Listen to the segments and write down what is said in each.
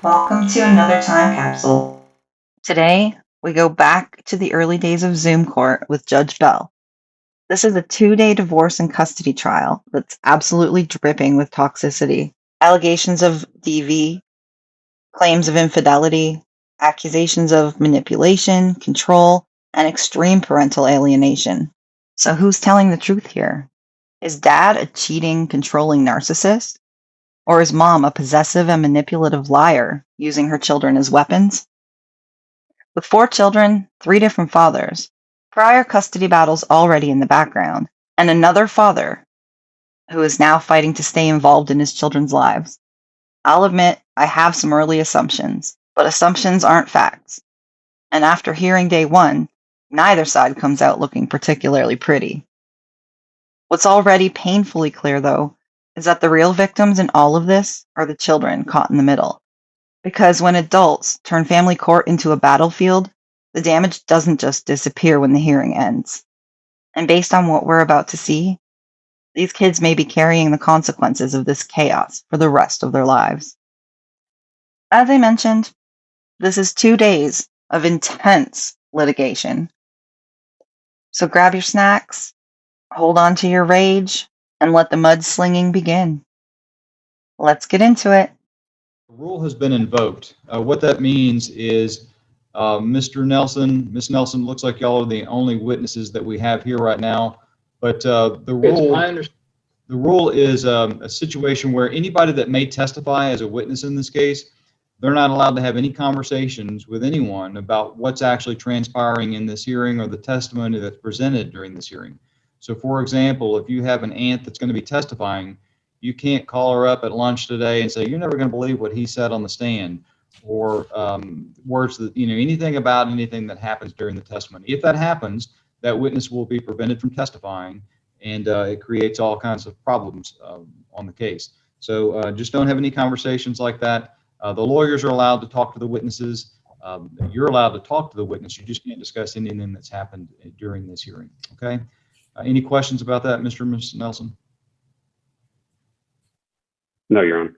Welcome to another time capsule. Today, we go back to the early days of Zoom Court with Judge Bell. This is a 2-day divorce and custody trial that's absolutely dripping with toxicity. Allegations of DV, claims of infidelity, accusations of manipulation, control, and extreme parental alienation. So who's telling the truth here? Is dad a cheating, controlling narcissist? Or is mom a possessive and manipulative liar using her children as weapons? With 4 children, 3 different fathers, prior custody battles already in the background, and another father who is now fighting to stay involved in his children's lives. I'll admit I have some early assumptions, but assumptions aren't facts. And after hearing day 1, neither side comes out looking particularly pretty. What's already painfully clear, though, is that the real victims in all of this are the children caught in the middle. Because when adults turn family court into a battlefield, the damage doesn't just disappear when the hearing ends. And based on what we're about to see, these kids may be carrying the consequences of this chaos for the rest of their lives. As I mentioned, this is 2 days of intense litigation. So grab your snacks, hold on to your rage, and let the mudslinging begin. Let's get into it. The rule has been invoked. What that means is Mr. Nelson, Miss Nelson, looks like y'all are the only witnesses that we have here right now. But the rule is a situation where anybody that may testify as a witness in this case, they're not allowed to have any conversations with anyone about what's actually transpiring in this hearing or the testimony that's presented during this hearing. So, for example, if you have an aunt that's going to be testifying, you can't call her up at lunch today and say, "You're never going to believe what he said on the stand," or words that, anything about anything that happens during the testimony. If that happens, that witness will be prevented from testifying, and it creates all kinds of problems on the case. So just don't have any conversations like that. The lawyers are allowed to talk to the witnesses. You're allowed to talk to the witness. You just can't discuss anything that's happened during this hearing. Okay. Any questions about that, Mr. and Ms. Nelson? No, Your Honor.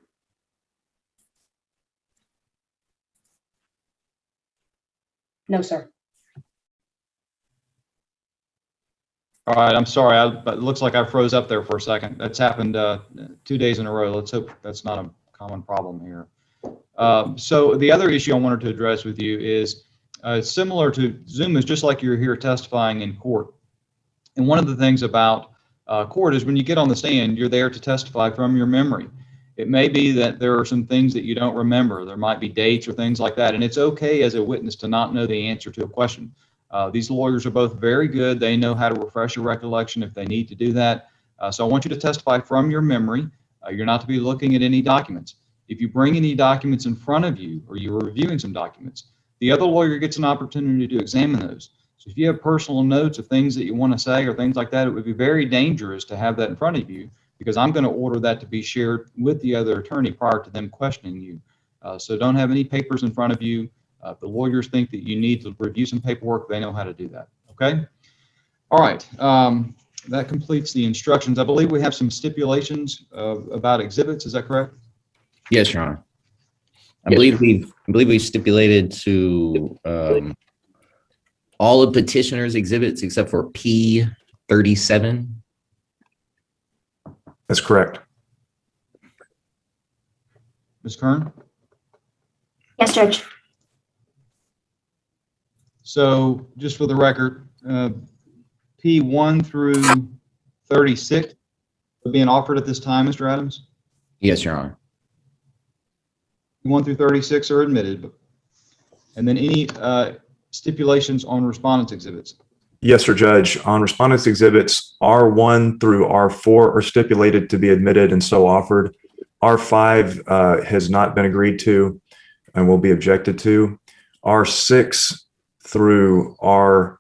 No, sir. All right, I'm sorry, but it looks like I froze up there for a second. That's happened 2 days in a row. Let's hope that's not a common problem here. So the other issue I wanted to address with you is similar to Zoom is just like you're here testifying in court. And one of the things about court is when you get on the stand, you're there to testify from your memory. It may be that there are some things that you don't remember. There might be dates or things like that. And it's okay as a witness to not know the answer to a question. These lawyers are both very good. They know how to refresh your recollection if they need to do that. So I want you to testify from your memory. You're not to be looking at any documents. If you bring any documents in front of you or you're reviewing some documents, the other lawyer gets an opportunity to examine those. So if you have personal notes of things that you want to say or things like that, it would be very dangerous to have that in front of you, because I'm going to order that to be shared with the other attorney prior to them questioning you. So don't have any papers in front of you. If the lawyers think that you need to review some paperwork, they know how to do that. Okay? All right. That completes the instructions. I believe we have some stipulations about exhibits. Is that correct? Yes, Your Honor. I believe we stipulated to all of petitioner's exhibits except for P37. That's correct. Ms. Kern? Yes, Judge. So just for the record, P1 through 36 are being offered at this time, Mr. Adams? Yes, Your Honor. P1 through 36 are admitted. And then any stipulations on respondents' exhibits? Yes, sir, Judge. On respondents' exhibits, R1 through R4 are stipulated to be admitted and so offered. R5 has not been agreed to and will be objected to. R6 through R25,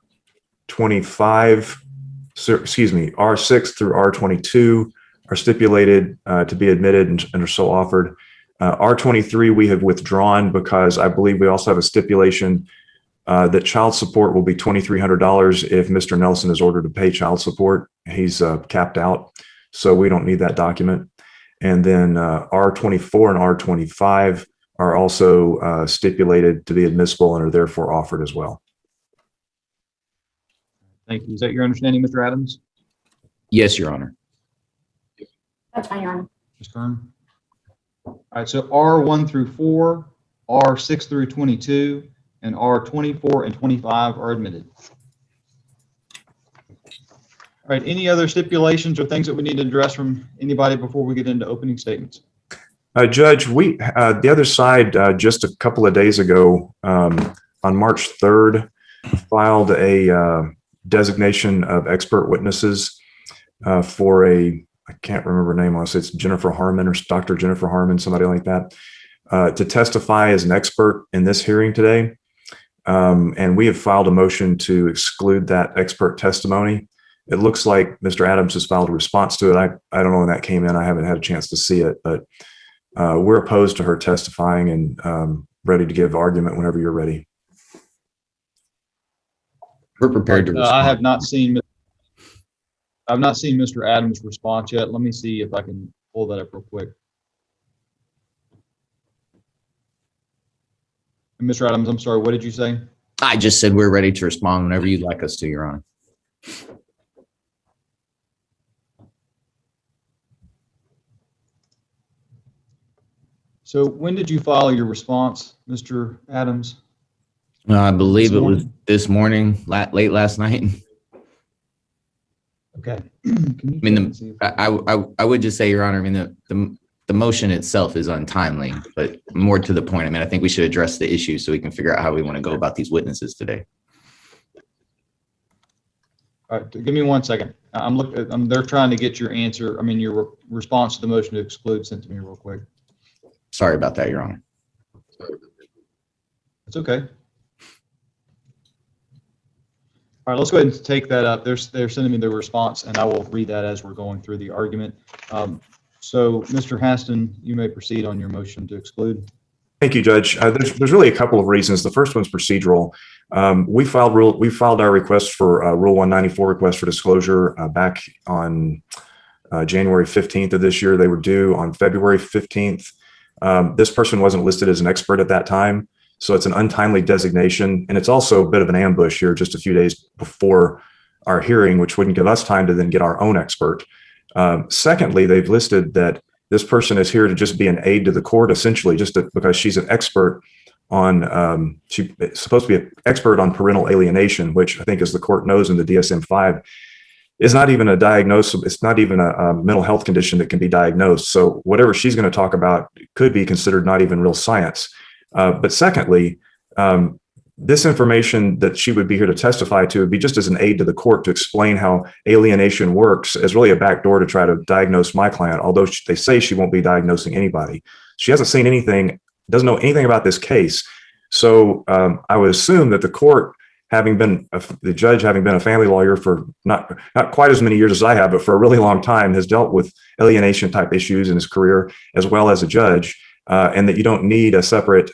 R6 through R22 are stipulated to be admitted and are so offered. R23 we have withdrawn because I believe we also have a stipulation that child support will be $2,300 if Mr. Nelson is ordered to pay child support. He's capped out, so we don't need that document. And then R24 and R25 are also stipulated to be admissible and are therefore offered as well. Thank you. Is that your understanding, Mr. Adams? Yes, Your Honor. That's fine, Your Honor. Ms. Kern? All right, so R1 through 4, R6 through 22, and R24 and 25 are admitted. All right, any other stipulations or things that we need to address from anybody before we get into opening statements? Judge, the other side just a couple of days ago, on March 3rd, filed a designation of expert witnesses for I can't remember her name, unless it's Jennifer Harmon or Dr. Jennifer Harmon, somebody like that, to testify as an expert in this hearing today. And we have filed a motion to exclude that expert testimony. It looks like Mr. Adams has filed a response to it. I don't know when that came in. I haven't had a chance to see it, but we're opposed to her testifying and ready to give argument whenever you're ready. We're prepared to respond. I have not seen. I've not seen Mr. Adams' response yet. Let me see if I can pull that up real quick. And Mr. Adams, I'm sorry, what did you say? I just said we're ready to respond whenever you'd like us to, Your Honor. So when did you file your response, Mr. Adams? I believe This it was morning? this morning, late last night. Okay. I mean, I would just say, Your Honor, I mean, the motion itself is untimely, but more to the point, I mean, I think we should address the issue so we can figure out how we want to go about these witnesses today. All right, give me 1 second. They're trying to get your answer. I mean, your response to the motion to exclude sent to me real quick. Sorry about that, Your Honor. It's okay. All right, let's go ahead and take that up. They're sending me the response, and I will read that as we're going through the argument. So, Mr. Haston, you may proceed on your motion to exclude. Thank you, Judge. There's really a couple of reasons. The first one's procedural. We filed our request for Rule 194 request for disclosure back on January 15th of this year. They were due on February 15th. This person wasn't listed as an expert at that time, so it's an untimely designation, and it's also a bit of an ambush here just a few days before our hearing, which wouldn't give us time to then get our own expert. Secondly, they've listed that this person is here to just be an aid to the court, essentially, because she's an expert on, she's supposed to be an expert on parental alienation, which I think, as the court knows in the DSM-5, is not even a diagnosis. It's not even a mental health condition that can be diagnosed. So whatever she's going to talk about could be considered not even real science. But secondly, this information that she would be here to testify to would be just as an aid to the court to explain how alienation works, as really a backdoor to try to diagnose my client, although they say she won't be diagnosing anybody. She hasn't seen anything, doesn't know anything about this case. So I would assume that the court, the judge having been a family lawyer for not quite as many years as I have, but for a really long time, has dealt with alienation type issues in his career as well as a judge, and that you don't need a separate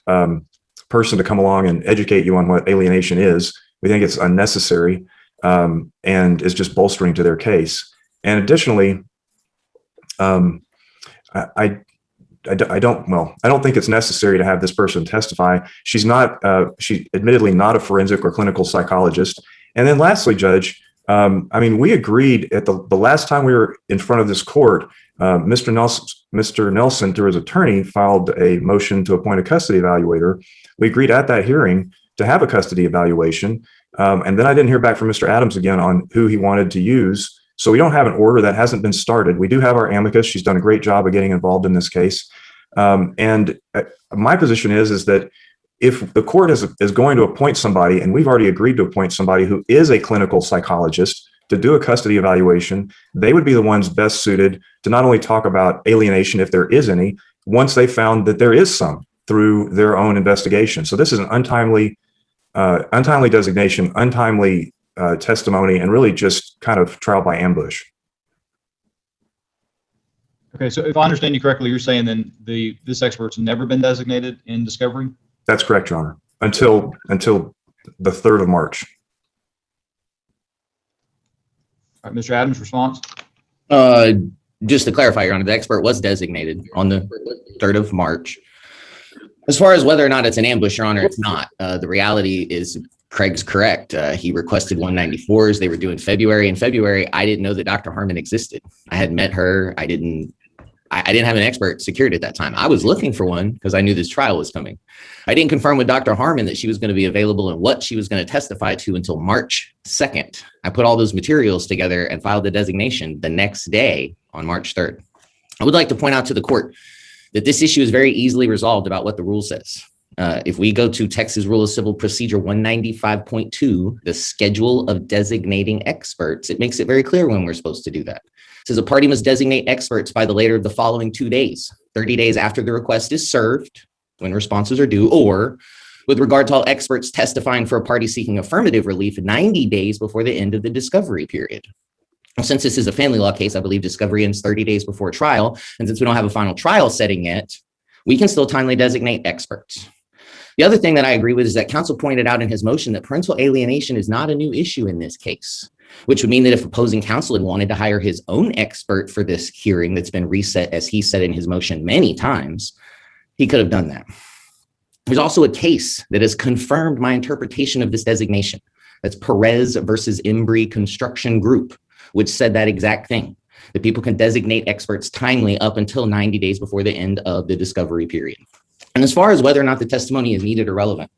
person to come along and educate you on what alienation is. We think it's unnecessary and is just bolstering to their case. And additionally, I don't think it's necessary to have this person testify. She's admittedly not a forensic or clinical psychologist. And then lastly, Judge, I mean, we agreed at the last time we were in front of this court, Mr. Nelson, through his attorney, filed a motion to appoint a custody evaluator. We agreed at that hearing to have a custody evaluation. And then I didn't hear back from Mr. Adams again on who he wanted to use. So we don't have an order. That hasn't been started. We do have our amicus. She's done a great job of getting involved in this case. And my position is that if the court is going to appoint somebody, and we've already agreed to appoint somebody who is a clinical psychologist to do a custody evaluation, they would be the ones best suited to not only talk about alienation, if there is any, once they found that there is some through their own investigation. So this is an untimely designation, untimely testimony, and really just kind of trial by ambush. Okay, so if I understand you correctly, you're saying then this expert's never been designated in discovery? That's correct, Your Honor, until the 3rd of March. All right, Mr. Adams, response? Just to clarify, Your Honor, the expert was designated on the 3rd of March. As far as whether or not it's an ambush, Your Honor, it's not. The reality is Craig's correct. He requested 194s. They were due in February. In February, I didn't know that Dr. Harmon existed. I had met her. I didn't have an expert secured at that time. I was looking for one because I knew this trial was coming. I didn't confirm with Dr. Harmon that she was going to be available and what she was going to testify to until March 2nd. I put all those materials together and filed the designation the next day on March 3rd. I would like to point out to the court that this issue is very easily resolved about what the rule says. If we go to Texas Rule of Civil Procedure 195.2, the schedule of designating experts, it makes it very clear when we're supposed to do that. It says a party must designate experts by the later of the following 2 days, 30 days after the request is served, when responses are due, or with regard to all experts testifying for a party seeking affirmative relief, 90 days before the end of the discovery period. Since this is a family law case, I believe discovery ends 30 days before trial. And since we don't have a final trial setting yet, we can still timely designate experts. The other thing that I agree with is that counsel pointed out in his motion that parental alienation is not a new issue in this case, which would mean that if opposing counsel had wanted to hire his own expert for this hearing that's been reset, as he said in his motion many times, he could have done that. There's also a case that has confirmed my interpretation of this designation. That's Perez versus Embry Construction Group, which said that exact thing, that people can designate experts timely up until 90 days before the end of the discovery period. And as far as whether or not the testimony is needed or relevant,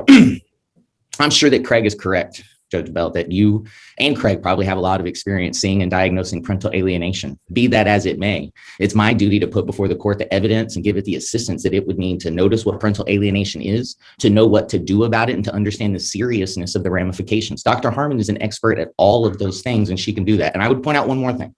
I'm sure that Craig is correct, Judge Bell, that you and Craig probably have a lot of experience seeing and diagnosing parental alienation. Be that as it may, it's my duty to put before the court the evidence and give it the assistance that it would need to notice what parental alienation is, to know what to do about it, and to understand the seriousness of the ramifications. Dr. Harmon is an expert at all of those things, and she can do that. And I would point out one more thing.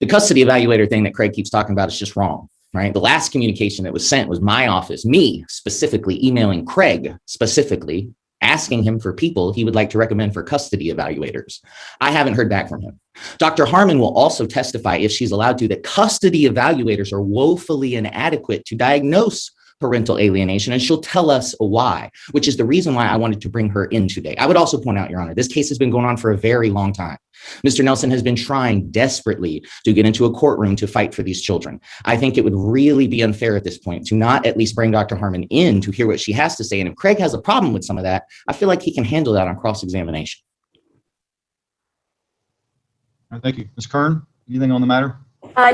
The custody evaluator thing that Craig keeps talking about is just wrong, right? The last communication that was sent was my office, me specifically emailing Craig specifically, asking him for people he would like to recommend for custody evaluators. I haven't heard back from him. Dr. Harmon will also testify, if she's allowed to, that custody evaluators are woefully inadequate to diagnose parental alienation, and she'll tell us why, which is the reason why I wanted to bring her in today. I would also point out, Your Honor, this case has been going on for a very long time. Mr. Nelson has been trying desperately to get into a courtroom to fight for these children. I think it would really be unfair at this point to not at least bring Dr. Harmon in to hear what she has to say. And if Craig has a problem with some of that, I feel like he can handle that on cross-examination. Thank you. Ms. Kern, anything on the matter?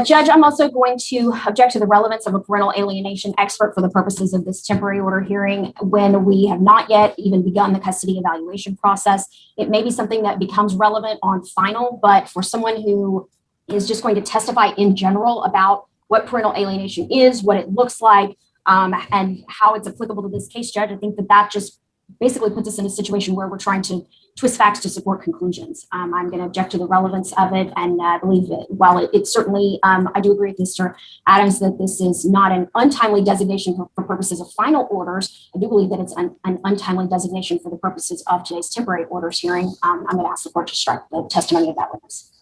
Judge, I'm also going to object to the relevance of a parental alienation expert for the purposes of this temporary order hearing when we have not yet even begun the custody evaluation process. It may be something that becomes relevant on final, but for someone who is just going to testify in general about what parental alienation is, what it looks like, and how it's applicable to this case, Judge, I think that just basically puts us in a situation where we're trying to twist facts to support conclusions. I'm going to object to the relevance of it, and I believe that while it certainly, I do agree with Mr. Adams that this is not an untimely designation for purposes of final orders. I do believe that it's an untimely designation for the purposes of today's temporary orders hearing. I'm going to ask the court to strike the testimony of that witness,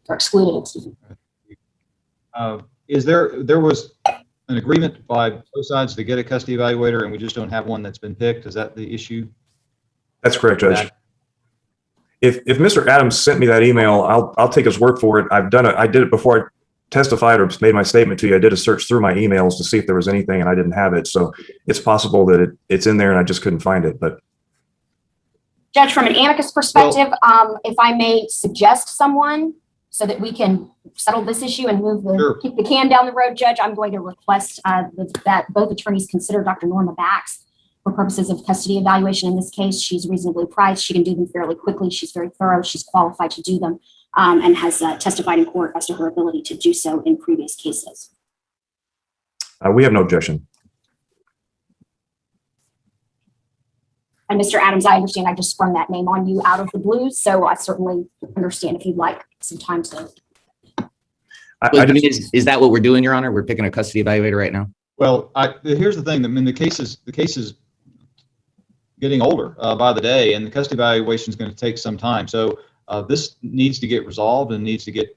or exclude it, excuse me. There was an agreement by both sides to get a custody evaluator, and we just don't have one that's been picked? Is that the issue? That's correct, Judge. If Mr. Adams sent me that email, I'll take his word for it. I did it before I testified or made my statement to you. I did a search through my emails to see if there was anything, and I didn't have it. So it's possible that it's in there and I just couldn't find it. But Judge, from an amicus perspective, if I may suggest someone so that we can settle this issue and kick the can down the road, Judge, I'm going to request that both attorneys consider Dr. Norma Bax for purposes of custody evaluation. In this case, she's reasonably priced. She can do them fairly quickly. She's very thorough. She's qualified to do them, and has testified in court as to her ability to do so in previous cases. we have no objection. And Mr. Adams, I understand I just sprung that name on you out of the blue, so I certainly understand if you'd like some time to. Is that what we're doing, Your Honor? We're picking a custody evaluator right now? Well, here's the thing. I mean, the case is getting older by the day, and the custody evaluation is going to take some time. So this needs to get resolved and needs to get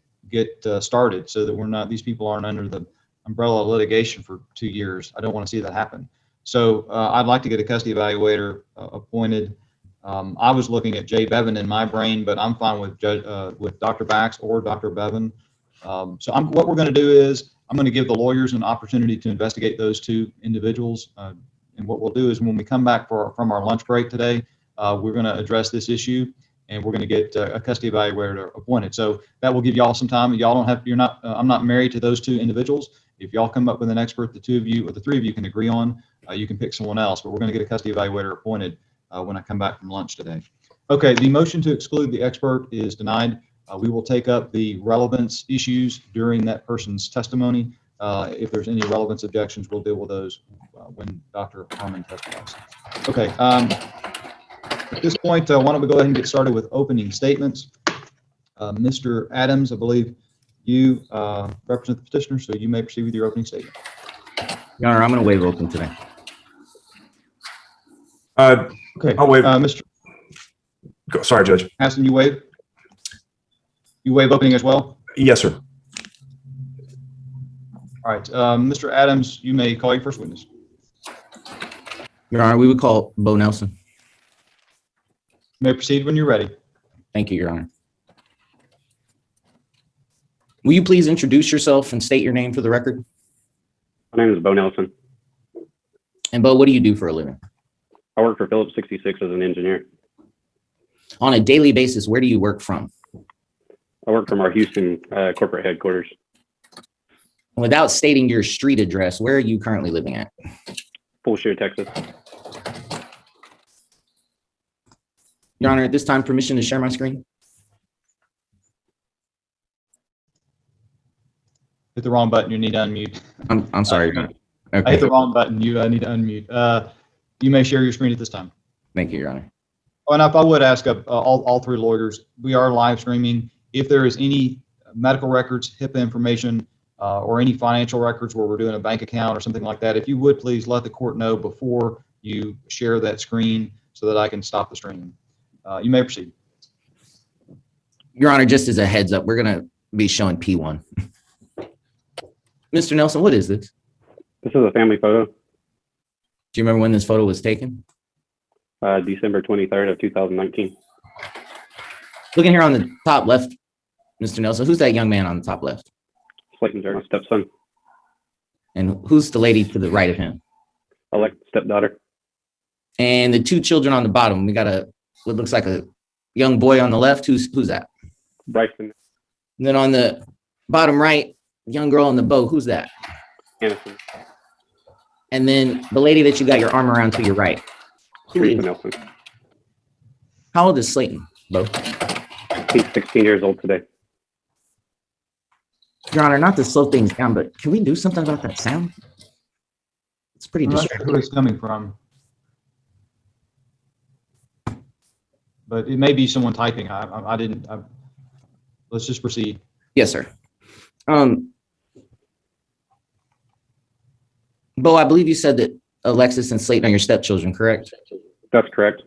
started so that these people aren't under the umbrella of litigation for 2 years. I don't want to see that happen. So I'd like to get a custody evaluator appointed. I was looking at Jay Bevan in my brain, but I'm fine with Dr. Bax or Dr. Bevan. So what we're going to do is I'm going to give the lawyers an opportunity to investigate those two individuals. And what we'll do is when we come back from our lunch break today, we're going to address this issue, and we're going to get a custody evaluator appointed. So that will give y'all some time. Y'all don't have, I'm not married to those two individuals. If y'all come up with an expert, the two of you or the three of you can agree on, you can pick someone else, but we're going to get a custody evaluator appointed when I come back from lunch today. Okay, the motion to exclude the expert is denied. We will take up the relevance issues during that person's testimony. If there's any relevance objections, we'll deal with those when Dr. Harmon testifies. Okay, at this point, why don't we go ahead and get started with opening statements. Mr. Adams, I believe you represent the petitioner, so you may proceed with your opening statement. Your Honor, I'm going to waive open today. Okay, I'll waive. Mr. Sorry, Judge. Aston, you waive? You waive opening as well? Yes, sir. All right, Mr. Adams, you may call your first witness. Your Honor, we would call Bo Nelson. You may proceed when you're ready. Thank you, Your Honor. Will you please introduce yourself and state your name for the record? My name is Bo Nelson. And Bo, what do you do for a living? I work for Phillips 66 as an engineer. On a daily basis, where do you work from? I work from our Houston corporate headquarters. Without stating your street address, where are you currently living at? Fulshire, Texas. Your Honor, at this time, permission to share my screen? Hit the wrong button, you need to unmute. I'm sorry, Your Honor. I hit Okay, the wrong button, you need to unmute. You may share your screen at this time. thank you, Your Honor. Oh, and if I would ask all three lawyers, we are live streaming. If there is any medical records, HIPAA information, or any financial records where we're doing a bank account or something like that, if you would please let the court know before you share that screen so that I can stop the stream. You may proceed. Your Honor, just as a heads up, we're going to be showing P1. Mr. Nelson, what is this? This is a family photo, Do you remember when this photo was taken? December 23rd of 2019. Looking here on the top left, Mr. Nelson, who's that young man on the top left? Slayton's our stepson, And who's the lady to the right of him? elect stepdaughter. And the two children on the bottom, we got what looks like a young boy on the left. Who's that? Bryson And then on the bottom right, young girl on the bow, who's that? Anderson, And then the lady that you got your arm around to your right. Who Teresa is- Nelson. How old is Slayton, Bo? He's 16 years old today. Your Honor, not to slow things down, but can we do something about that sound? It's pretty I'm not sure distracting. who it's coming from, but it may be someone typing. I didn't. Let's just proceed. Yes, sir. Bo, I believe you said that Alexis and Slayton are your stepchildren, correct? That's correct.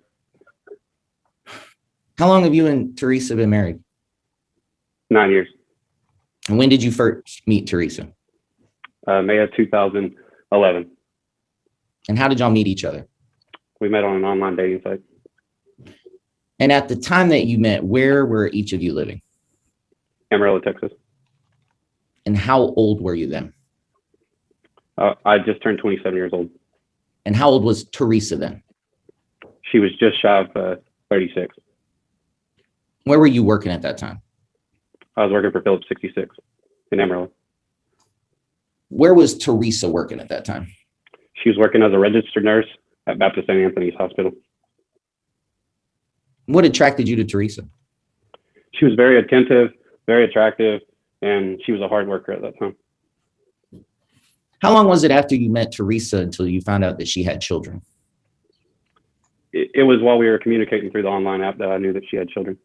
How long have you and Teresa been married? 9 years. And when did you first meet Teresa? May of 2011. And how did y'all meet each other? We met on an online dating site. And at the time that you met, where were each of you living? Amarillo, Texas. And how old were you then? I just turned 27 years old. And how old was Teresa then? She was just shy of 36. Where were you working at that time? I was working for Phillips 66 in Amarillo. Where was Teresa working at that time? She was working as a registered nurse at Baptist St. Anthony's Hospital. What attracted you to Teresa? She was very attentive, very attractive, and she was a hard worker at that time. How long was it after you met Teresa until you found out that she had children? It was while we were communicating through the online app that I knew that she had children.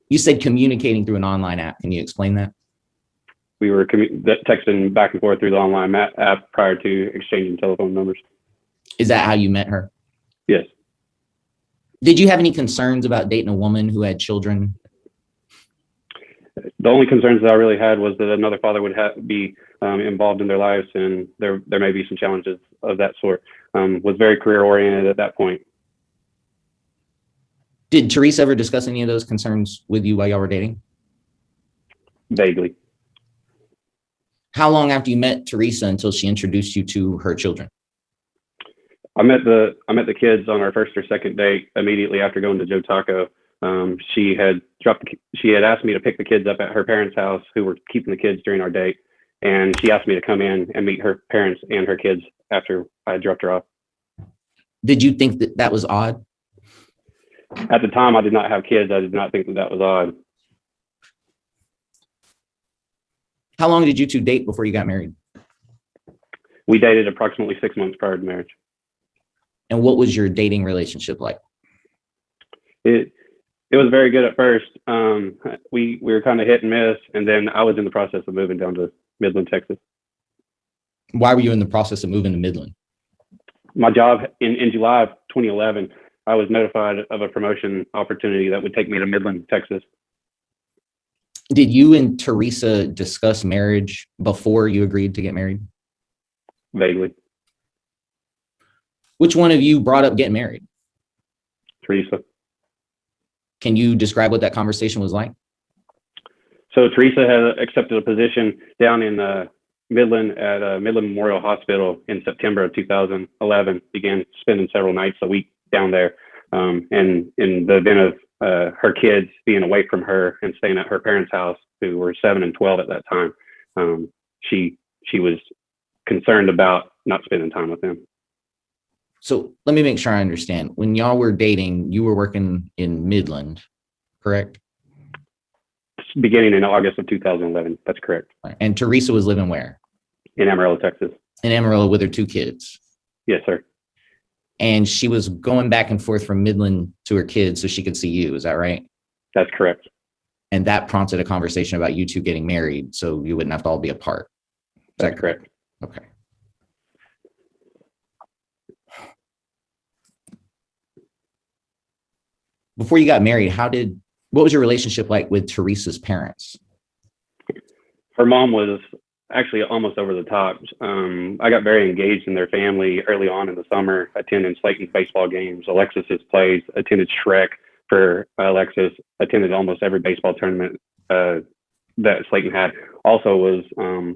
You said communicating through an online app. Can you explain that? We were texting back and forth through the online app prior to exchanging telephone numbers. Is that how you met her? Yes. Did you have any concerns about dating a woman who had children? The only concerns that I really had was that another father would be involved in their lives, and there may be some challenges of that sort. Was very career oriented at that point. Did Teresa ever discuss any of those concerns with you while y'all were dating? Vaguely. How long after you met Teresa until she introduced you to her children? I met the kids on our first or second date immediately after going to Joe Taco. She had asked me to pick the kids up at her parents' house, who were keeping the kids during our date, and she asked me to come in and meet her parents and her kids after I dropped her off. Did you think that that was odd? At the time, I did not have kids. I did not think that that was odd. How long did you two date before you got married? We dated approximately 6 months prior to marriage. And what was your dating relationship like? It was very good at first. We were kind of hit and miss, and then I was in the process of moving down to Midland, Texas. Why were you in the process of moving to Midland? My job in July of 2011, I was notified of a promotion opportunity that would take me to Midland, Texas. Did you and Teresa discuss marriage before you agreed to get married? Vaguely. Which one of you brought up getting married? Teresa. Can you describe what that conversation was like? So Teresa had accepted a position down in Midland at Midland Memorial Hospital in September of 2011, began spending several nights a week down there. And in the event of her kids being away from her and staying at her parents' house, who were 7 and 12 at that time, she was concerned about not spending time with them. So let me make sure I understand. When y'all were dating, you were working in Midland, correct? Beginning in August of 2011. That's correct. And Teresa was living where? In Amarillo, Texas. In Amarillo with her 2 kids. Yes, sir. And she was going back and forth from Midland to her kids so she could see you. Is that right? That's correct. And that prompted a conversation about you two getting married so you wouldn't have to all be apart. That's correct. Okay. Before you got married, what was your relationship like with Teresa's parents? Her mom was actually almost over the top. I got very engaged in their family early on in the summer, attending Slayton's baseball games, Alexis's plays, attended Shrek for Alexis, attended almost every baseball tournament that Slayton had. Also was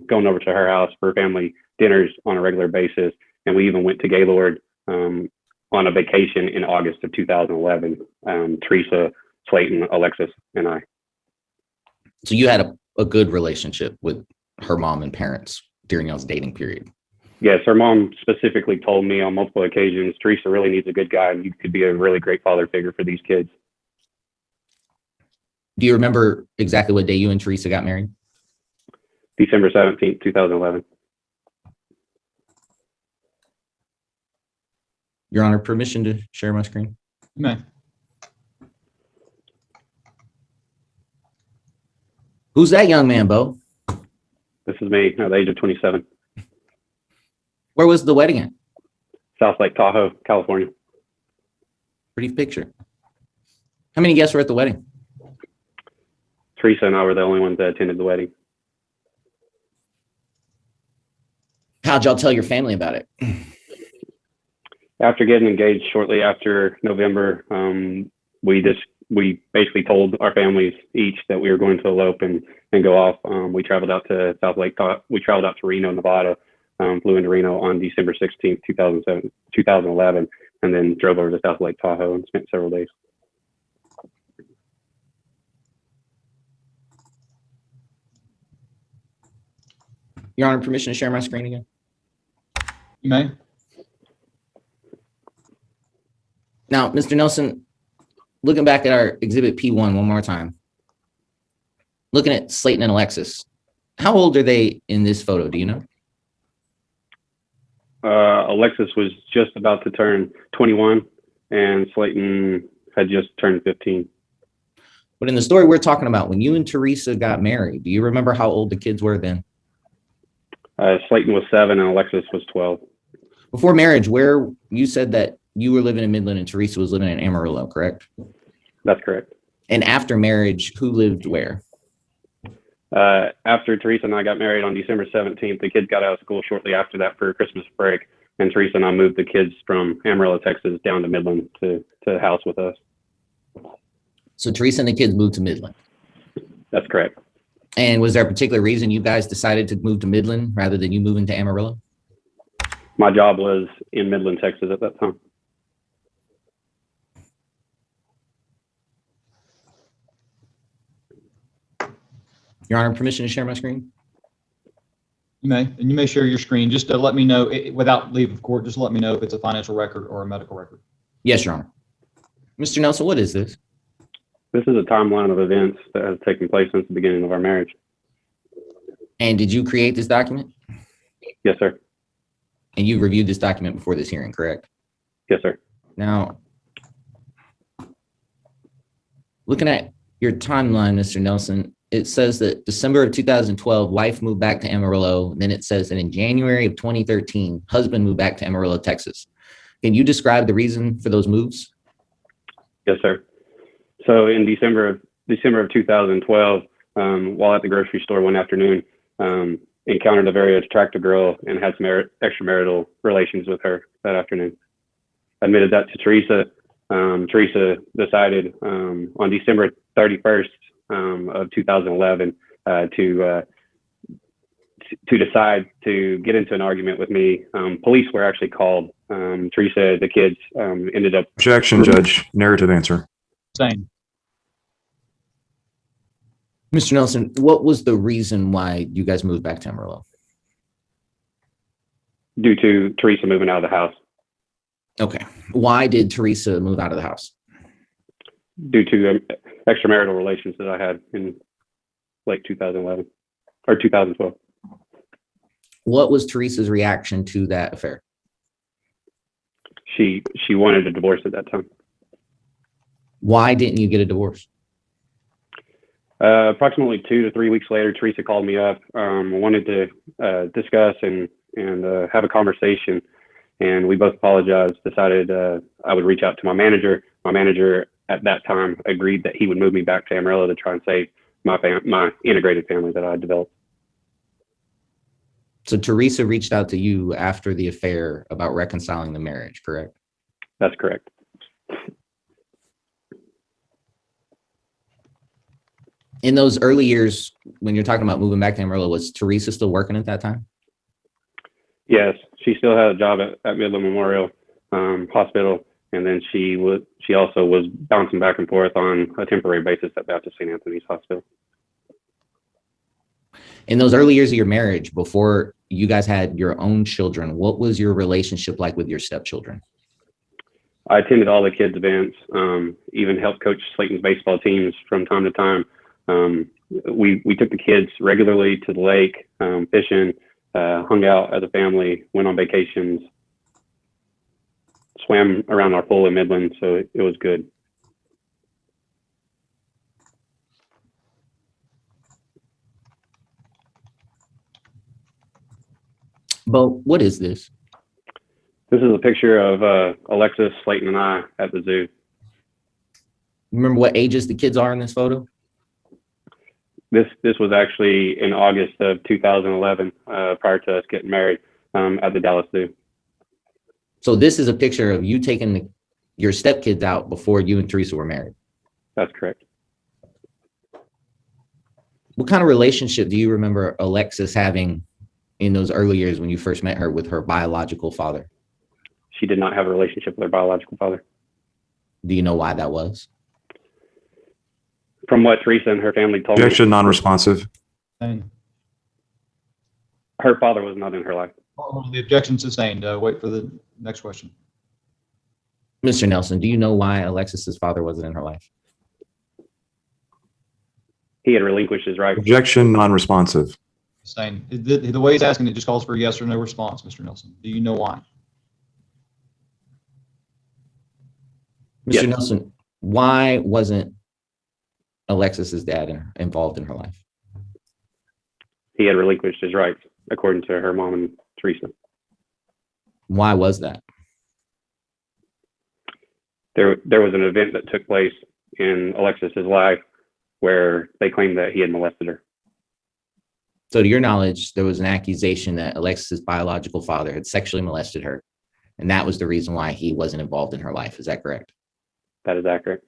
going over to her house for family dinners on a regular basis. And we even went to Gaylord on a vacation in August of 2011. Teresa, Slayton, Alexis, and I. So you had a good relationship with her mom and parents during y'all's dating period? Yes, her mom specifically told me on multiple occasions, Teresa really needs a good guy and you could be a really great father figure for these kids. Do you remember exactly what day you and Teresa got married? December 17th, 2011. Your Honor, permission to share my screen? You may. Who's that young man, Bo? This is me at the age of 27. Where was the wedding at? South Lake Tahoe, California. Pretty picture. How many guests were at the wedding? Teresa and I were the only ones that attended the wedding. How'd y'all tell your family about it? After getting engaged shortly after November, we basically told our families each that we were going to elope and go off. We traveled out to we traveled out to Reno, Nevada, flew into Reno on December 16th, 2011, and then drove over to South Lake Tahoe and spent several days. Your Honor, permission to share my screen again? You may. Now, Mr. Nelson, looking back at our exhibit P1 one more time, looking at Slayton and Alexis, how old are they in this photo? Do you know? Alexis was just about to turn 21 and Slayton had just turned 15. But in the story we're talking about, when you and Teresa got married, do you remember how old the kids were then? Slayton was 7 and Alexis was 12. Before marriage, where you said that you were living in Midland and Teresa was living in Amarillo, correct? That's correct. And after marriage, who lived where? After Teresa and I got married on December 17th, the kids got out of school shortly after that for Christmas break. And Teresa and I moved the kids from Amarillo, Texas down to Midland to house with us. So Teresa and the kids moved to Midland. That's correct. And was there a particular reason you guys decided to move to Midland rather than you moving to Amarillo? My job was in Midland, Texas at that time. Your Honor, permission to share my screen? You may, and you may share your screen. Just to let me know, without leave of court, just let me know if it's a financial record or a medical record. Yes, Your Honor. Mr. Nelson, what is this? This is a timeline of events that has taken place since the beginning of our marriage. And did you create this document? Yes, sir. And you reviewed this document before this hearing, correct? Yes, sir. Now, looking at your timeline, Mr. Nelson, it says that December of 2012, wife moved back to Amarillo. Then it says that in January of 2013, husband moved back to Amarillo, Texas. Can you describe the reason for those moves? Yes, sir. So in December of 2012, while at the grocery store one afternoon, encountered a very attractive girl and had some extramarital relations with her that afternoon. Admitted that to Teresa. Teresa decided on December 31st of 2011 to decide to get into an argument with me. Police were actually called. Teresa, the kids ended up. Objection, Judge. Narrative answer. Same. Mr. Nelson, what was the reason why you guys moved back to Amarillo? Due to Teresa moving out of the house. Okay. Why did Teresa move out of the house? Due to extramarital relations that I had in late 2011 or 2012. What was Teresa's reaction to that affair? She wanted a divorce at that time. Why didn't you get a divorce? Approximately 2 to 3 weeks later, Teresa called me up, wanted to discuss and have a conversation. And we both apologized, decided I would reach out to my manager. My manager at that time agreed that he would move me back to Amarillo to try and save my integrated family that I had developed. So Teresa reached out to you after the affair about reconciling the marriage, correct? That's correct. In those early years, when you're talking about moving back to Amarillo, was Teresa still working at that time? Yes, she still had a job at Midland Memorial Hospital, and then she also was bouncing back and forth on a temporary basis at Baptist St. Anthony's Hospital. In those early years of your marriage, before you guys had your own children, what was your relationship like with your stepchildren? I attended all the kids' events, even helped coach Slayton's baseball teams from time to time. We took the kids regularly to the lake, fishing, hung out as a family, went on vacations, swam around our pool in Midland, so it was good. But what is this? This is a picture of Alexis, Slayton, and I at the zoo. Remember what ages the kids are in this photo? This was actually in August of 2011, prior to us getting married at the Dallas Zoo. So this is a picture of you taking your stepkids out before you and Teresa were married. That's correct. What kind of relationship do you remember Alexis having in those early years when you first met her with her biological father? She did not have a relationship with her biological father. Do you know why that was? From what Teresa and her family told me, Objection, non-responsive. Same. her father was not in her life. The objection sustained. Wait for the next question. Mr. Nelson, do you know why Alexis's father wasn't in her life? He had relinquished his right. Objection, non-responsive. Sustained. The way he's asking it just calls for a yes or no response, Mr. Nelson. Do you know why? Mr. Yes. Nelson, why wasn't Alexis's dad involved in her life? He had relinquished his rights, according to her mom and Teresa. Why was that? There was an event that took place in Alexis's life where they claimed that he had molested her. So to your knowledge, there was an accusation that Alexis's biological father had sexually molested her, and that was the reason why he wasn't involved in her life. Is that correct? That is accurate.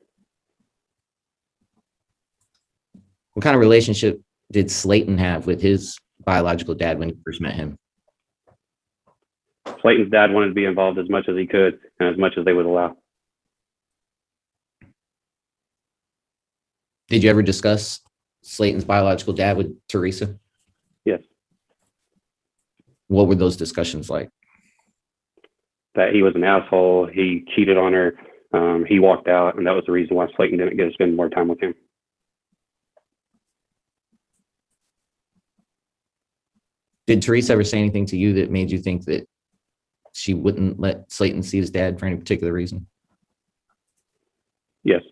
What kind of relationship did Slayton have with his biological dad when you first met him? Slayton's dad wanted to be involved as much as he could and as much as they would allow. Did you ever discuss Slayton's biological dad with Teresa? Yes. What were those discussions like? That he was an asshole. He cheated on her. He walked out, and that was the reason why Slayton didn't get to spend more time with him. Did Teresa ever say anything to you that made you think that she wouldn't let Slayton see his dad for any particular reason? Yes.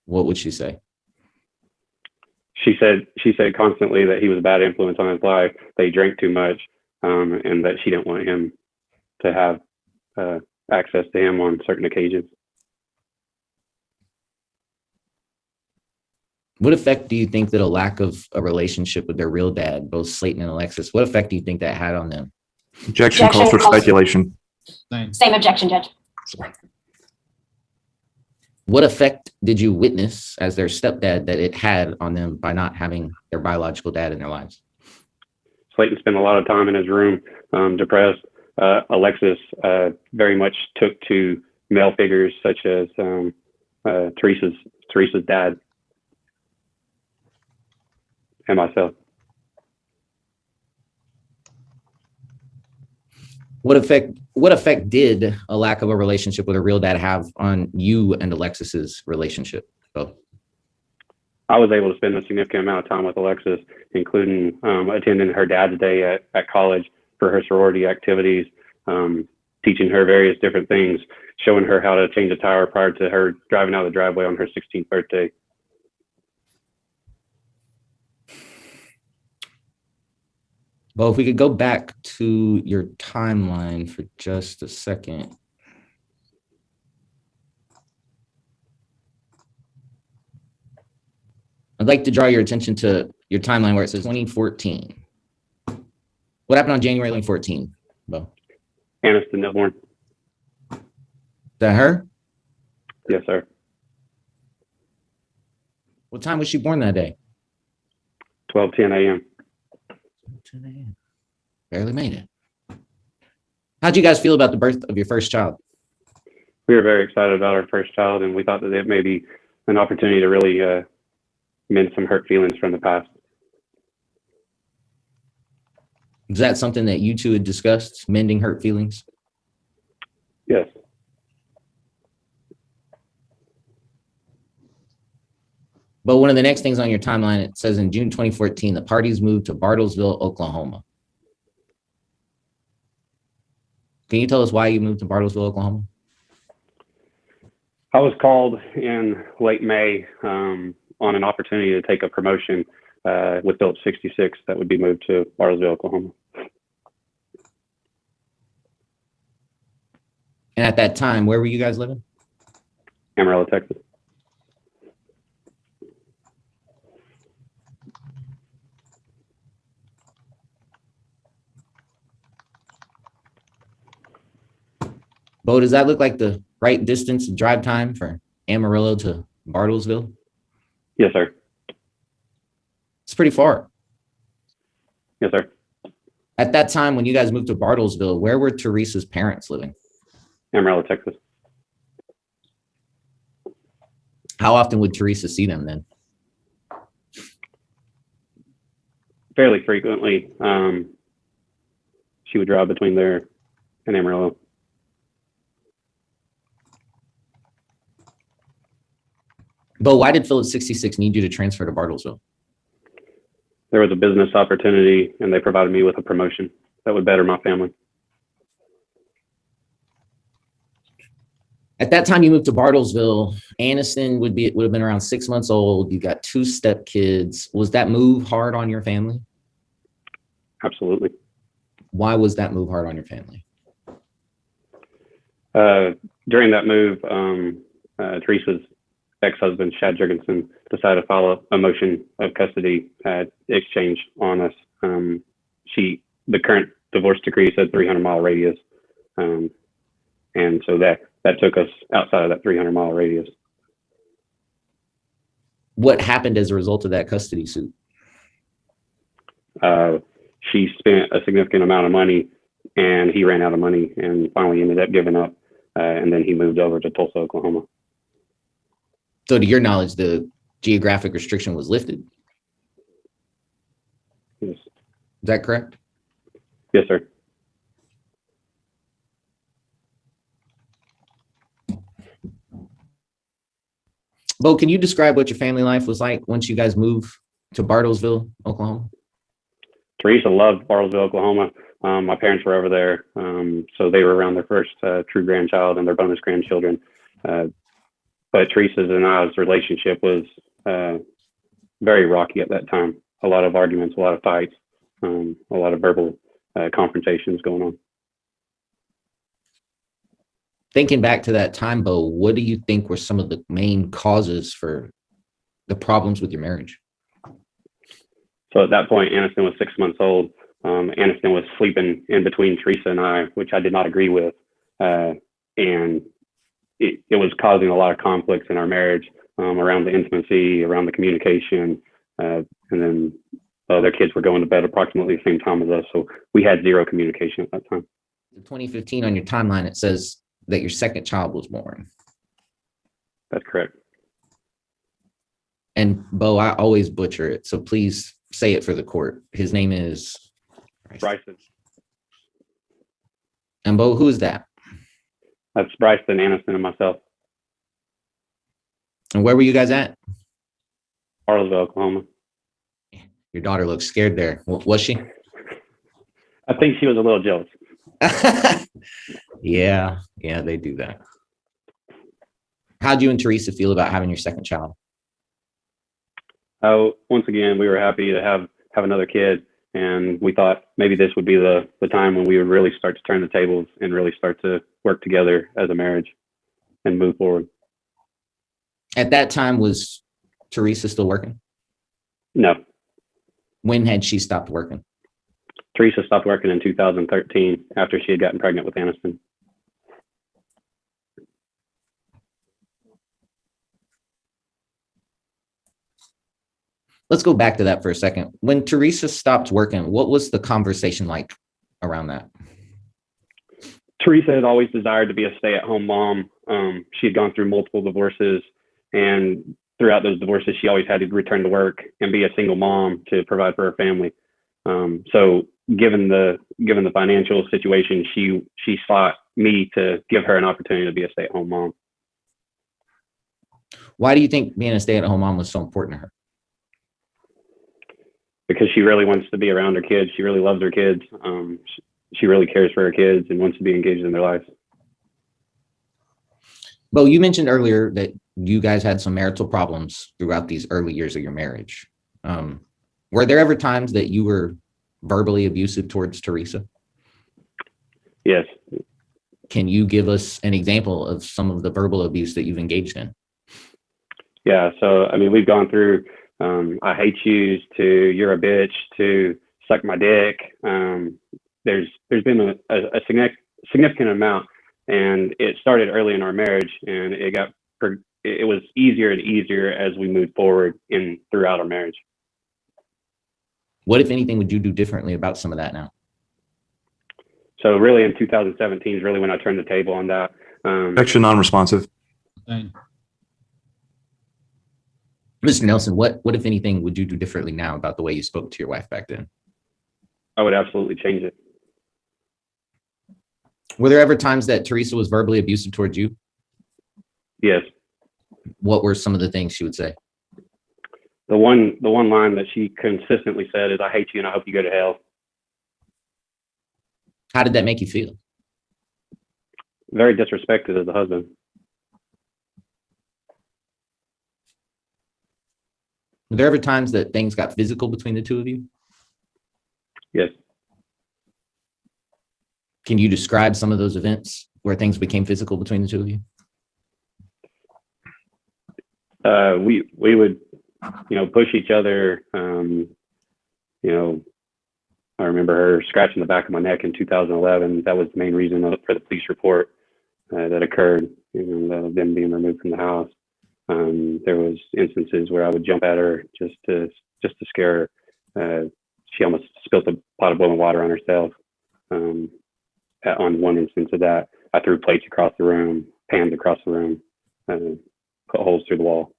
What would she say? She said constantly that he was a bad influence on his life, that he drank too much, and that she didn't want him to have access to him on certain occasions. What effect do you think that a lack of a relationship with their real dad, both Slayton and Alexis, what effect do you think that had on them? Objection calls for speculation. Same objection, Judge. What effect did you witness as their stepdad that it had on them by not having their biological dad in their lives? Slayton spent a lot of time in his room, depressed. Alexis very much took to male figures such as Teresa's dad and myself. What effect did a lack of a relationship with a real dad have on you and Alexis's relationship? Both. I was able to spend a significant amount of time with Alexis, including attending her dad's day at college for her sorority activities, teaching her various different things, showing her how to change a tire prior to her driving out of the driveway on her 16th birthday. Well, if we could go back to your timeline for just a second. I'd like to draw your attention to your timeline where it says 2014. What happened on January 2014, Bo? Aniston Newborn. Is that her? Yes, sir. What time was she born that day? 12:10 a.m. 10 a.m. Barely made it. How'd you guys feel about the birth of your first child? We were very excited about our first child, and we thought that it may be an opportunity to really mend some hurt feelings from the past. Is that something that you two had discussed, mending hurt feelings? Yes. But one of the next things on your timeline, it says in June 2014, the parties moved to Bartlesville, Oklahoma. Can you tell us why you moved to Bartlesville, Oklahoma? I was called in late May on an opportunity to take a promotion with Phillips 66 that would be moved to Bartlesville, Oklahoma. And at that time, where were you guys living? Amarillo, Texas. Bo, does that look like the right distance and drive time for Amarillo to Bartlesville? Yes, sir. It's pretty far. Yes, sir. At that time, when you guys moved to Bartlesville, where were Teresa's parents living? Amarillo, Texas. How often would Teresa see them then? Fairly frequently. She would drive between there and Amarillo. Bo, why did Phillips 66 need you to transfer to Bartlesville? There was a business opportunity, and they provided me with a promotion that would better my family. At that time you moved to Bartlesville, Aniston would have been around 6 months old. You got 2 stepkids. Was that move hard on your family? Absolutely. Why was that move hard on your family? During that move, Teresa's ex-husband, Shad Jurgensen, decided to file a motion of custody exchange on us. The current divorce decree said 300-mile radius. And so that took us outside of that 300-mile radius. What happened as a result of that custody suit? She spent a significant amount of money, and he ran out of money and finally ended up giving up. And then he moved over to Tulsa, Oklahoma. So to your knowledge, the geographic restriction was lifted. Yes, Is that correct? yes, sir. Bo, can you describe what your family life was like once you guys moved to Bartlesville, Oklahoma? Teresa loved Bartlesville, Oklahoma. My parents were over there, so they were around their first true grandchild and their bonus grandchildren. But Teresa's and I's relationship was very rocky at that time. A lot of arguments, a lot of fights, a lot of verbal confrontations going on. Thinking back to that time, Bo, what do you think were some of the main causes for the problems with your marriage? So at that point, Aniston was 6 months old. Aniston was sleeping in between Teresa and I, which I did not agree with. And it was causing a lot of conflicts in our marriage around the intimacy, around the communication. And then their kids were going to bed approximately the same time as us. So we had zero communication at that time. In 2015 on your timeline, it says that your second child was born. That's correct. And Bo, I always butcher it, so please say it for the court. His name is Bryson. And Bo, who is that? That's Bryson, Aniston, and myself. And where were you guys at? Bartlesville, Oklahoma. Your daughter looks scared there. Was she? I think she was a little jealous. Yeah, they do that. How'd you and Teresa feel about having your second child? Once again, we were happy to have another kid, and we thought maybe this would be the time when we would really start to turn the tables and really start to work together as a marriage and move forward. At that time, was Teresa still working? No. When had she stopped working? Teresa stopped working in 2013 after she had gotten pregnant with Aniston. Let's go back to that for a second. When Teresa stopped working, what was the conversation like around that? Teresa had always desired to be a stay-at-home mom. She had gone through multiple divorces, and throughout those divorces, she always had to return to work and be a single mom to provide for her family. So given the financial situation, she sought me to give her an opportunity to be a stay-at-home mom. Why do you think being a stay-at-home mom was so important to her? Because she really wants to be around her kids. She really loves her kids. She really cares for her kids and wants to be engaged in their lives. Bo, you mentioned earlier that you guys had some marital problems throughout these early years of your marriage. Were there ever times that you were verbally abusive towards Teresa? Yes. Can you give us an example of some of the verbal abuse that you've engaged in? Yeah. So, I mean, we've gone through I hate yous to you're a bitch to suck my dick. There's been a significant amount, and it started early in our marriage, and it was easier and easier as we moved forward throughout our marriage. What, if anything, would you do differently about some of that now? So really in 2017 is really when I turned the table on that. Section non-responsive. Mr. Nelson, what, if anything, would you do differently now about the way you spoke to your wife back then? I would absolutely change it. Were there ever times that Teresa was verbally abusive towards you? Yes. What were some of the things she would say? The one line that she consistently said is, "I hate you and I hope you go to hell." How did that make you feel? Very disrespected as a husband. Were there ever times that things got physical between the two of you? Yes. Can you describe some of those events where things became physical between the two of you? We would, push each other. I remember her scratching the back of my neck in 2011. That was the main reason for the police report that occurred, and them being removed from the house. There was instances where I would jump at her just to scare her. She almost spilt a pot of boiling water on herself. On one instance of that, I threw plates across the room, pans across the room, put holes through the wall.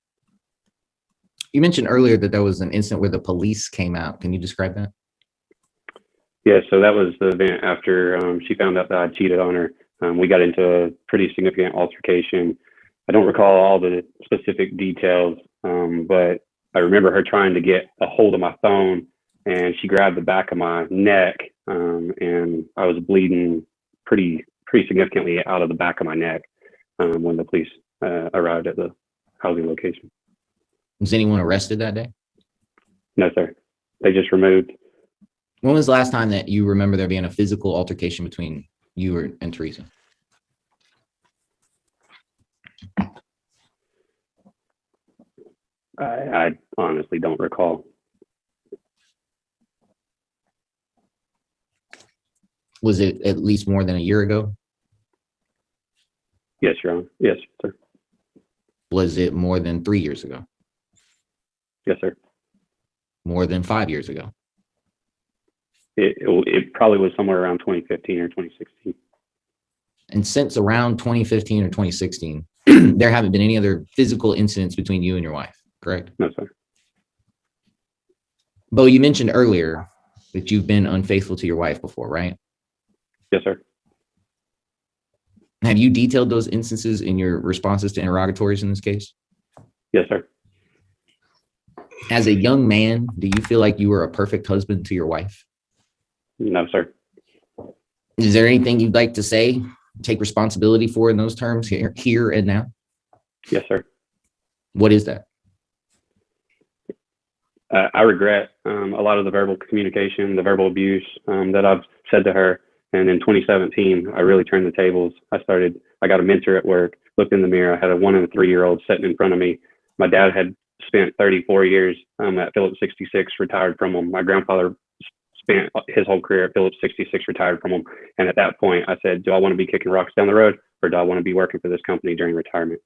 You mentioned earlier that there was an incident where the police came out. Can you describe that? Yeah, so that was the event after she found out that I cheated on her. We got into a pretty significant altercation. I don't recall all the specific details, but I remember her trying to get a hold of my phone, and she grabbed the back of my neck, and I was bleeding pretty significantly out of the back of my neck when the police arrived at the housing location. Was anyone arrested that day? No, sir. They just removed. When was the last time that you remember there being a physical altercation between you and Teresa? I honestly don't recall. Was it at least more than a year ago? Yes, Your Honor. Yes, sir. Was it more than 3 years ago? Yes, sir. More than 5 years ago? It probably was somewhere around 2015 or 2016. And since around 2015 or 2016, there haven't been any other physical incidents between you and your wife, correct? No, sir. Bo, you mentioned earlier that you've been unfaithful to your wife before, right? Yes, sir. Have you detailed those instances in your responses to interrogatories in this case? Yes, sir. As a young man, do you feel like you were a perfect husband to your wife? No, sir. Is there anything you'd like to say, take responsibility for in those terms here and now? Yes, sir. What is that? I regret a lot of the verbal communication, the verbal abuse that I've said to her. And in 2017, I really turned the tables. I got a mentor at work, looked in the mirror. I had a 1 and a 3-year-old sitting in front of me. My dad had spent 34 years at Phillips 66, retired from him. My grandfather spent his whole career at Phillips 66, retired from him. And at that point, I said, do I want to be kicking rocks down the road, or do I want to be working for this company during retirement?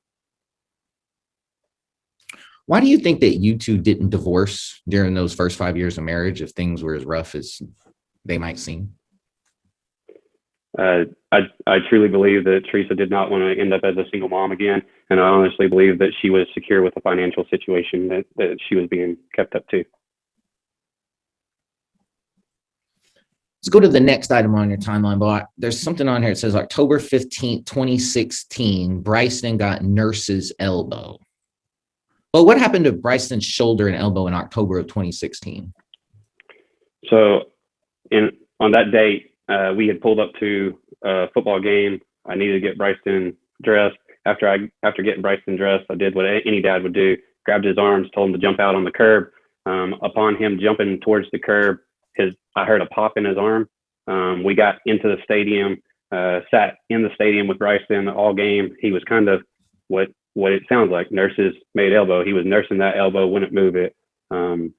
Why do you think that you two didn't divorce during those first 5 years of marriage if things were as rough as they might seem? I truly believe that Teresa did not want to end up as a single mom again. And I honestly believe that she was secure with the financial situation that she was being kept up to. Let's go to the next item on your timeline, but there's something on here. It says October 15th, 2016, Bryson got nurse's elbow. Well, what happened to Bryson's shoulder and elbow in October of 2016? So on that date, we had pulled up to a football game. I needed to get Bryson dressed. After getting Bryson dressed, I did what any dad would do, grabbed his arms, told him to jump out on the curb. Upon him jumping towards the curb, I heard a pop in his arm. We got into the stadium, sat in the stadium with Bryson all game. He was kind of what it sounds like, nurse's made elbow. He was nursing that elbow, wouldn't move it, and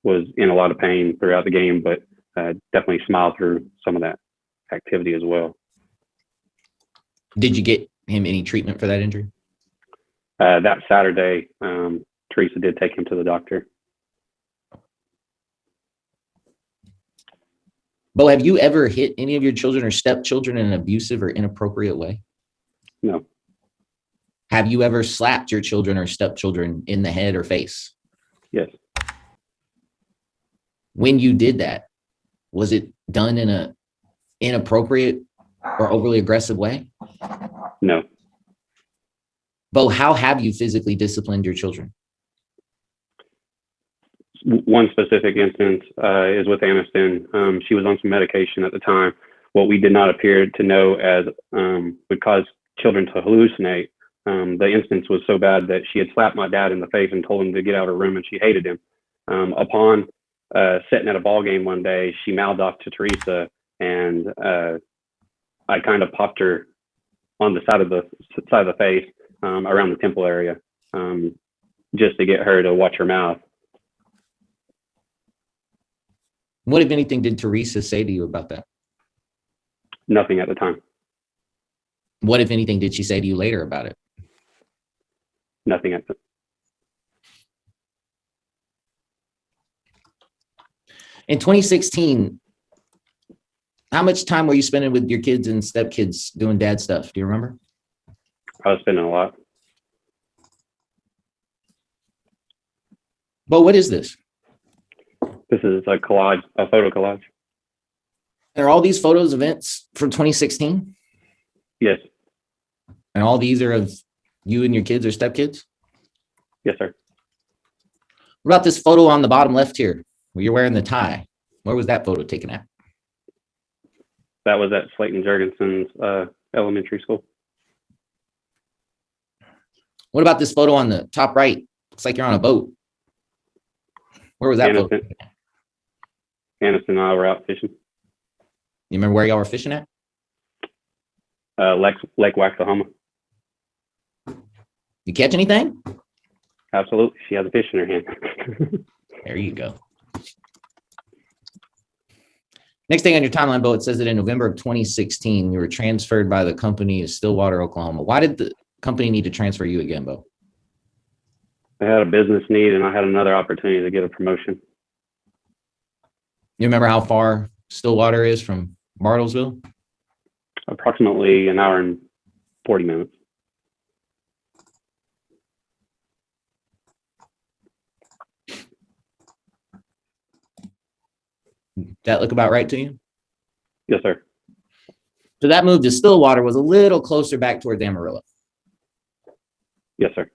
was in a lot of pain throughout the game, but definitely smiled through some of that activity as well. Did you get him any treatment for that injury? That Saturday, Teresa did take him to the doctor. Bo, have you ever hit any of your children or stepchildren in an abusive or inappropriate way? No. Have you ever slapped your children or stepchildren in the head or face? Yes. When you did that, was it done in an inappropriate or overly aggressive way? No. Bo, how have you physically disciplined your children? One specific instance is with Aniston. She was on some medication at the time. What we did not appear to know as would cause children to hallucinate. The instance was so bad that she had slapped my dad in the face and told him to get out of her room, and she hated him. Upon sitting at a ball game one day, she mouthed off to Teresa, and I kind of popped her on the side of the face around the temple area, just to get her to watch her mouth. What, if anything, did Teresa say to you about that? Nothing at the time. What, if anything, did she say to you later about it? Nothing at the In 2016, how much time were you spending with your kids and stepkids doing dad stuff? Do you remember? I was spending a lot. But what is this? This is a collage, a photo collage. Are all these photos events from 2016? Yes. And all these are of you and your kids or stepkids? Yes, sir. What about this photo on the bottom left here where you're wearing the tie? Where was that photo taken at? That was at Slayton Jurgensen's elementary school. What about this photo on the top right? Looks like you're on a boat. Where was that photo? Aniston and I were out fishing. You remember where y'all were fishing at? Lake Waxahoma. You catch anything? Absolutely. She has a fish in her hand. There you go. Next thing on your timeline, Bo, it says that in November of 2016, you were transferred by the company to Stillwater, Oklahoma. Why did the company need to transfer you again, Bo? I had a business need and I had another opportunity to get a promotion. You remember how far Stillwater is from Bartlesville? Approximately an hour and 40 minutes. That look about right to you? Yes, sir. So that move to Stillwater was a little closer back towards Amarillo. Yes, sir.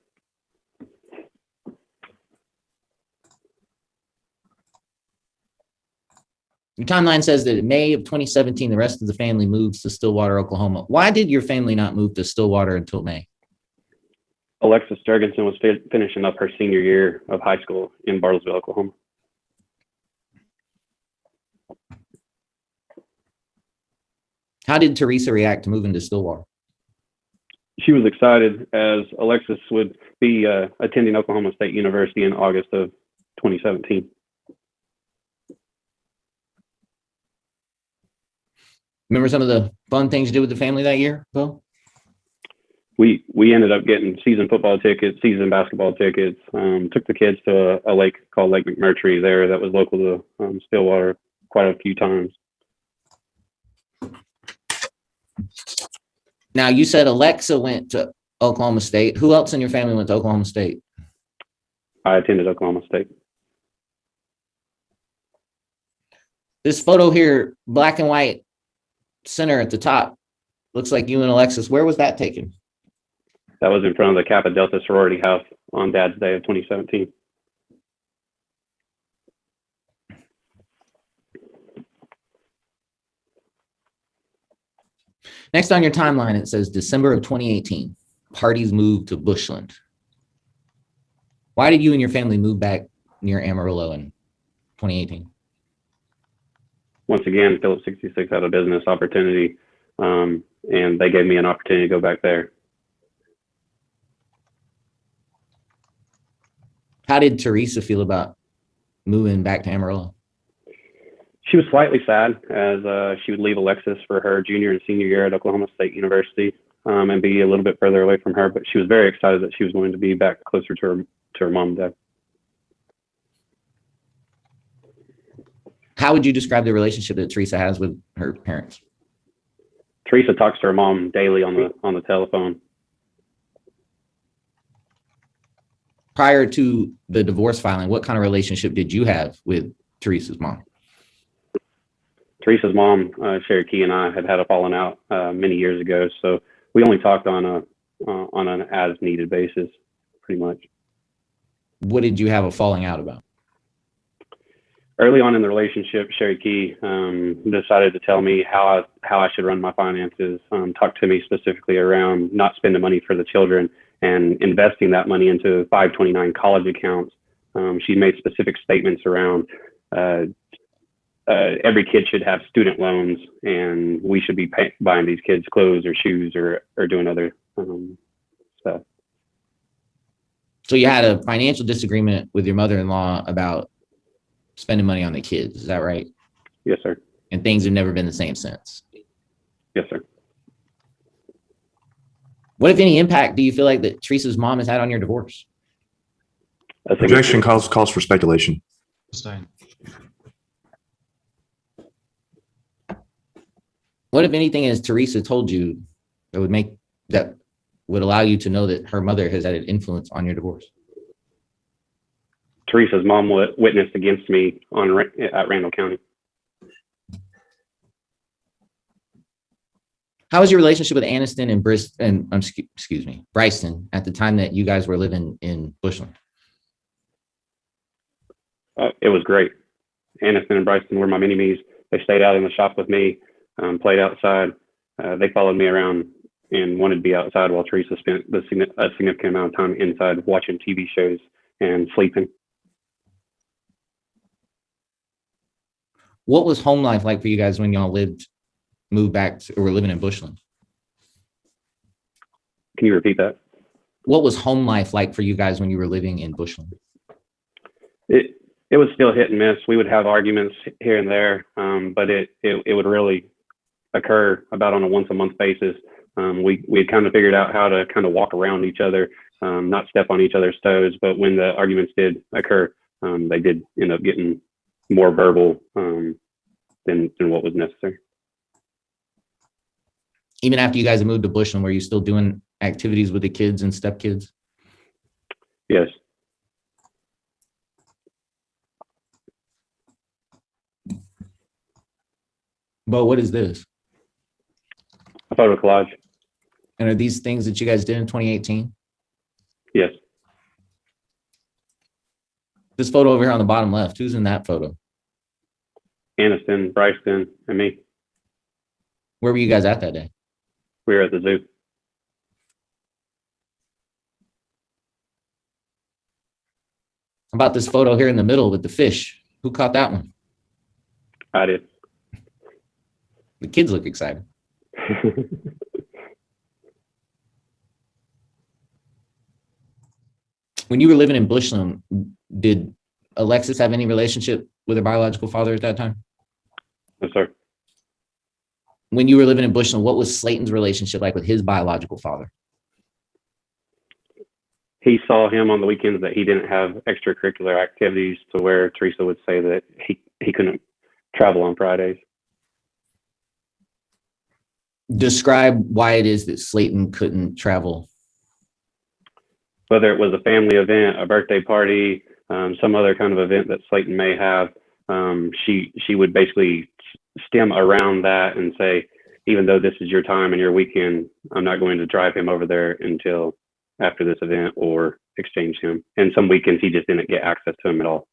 Your timeline says that in May of 2017, the rest of the family moves to Stillwater, Oklahoma. Why did your family not move to Stillwater until May? Alexis Jurgensen was finishing up her senior year of high school in Bartlesville, Oklahoma. How did Teresa react to moving to Stillwater? She was excited as Alexis would be attending Oklahoma State University in August of 2017. Remember some of the fun things you did with the family that year, Bo? We ended up getting season football tickets, season basketball tickets, took the kids to a lake called Lake McMurtry there that was local to Stillwater quite a few times. Now, you said Alexa went to Oklahoma State. Who else in your family went to Oklahoma State? I attended Oklahoma State. This photo here, black and white, center at the top, looks like you and Alexis. Where was that taken? That was in front of the Kappa Delta sorority house on Dad's Day of 2017. Next on your timeline, it says December of 2018, parties moved to Bushland. Why did you and your family move back near Amarillo in 2018? Once again, Phillips 66 had a business opportunity, and they gave me an opportunity to go back there. How did Teresa feel about moving back to Amarillo? She was slightly sad as she would leave Alexis for her junior and senior year at Oklahoma State University and be a little bit further away from her, but she was very excited that she was going to be back closer to her mom and dad. How would you describe the relationship that Teresa has with her parents? Teresa talks to her mom daily on the telephone. Prior to the divorce filing, what kind of relationship did you have with Teresa's mom? Teresa's mom, Sherry Key, and I had a falling out many years ago, so we only talked on an as-needed basis, pretty much. What did you have a falling out about? Early on in the relationship, Sherry Key decided to tell me how I should run my finances, talk to me specifically around not spending money for the children and investing that money into 529 college accounts. She made specific statements around every kid should have student loans and we should be buying these kids clothes or shoes or doing other stuff. So you had a financial disagreement with your mother-in-law about spending money on the kids. Is that right? Yes, sir. And things have never been the same since. Yes, sir. What, if any, impact do you feel like that Teresa's mom has had on your divorce? Objection calls for speculation. Sustain. What, if anything, has Teresa told you that would allow you to know that her mother has had an influence on your divorce? Teresa's mom witnessed against me at Randall County. How was your relationship with Aniston and Bryson at the time that you guys were living in Bushland? It was great. Aniston and Bryson were my mini-me's. They stayed out in the shop with me, played outside. They followed me around and wanted to be outside while Teresa spent a significant amount of time inside watching TV shows and sleeping. What was home life like for you guys when y'all moved back or were living in Bushland? Can you repeat that? What was home life like for you guys when you were living in Bushland? It was still hit and miss. We would have arguments here and there, but it would really occur about on a once a month basis. We had kind of figured out how to kind of walk around each other, not step on each other's toes. But when the arguments did occur, they did end up getting more verbal than what was necessary. Even after you guys moved to Bushland, were you still doing activities with the kids and stepkids? Yes. Bo, what is this? A photo collage. And are these things that you guys did in 2018? Yes. This photo over here on the bottom left, who's in that photo? Aniston, Bryson, and me. Where were you guys at that day? We were at the zoo. How about this photo here in the middle with the fish? Who caught that one? I did. The kids look excited. When you were living in Bushland, did Alexis have any relationship with her biological father at that time? Yes, sir. When you were living in Bushland, what was Slayton's relationship like with his biological father? He saw him on the weekends that he didn't have extracurricular activities to where Teresa would say that he couldn't travel on Fridays. Describe why it is that Slayton couldn't travel. Whether it was a family event, a birthday party, some other kind of event that Slayton may have, she would basically stem around that and say, even though this is your time and your weekend, I'm not going to drive him over there until after this event or exchange him. And some weekends he just didn't get access to him at all.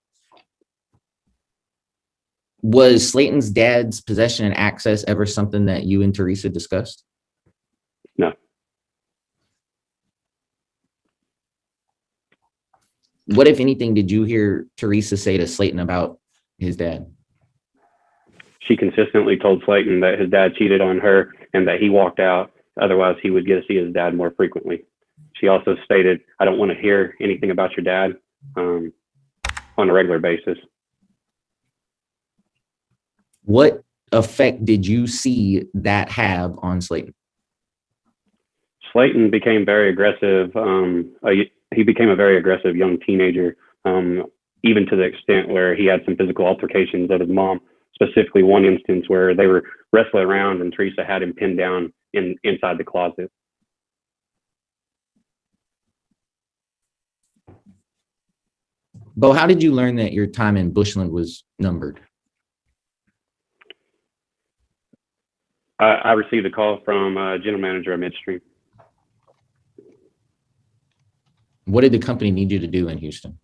Was Slayton's dad's possession and access ever something that you and Teresa discussed? No. What, if anything, did you hear Teresa say to Slayton about his dad? She consistently told Slayton that his dad cheated on her and that he walked out. Otherwise, he would get to see his dad more frequently. She also stated, I don't want to hear anything about your dad on a regular basis. What effect did you see that have on Slayton? Slayton became very aggressive. He became a very aggressive young teenager, even to the extent where he had some physical altercations with his mom, specifically one instance where they were wrestling around and Teresa had him pinned down inside the closet. Bo, how did you learn that your time in Bushland was numbered? I received a call from general manager of midstream. What did the company need you to do in Houston?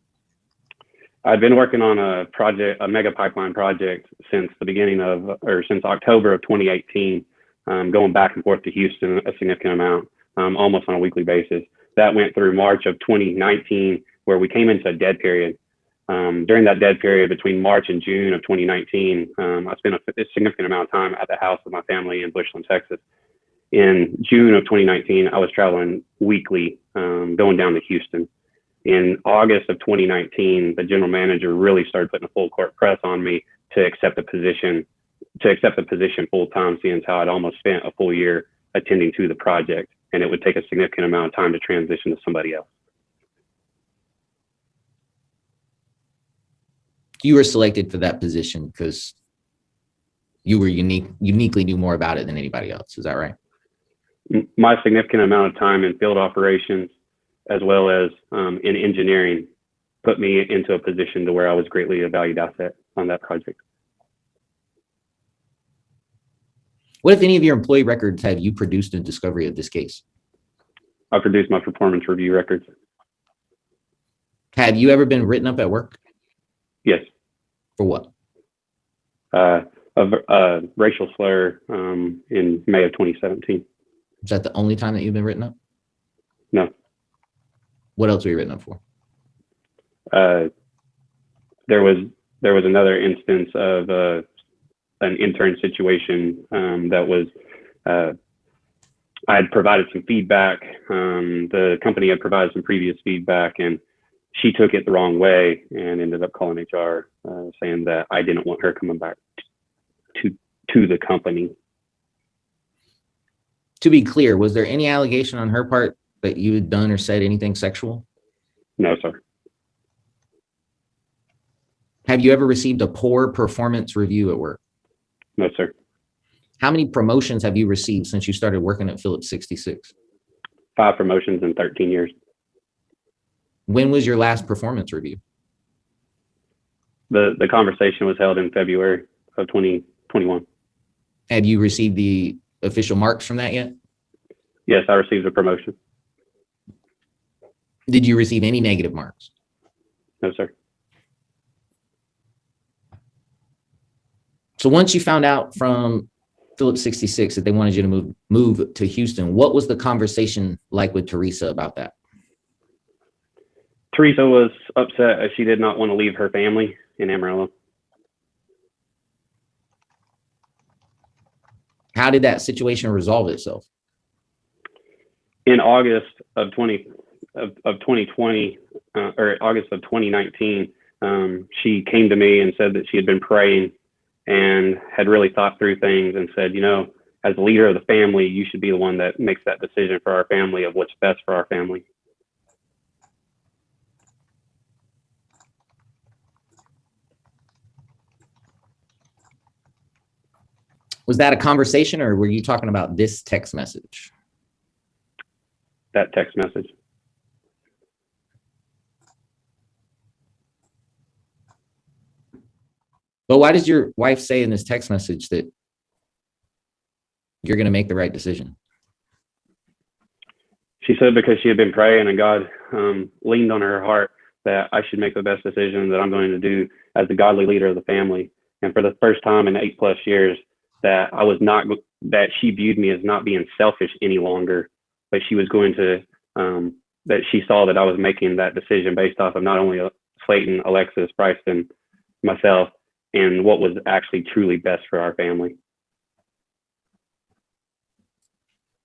I've been working on a project, a mega pipeline project, since October of 2018, going back and forth to Houston a significant amount, almost on a weekly basis. That went through March of 2019, where we came into a dead period. During that dead period between March and June of 2019, I spent a significant amount of time at the house with my family in Bushland, Texas. In June of 2019, I was traveling weekly, going down to Houston. In August of 2019, the general manager really started putting a full court press on me to accept the position full time, seeing as how I'd almost spent a full year attending to the project, and it would take a significant amount of time to transition to somebody else. You were selected for that position because you were uniquely knew more about it than anybody else. Is that right? My significant amount of time in field operations, as well as in engineering, put me into a position to where I was greatly a valued asset on that project. What, if any, of your employee records have you produced in discovery of this case? I produced my performance review records. Have you ever been written up at work? Yes. For what? A racial slur in May of 2017. Is that the only time that you've been written up? No. What else were you written up for? There was another instance of an intern situation that was I had provided some feedback. The company had provided some previous feedback, and she took it the wrong way and ended up calling HR, saying that I didn't want her coming back to the company. To be clear, was there any allegation on her part that you had done or said anything sexual? No, sir. Have you ever received a poor performance review at work? No, sir. How many promotions have you received since you started working at Phillips 66? 5 promotions in 13 years. When was your last performance review? The conversation was held in February of 2021. Have you received the official marks from that yet? Yes, I received a promotion. Did you receive any negative marks? No, sir. So once you found out from Phillips 66 that they wanted you to move to Houston, what was the conversation like with Teresa about that? Teresa was upset as she did not want to leave her family in Amarillo. How did that situation resolve itself? In August of 2020, or August of 2019, she came to me and said that she had been praying and had really thought through things and said, you know, as the leader of the family, you should be the one that makes that decision for our family of what's best for our family. Was that a conversation, or were you talking about this text message? That text message. But why does your wife say in this text message that you're going to make the right decision? She said because she had been praying and God leaned on her heart that I should make the best decision that I'm going to do as the godly leader of the family. And for the first time in 8+ years, that she viewed me as not being selfish any longer, but she was going to, that she saw that I was making that decision based off of not only Slayton, Alexis, Bryson, myself, and what was actually truly best for our family.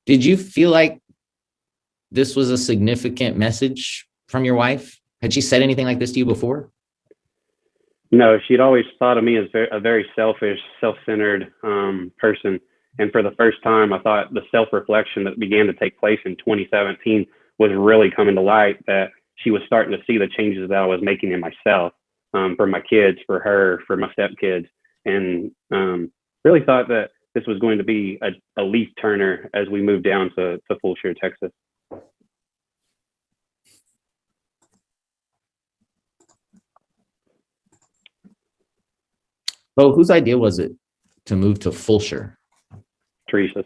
Did you feel like this was a significant message from your wife? Had she said anything like this to you before? No, she'd always thought of me as a very selfish, self-centered person. And for the first time, I thought the self-reflection that began to take place in 2017 was really coming to light, that she was starting to see the changes that I was making in myself, for my kids, for her, for my stepkids, and really thought that this was going to be a leaf turner as we moved down to Fulshire, Texas. Oh, whose idea was it to move to Fulshire? Teresa's.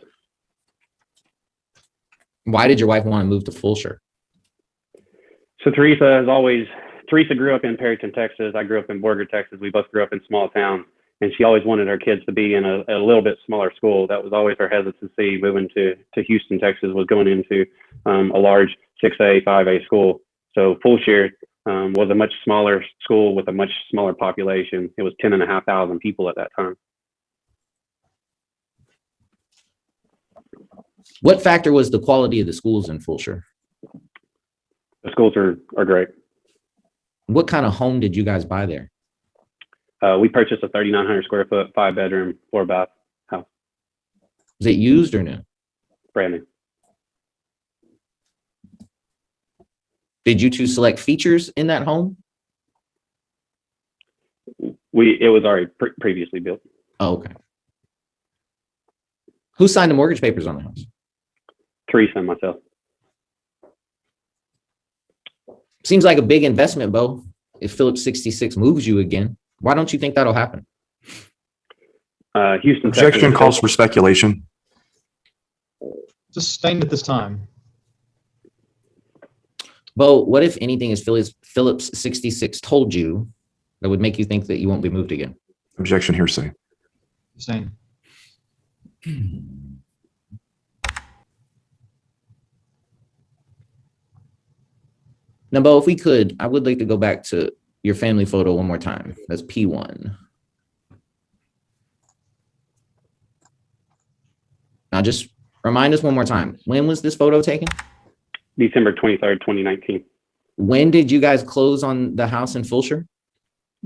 Why did your wife want to move to Fulshire? So Teresa grew up in Perryton, Texas. I grew up in Borger, Texas. We both grew up in small towns, and she always wanted our kids to be in a little bit smaller school. That was always her hesitancy. Moving to Houston, Texas, was going into a large 6A, 5A school. So Fulshire was a much smaller school with a much smaller population. It was 10,500 people at that time. What factor was the quality of the schools in Fulshire? The schools are great. What kind of home did you guys buy there? We purchased a 3,900 square foot, 5-bedroom, 4-bath house. Was it used or new? Brand new. Did you two select features in that home? It was already previously built. Oh, okay. Who signed the mortgage papers on the house? Teresa and myself. Seems like a big investment, Bo. If Phillips 66 moves you again, why don't you think that'll happen? Houston. Objection calls for speculation. Sustained at this time. Bo, what if anything is Phillips 66 told you that would make you think that you won't be moved again? Objection hearsay. Sustained. Now, Bo, if we could, I would like to go back to your family photo one more time. That's P1. Now, just remind us one more time. When was this photo taken? December 23rd, 2019. When did you guys close on the house in Fulshire?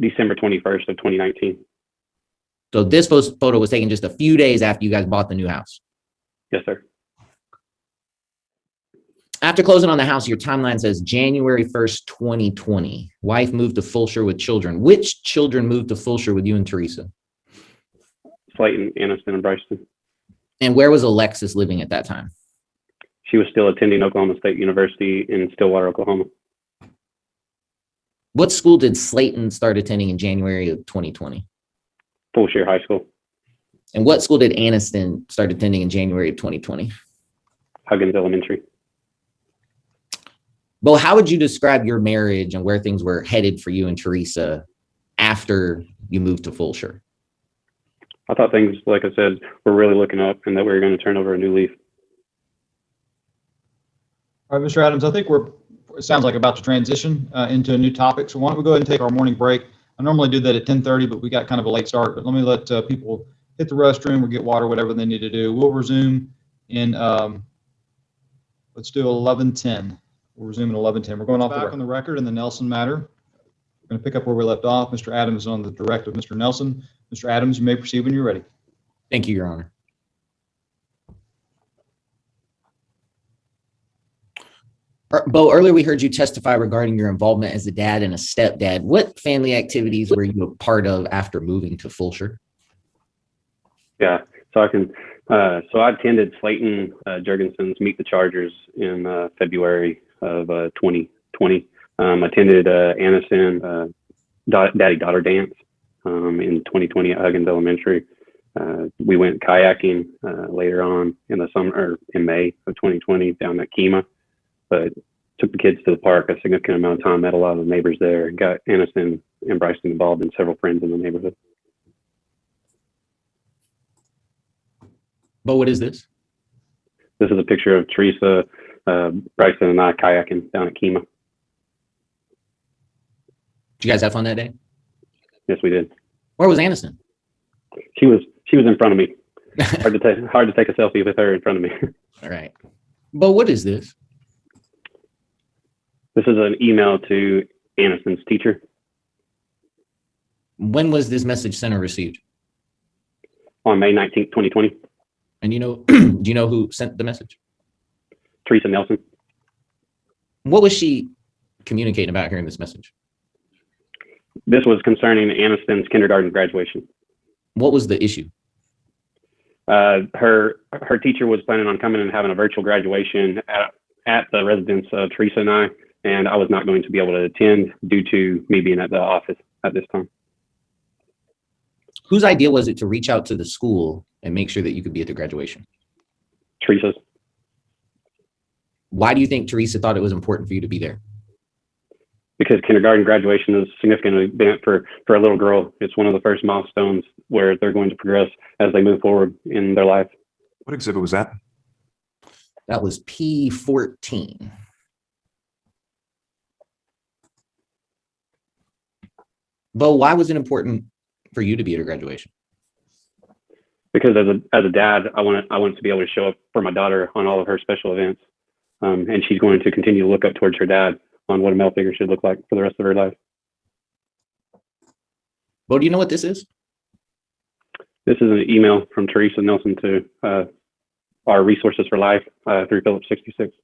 December 21st of 2019. So this photo was taken just a few days after you guys bought the new house. Yes, sir. After closing on the house, your timeline says January 1st, 2020. Wife moved to Fulshire with children. Which children moved to Fulshire with you and Teresa? Slayton, Aniston, and Bryson. And where was Alexis living at that time? She was still attending Oklahoma State University in Stillwater, Oklahoma. What school did Slayton start attending in January of 2020? Fulshire High School. And what school did Aniston start attending in January of 2020? Huggins Elementary. Bo, how would you describe your marriage and where things were headed for you and Teresa after you moved to Fulshire? I thought things, like I said, were really looking up and that we were going to turn over a new leaf. All right, Mr. Adams, I think it sounds like about to transition into a new topic. So why don't we go ahead and take our morning break? I normally do that at 10:30, but we got kind of a late start. But let me let people hit the restroom or get water, whatever they need to do. We'll resume in, let's do 11:10. We'll resume at 11:10. We're going off back on the record in the Nelson matter. We're going to pick up where we left off. Mr. Adams is on the direct of Mr. Nelson. Mr. Adams, you may proceed when you're ready. Thank you, Your Honor. Bo, earlier we heard you testify regarding your involvement as a dad and a stepdad. What family activities were you a part of after moving to Fulshire? Yeah, so I attended Slayton Jurgensen's Meet the Chargers in February of 2020. Attended Aniston Daddy-Daughter Dance in 2020 at Huggins Elementary. We went kayaking later on in the summer, or in May of 2020 down at Kemah, but took the kids to the park a significant amount of time, met a lot of the neighbors there, and got Aniston and Bryson involved and several friends in the neighborhood. Bo, what is this? This is a picture of Teresa, Bryson, and I kayaking down at Kemah. Did you guys have fun that day? Yes, we did. Where was Aniston? She was in front of me. Hard to take a selfie with her in front of me. All right. Bo, what is this? This is an email to Aniston's teacher. When was this message sent or received? On May 19th, 2020. And do you know who sent the message? Teresa Nelson. What was she communicating about here in this message? This was concerning Aniston's kindergarten graduation. What was the issue? Her teacher was planning on coming and having a virtual graduation at the residence of Teresa and I was not going to be able to attend due to me being at the office at this time. Whose idea was it to reach out to the school and make sure that you could be at the graduation? Teresa's. Why do you think Teresa thought it was important for you to be there? Because kindergarten graduation is a significant event for a little girl. It's one of the first milestones where they're going to progress as they move forward in their life. What exhibit was that? That was P14. Bo, why was it important for you to be at her graduation? Because as a dad, I want to be able to show up for my daughter on all of her special events, and she's going to continue to look up towards her dad on what a male figure should look like for the rest of her life. Bo, do you know what this is? This is an email from Teresa Nelson to our Resources for Life through Phillips 66.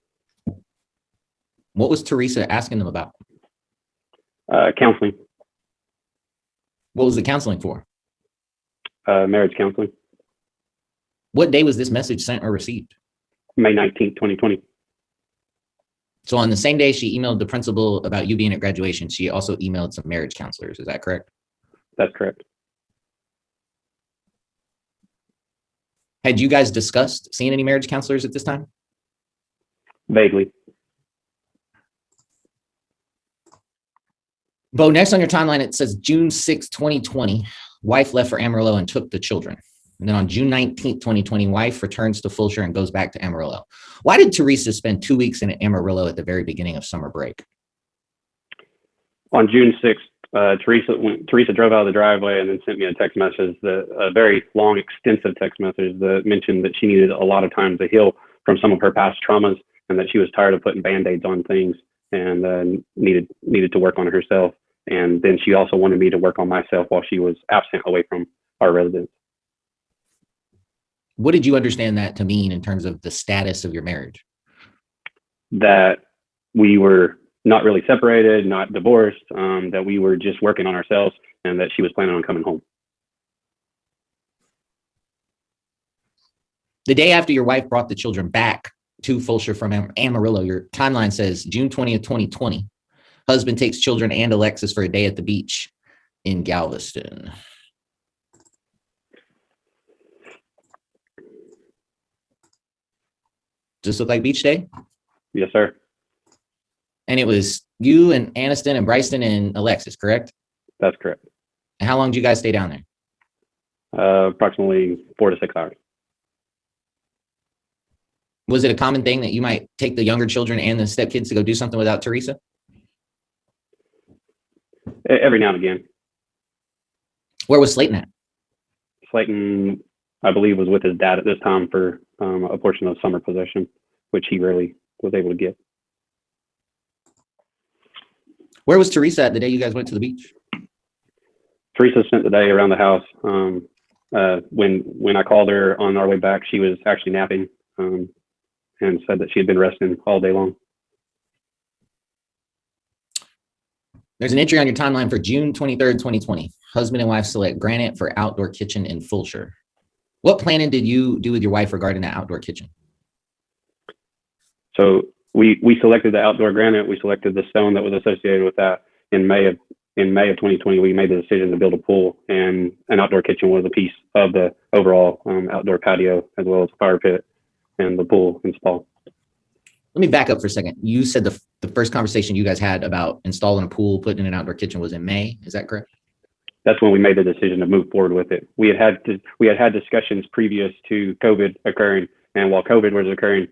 What was Teresa asking them about? Counseling. What was the counseling for? Marriage counseling. What day was this message sent or received? May 19th, 2020. So on the same day she emailed the principal about you being at graduation, she also emailed some marriage counselors. Is that correct? That's correct. Had you guys discussed seeing any marriage counselors at this time? Vaguely. Bo, next on your timeline, it says June 6, 2020, wife left for Amarillo and took the children. And then on June 19th, 2020, wife returns to Fulshire and goes back to Amarillo. Why did Teresa spend 2 weeks in Amarillo at the very beginning of summer break? On June 6th, Teresa drove out of the driveway and then sent me a text message, a very long, extensive text message that mentioned that she needed a lot of time to heal from some of her past traumas and that she was tired of putting Band-Aids on things and needed to work on herself. And then she also wanted me to work on myself while she was absent away from our residence. What did you understand that to mean in terms of the status of your marriage? That we were not really separated, not divorced, that we were just working on ourselves, and that she was planning on coming home. The day after your wife brought the children back to Fulshire from Amarillo, your timeline says June 20th, 2020, husband takes children and Alexis for a day at the beach in Galveston. Does this look like beach day? Yes, sir. And it was you and Aniston and Bryston and Alexis, correct? That's correct. And how long did you guys stay down there? Approximately 4 to 6 hours. Was it a common thing that you might take the younger children and the stepkids to go do something without Teresa? Every now and again. Where was Slayton at? Slayton, I believe, was with his dad at this time for a portion of summer possession, which he rarely was able to get. Where was Teresa at the day you guys went to the beach? Teresa spent the day around the house. When I called her on our way back, she was actually napping and said that she had been resting all day long. There's an entry on your timeline for June 23rd, 2020. Husband and wife select granite for outdoor kitchen in Fulshire. What planning did you do with your wife regarding the outdoor kitchen? So we selected the outdoor granite. We selected the stone that was associated with that. In May of 2020, we made the decision to build a pool, and an outdoor kitchen was a piece of the overall outdoor patio, as well as a fire pit and the pool install. Let me back up for a second. You said the first conversation you guys had about installing a pool, putting in an outdoor kitchen was in May. Is that correct? That's when we made the decision to move forward with it. We had discussions previous to COVID occurring, and while COVID was occurring,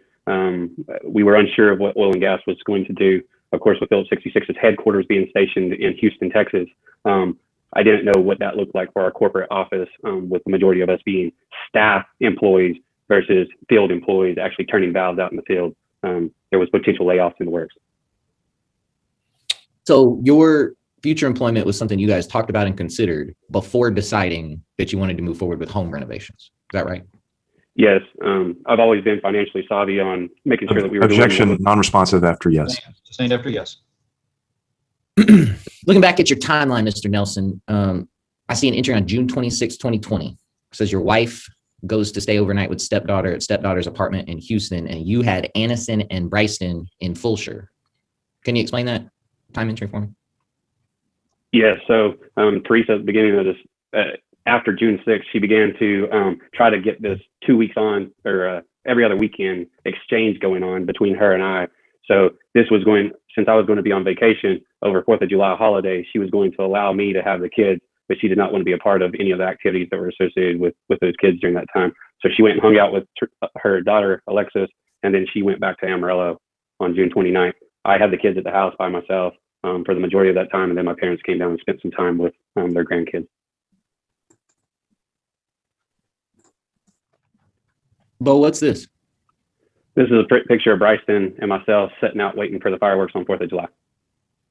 we were unsure of what oil and gas was going to do. Of course, with Phillips 66's headquarters being stationed in Houston, Texas, I didn't know what that looked like for our corporate office, with the majority of us being staff employees versus field employees actually turning valves out in the field. There was potential layoffs in the works. So your future employment was something you guys talked about and considered before deciding that you wanted to move forward with home renovations. Is that right? Yes. I've always been financially savvy on making sure that we were Objection, non-responsive after yes. Sustained after yes. Looking back at your timeline, Mr. Nelson, I see an entry on June 26, 2020. It says your wife goes to stay overnight with stepdaughter at stepdaughter's apartment in Houston, and you had Aniston and Bryston in Fulshire. Can you explain that time entry for me? Yes. So Teresa, at the beginning of this, after June 6th, she began to try to get this 2 weeks on, or every other weekend exchange going on between her and I. So this was since I was going to be on vacation over 4th of July holiday, she was going to allow me to have the kids, but she did not want to be a part of any of the activities that were associated with those kids during that time. So she went and hung out with her daughter, Alexis, and then she went back to Amarillo on June 29th. I had the kids at the house by myself for the majority of that time, and then my parents came down and spent some time with their grandkids. Bo, what's this? This is a picture of Bryston and myself sitting out waiting for the fireworks on 4th of July.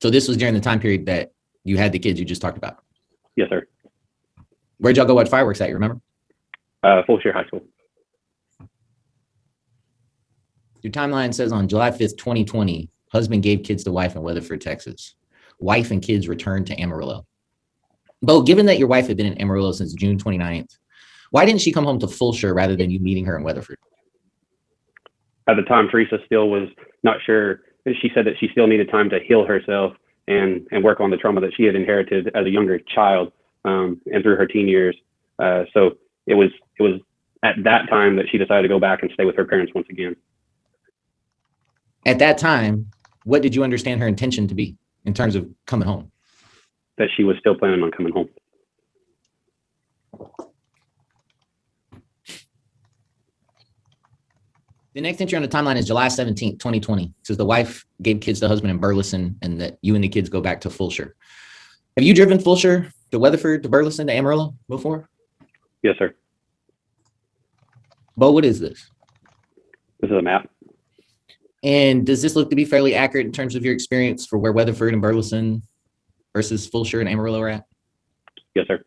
So this was during the time period that you had the kids you just talked about? Yes, sir. Where'd y'all go watch fireworks at, you remember? Fulshire High School. Your timeline says on July 5th, 2020, husband gave kids to wife in Weatherford, Texas. Wife and kids returned to Amarillo. Bo, given that your wife had been in Amarillo since June 29th, Why didn't she come home to Fulshire rather than you meeting her in Weatherford? At the time, Teresa still was not sure. She said that she still needed time to heal herself and work on the trauma that she had inherited as a younger child and through her teen years. So it was at that time that she decided to go back and stay with her parents once again. At that time, what did you understand her intention to be in terms of coming home? That she was still planning on coming home. The next entry on the timeline is July 17th, 2020. It says the wife gave kids to husband in Burleson and that you and the kids go back to Fulshire. Have you driven Fulshire to Weatherford, to Burleson, to Amarillo before? Yes, sir. Bo, what is this? This is a map. And does this look to be fairly accurate in terms of your experience for where Weatherford and Burleson versus Fulshire and Amarillo are at? Yes, sir.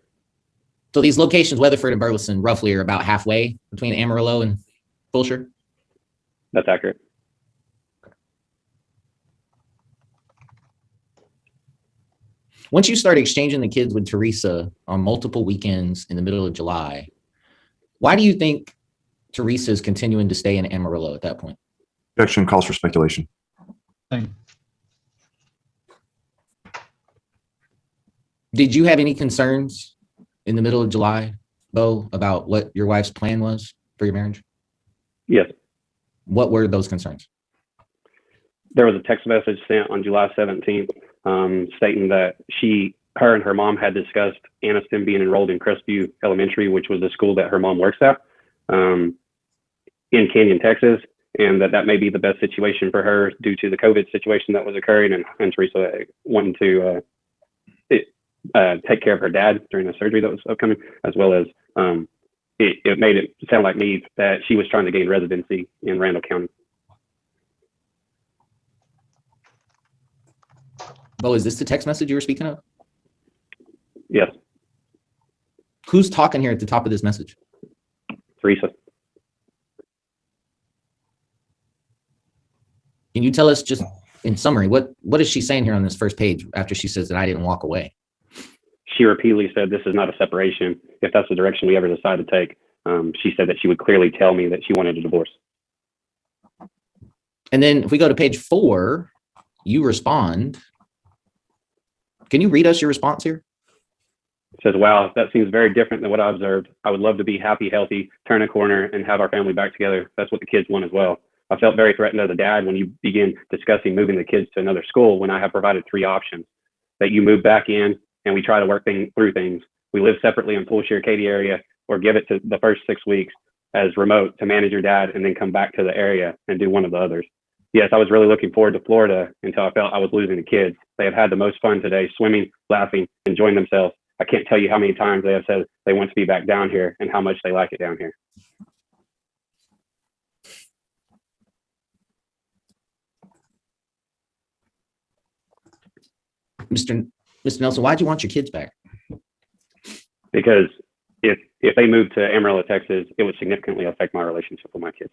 So these locations, Weatherford and Burleson, roughly are about halfway between Amarillo and Fulshire? That's accurate. Once you start exchanging the kids with Teresa on multiple weekends in the middle of July, why do you think Teresa is continuing to stay in Amarillo at that point? Objection calls for speculation. Did you have any concerns in the middle of July, Bo, about what your wife's plan was for your marriage? Yes. What were those concerns? There was a text message sent on July 17th stating that her and her mom had discussed Aniston being enrolled in Crestview Elementary, which was the school that her mom works at in Canyon, Texas, and that may be the best situation for her due to the COVID situation that was occurring and Teresa wanting to take care of her dad during the surgery that was upcoming, as well as it made it sound like me that she was trying to gain residency in Randall County. Bo, is this the text message you were speaking of? Yes, Who's talking here at the top of this message? Teresa. Can you tell us just in summary, what is she saying here on this first page after she says that I didn't walk away? She repeatedly said this is not a separation. If that's the direction we ever decide to take, she said that she would clearly tell me that she wanted a divorce. And then if we go to page 4, you respond. Can you read us your response here? It says, wow, that seems very different than what I observed. I would love to be happy, healthy, turn a corner, and have our family back together. That's what the kids want as well. I felt very threatened as a dad when you begin discussing moving the kids to another school when I have provided 3 options. That you move back in and we try to work through things. We live separately in Fulshire, Katy area, or give it to the first 6 weeks as remote to manage your dad and then come back to the area and do one of the others. Yes, I was really looking forward to Florida until I felt I was losing the kids. They have had the most fun today, swimming, laughing, enjoying themselves. I can't tell you how many times they have said they want to be back down here and how much they like it down here. Mr. Nelson, why'd you want your kids back? Because if they moved to Amarillo, Texas, it would significantly affect my relationship with my kids.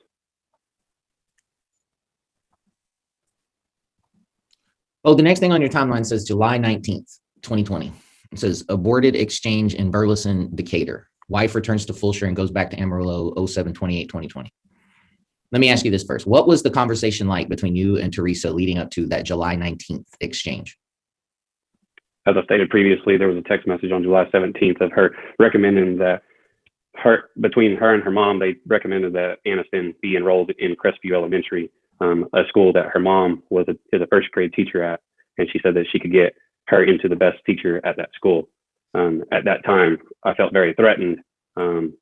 Oh, the next thing on your timeline says July 19th, 2020. It says aborted exchange in Burleson, Decatur. Wife returns to Fulshire and goes back to Amarillo 07/28/2020. Let me ask you this first. What was the conversation like between you and Teresa leading up to that July 19th exchange? As I stated previously, there was a text message on July 17th of her recommending that between her and her mom, they recommended that Aniston be enrolled in Crestview Elementary, a school that her mom is a first grade teacher at. And she said that she could get her into the best teacher at that school. At that time, I felt very threatened. And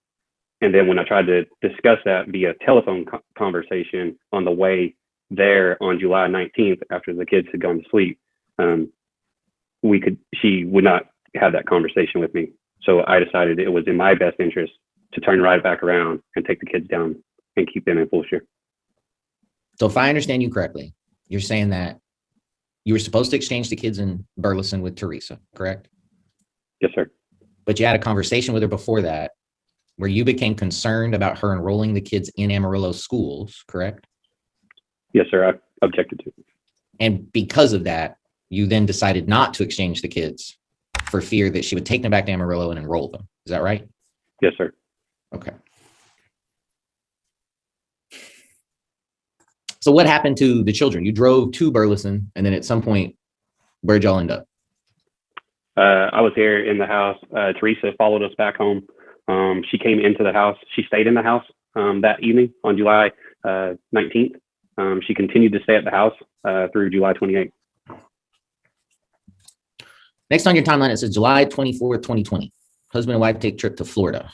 then when I tried to discuss that via telephone conversation on the way there on July 19th, after the kids had gone to sleep, she would not have that conversation with me. So I decided it was in my best interest to turn right back around and take the kids down and keep them in Fulshire. So if I understand you correctly, you're saying that you were supposed to exchange the kids in Burleson with Teresa, correct? Yes, sir. But you had a conversation with her before that where you became concerned about her enrolling the kids in Amarillo schools, correct? Yes, sir. I objected to it. And because of that, you then decided not to exchange the kids for fear that she would take them back to Amarillo and enroll them. Is that right? Yes, sir. Okay. So what happened to the children? You drove to Burleson, and then at some point, where'd y'all end up? I was here in the house. Teresa followed us back home. She came into the house. She stayed in the house that evening on July 19th. She continued to stay at the house through July 28th. Next on your timeline, it says July 24th, 2020. Husband and wife take trip to Florida.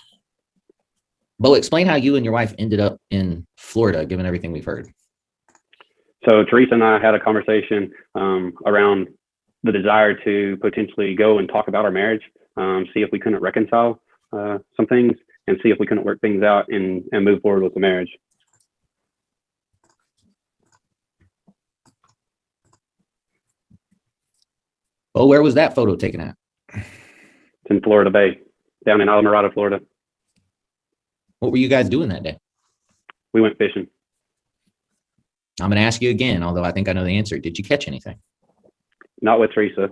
Bo, explain how you and your wife ended up in Florida, given everything we've heard. So Teresa and I had a conversation around the desire to potentially go and talk about our marriage, see if we couldn't reconcile some things, and see if we couldn't work things out and move forward with the marriage. Oh, where was that photo taken at? It's in Florida Bay, down in Alamorado, Florida. What were you guys doing that day? We went fishing. I'm going to ask you again, although I think I know the answer. Did you catch anything? Not with Teresa.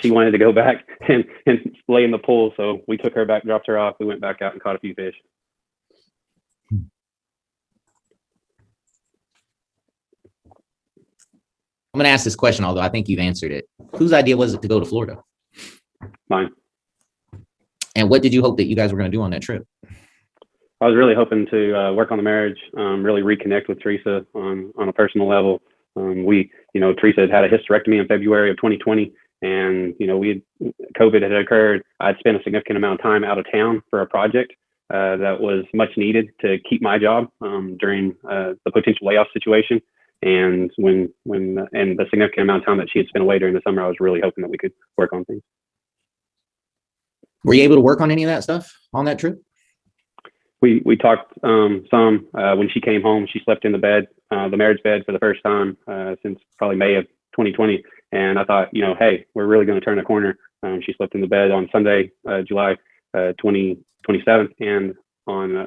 She wanted to go back and lay in the pool, so we took her back, dropped her off. We went back out and caught a few fish. I'm going to ask this question, although I think you've answered it. Whose idea was it to go to Florida? Mine. And what did you hope that you guys were going to do on that trip? I was really hoping to work on the marriage, really reconnect with Teresa on a personal level. Teresa had a hysterectomy in February of 2020, and COVID had occurred. I'd spent a significant amount of time out of town for a project that was much needed to keep my job during the potential layoff situation. And when the significant amount of time that she had spent away during the summer, I was really hoping that we could work on things. Were you able to work on any of that stuff on that trip? We talked some. When she came home, she slept in the bed, the marriage bed, for the first time since probably May of 2020. And I thought, hey, we're really going to turn a corner. She slept in the bed on Sunday, July 27th, and on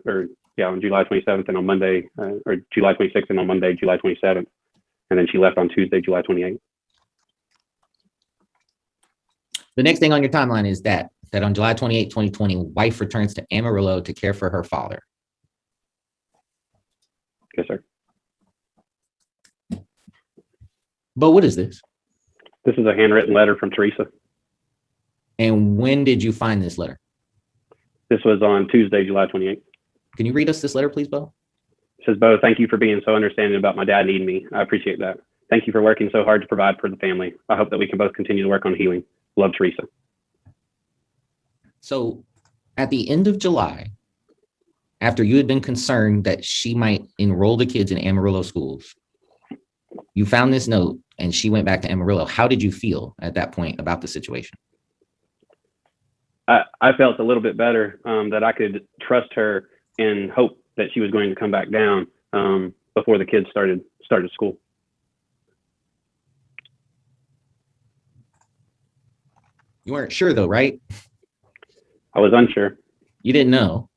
July 27th, and on Monday, or July 26th, and on Monday, July 27th. And then she left on Tuesday, July 28th. The next thing on your timeline is that on July 28, 2020, wife returns to Amarillo to care for her father. Yes, sir. But what is this? This is a handwritten letter from Teresa. And when did you find this letter? This was on Tuesday, July 28th. Can you read us this letter, please, Bo? It says, Bo, thank you for being so understanding about my dad needing me. I appreciate that. Thank you for working so hard to provide for the family. I hope that we can both continue to work on healing. Love, Teresa. So at the end of July, after you had been concerned that she might enroll the kids in Amarillo schools, you found this note and she went back to Amarillo. How did you feel at that point about the situation? I felt a little bit better that I could trust her and hope that she was going to come back down before the kids started school. You weren't sure though, right? I was unsure. You didn't know.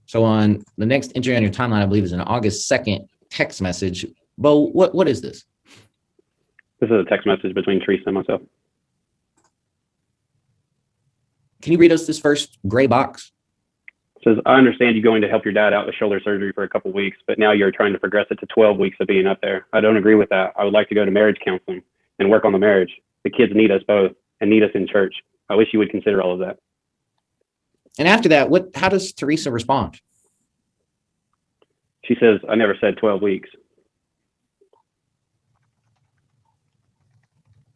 So on the next entry on your timeline, I believe is an August 2nd text message. Bo, what is this? This is a text message between Teresa and myself. Can you read us this first gray box? It says, I understand you're going to help your dad out with shoulder surgery for a couple of weeks, but now you're trying to progress it to 12 weeks of being up there. I don't agree with that. I would like to go to marriage counseling and work on the marriage. The kids need us both and need us in church. I wish you would consider all of that. And after that, how does Teresa respond? She says, I never said 12 weeks.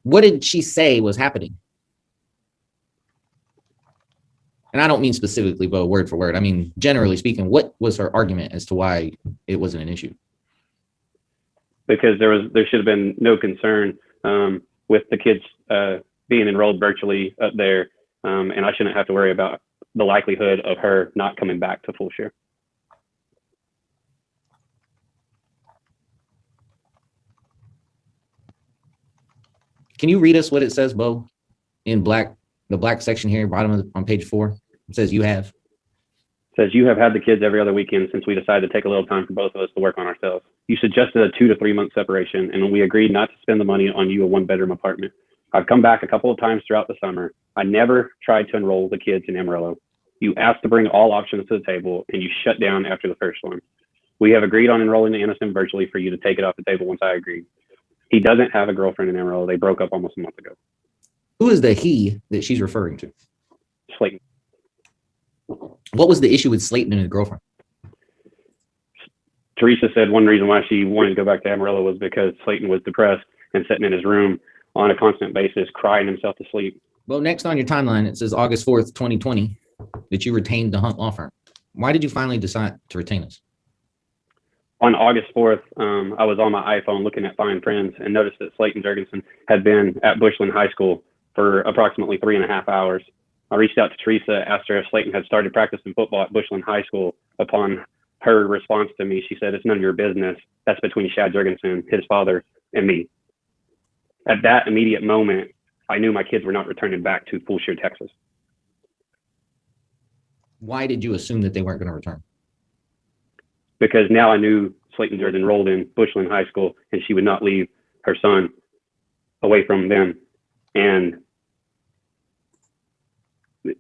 What did she say was happening? And I don't mean specifically, but word for word. I mean, generally speaking, what was her argument as to why it wasn't an issue? Because there should have been no concern with the kids being enrolled virtually up there, and I shouldn't have to worry about the likelihood of her not coming back to full share. Can you read us what it says, Bo, in black, the black section here, bottom on page 4? It says you have. It says you have had the kids every other weekend since we decided to take a little time for both of us to work on ourselves. You suggested a 2 to 3 month separation, and we agreed not to spend the money on you a 1-bedroom apartment. I've come back a couple of times throughout the summer. I never tried to enroll the kids in Amarillo. You asked to bring all options to the table, and you shut down after the first one. We have agreed on enrolling the innocent virtually for you to take it off the table once I agree. He doesn't have a girlfriend in Amarillo. They broke up almost a month ago. Who is the he that she's referring to? Slayton. What was the issue with Slayton and his girlfriend? Teresa said one reason why she wanted to go back to Amarillo was because Slayton was depressed and sitting in his room on a constant basis, crying himself to sleep. Well, next on your timeline, it says August 4th, 2020, that you retained the Hunt Law Firm. Why did you finally decide to retain us? On August 4th, I was on my iPhone looking at Find Friends and noticed that Slayton Jurgensen had been at Bushland High School for approximately 3.5 hours. I reached out to Teresa, asked her if Slayton had started practicing football at Bushland High School. Upon her response to me, she said, "It's none of your business. That's between Shad Jurgensen, his father, and me." At that immediate moment, I knew my kids were not returning back to Fulshire, Texas. Why did you assume that they weren't going to return? Because now I knew Slayton had enrolled in Bushland High School, and she would not leave her son away from them. And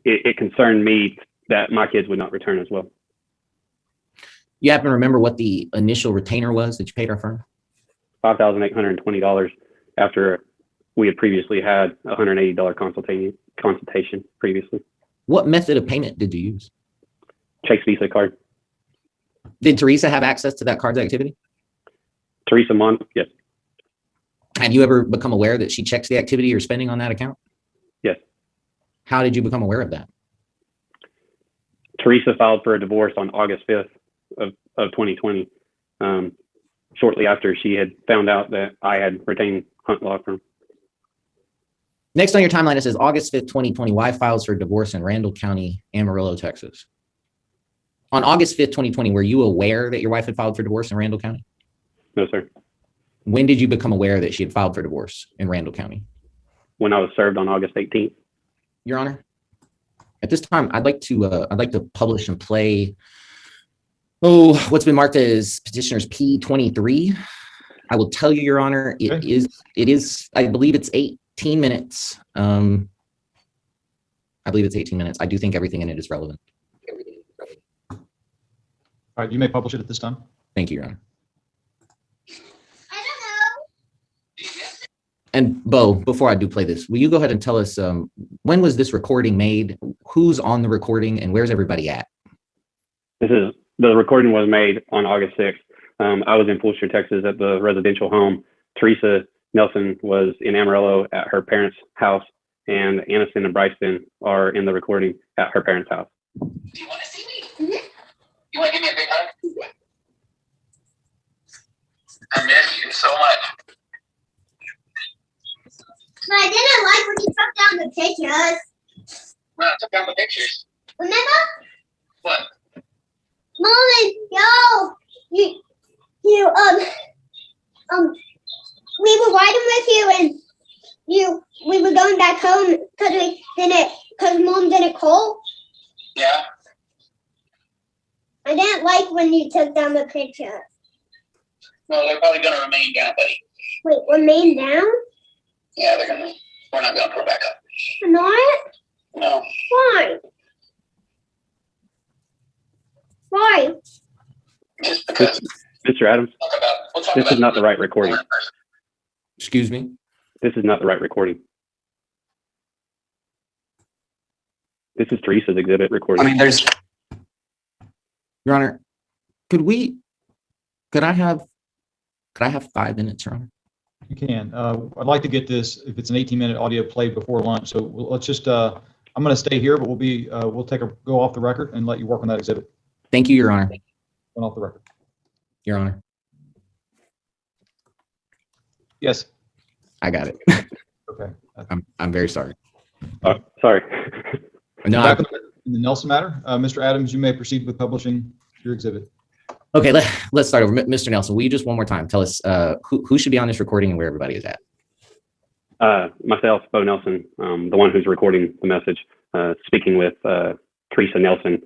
it concerned me that my kids would not return as well. You happen to remember what the initial retainer was that you paid our firm? $5,820 after we had previously had a $180 consultation previously. What method of payment did you use? Chase Visa card. Did Teresa have access to that card's activity? Teresa Mon, yes. Have you ever become aware that she checks the activity you're spending on that account? Yes. How did you become aware of that? Teresa filed for a divorce on August 5th of 2020, shortly after she had found out that I had retained Hunt Law Firm. Next on your timeline, it says August 5th, 2020, wife files for divorce in Randall County, Amarillo, Texas. On August 5th, 2020, were you aware that your wife had filed for divorce in Randall County? No, sir. When did you become aware that she had filed for divorce in Randall County? When I was served on August 18th. Your Honor, at this time, I'd like to publish and play what's been marked as petitioner's P23. I will tell you, Your Honor, it is, I believe it's 18 minutes. I believe it's 18 minutes. I do think everything in it is relevant. All right, you may publish it at this time. Thank you, Your Honor. And Bo, before I do play this, will you go ahead and tell us when was this recording made? Who's on the recording and where's everybody at? The recording was made on August 6th. I was in Fulshire, Texas at the residential home. Teresa Nelson was in Amarillo at her parents' house, and Aniston and Bryson are in the recording at her parents' house. Do you want to see me? Mm-hmm. You want to give me a big hug? I miss you so much. But I didn't like when you took down the pictures. When I took down the pictures. Remember? What? Mom and we were riding with you and we were going back home because Mom didn't call. Yeah. I didn't like when you took down the picture. No, they're probably gonna remain down, buddy. Wait, remain down? Yeah, we're not gonna put back up. Not? No. Why? Why? Just because. Mr. Adams, this is not the right recording. Excuse me? This is not the right recording. This is Teresa's exhibit recording. I mean, there's. Your Honor, could I have 5 minutes, Your Honor? You can. I'd like to get this, if it's an 18-minute audio played before lunch. So let's just, I'm going to stay here, but we'll go off the record and let you work on that exhibit. Thank you, Your Honor. Going off the record. Your Honor. Yes. I got it. Okay. I'm very sorry. Sorry. No, Back in the Nelson matter, Mr. Adams, you may proceed with publishing your exhibit. okay, let's start over. Mr. Nelson, will you just one more time tell us who should be on this recording and where everybody is at? Myself, Bo Nelson, the one who's recording the message, speaking with Teresa Nelson,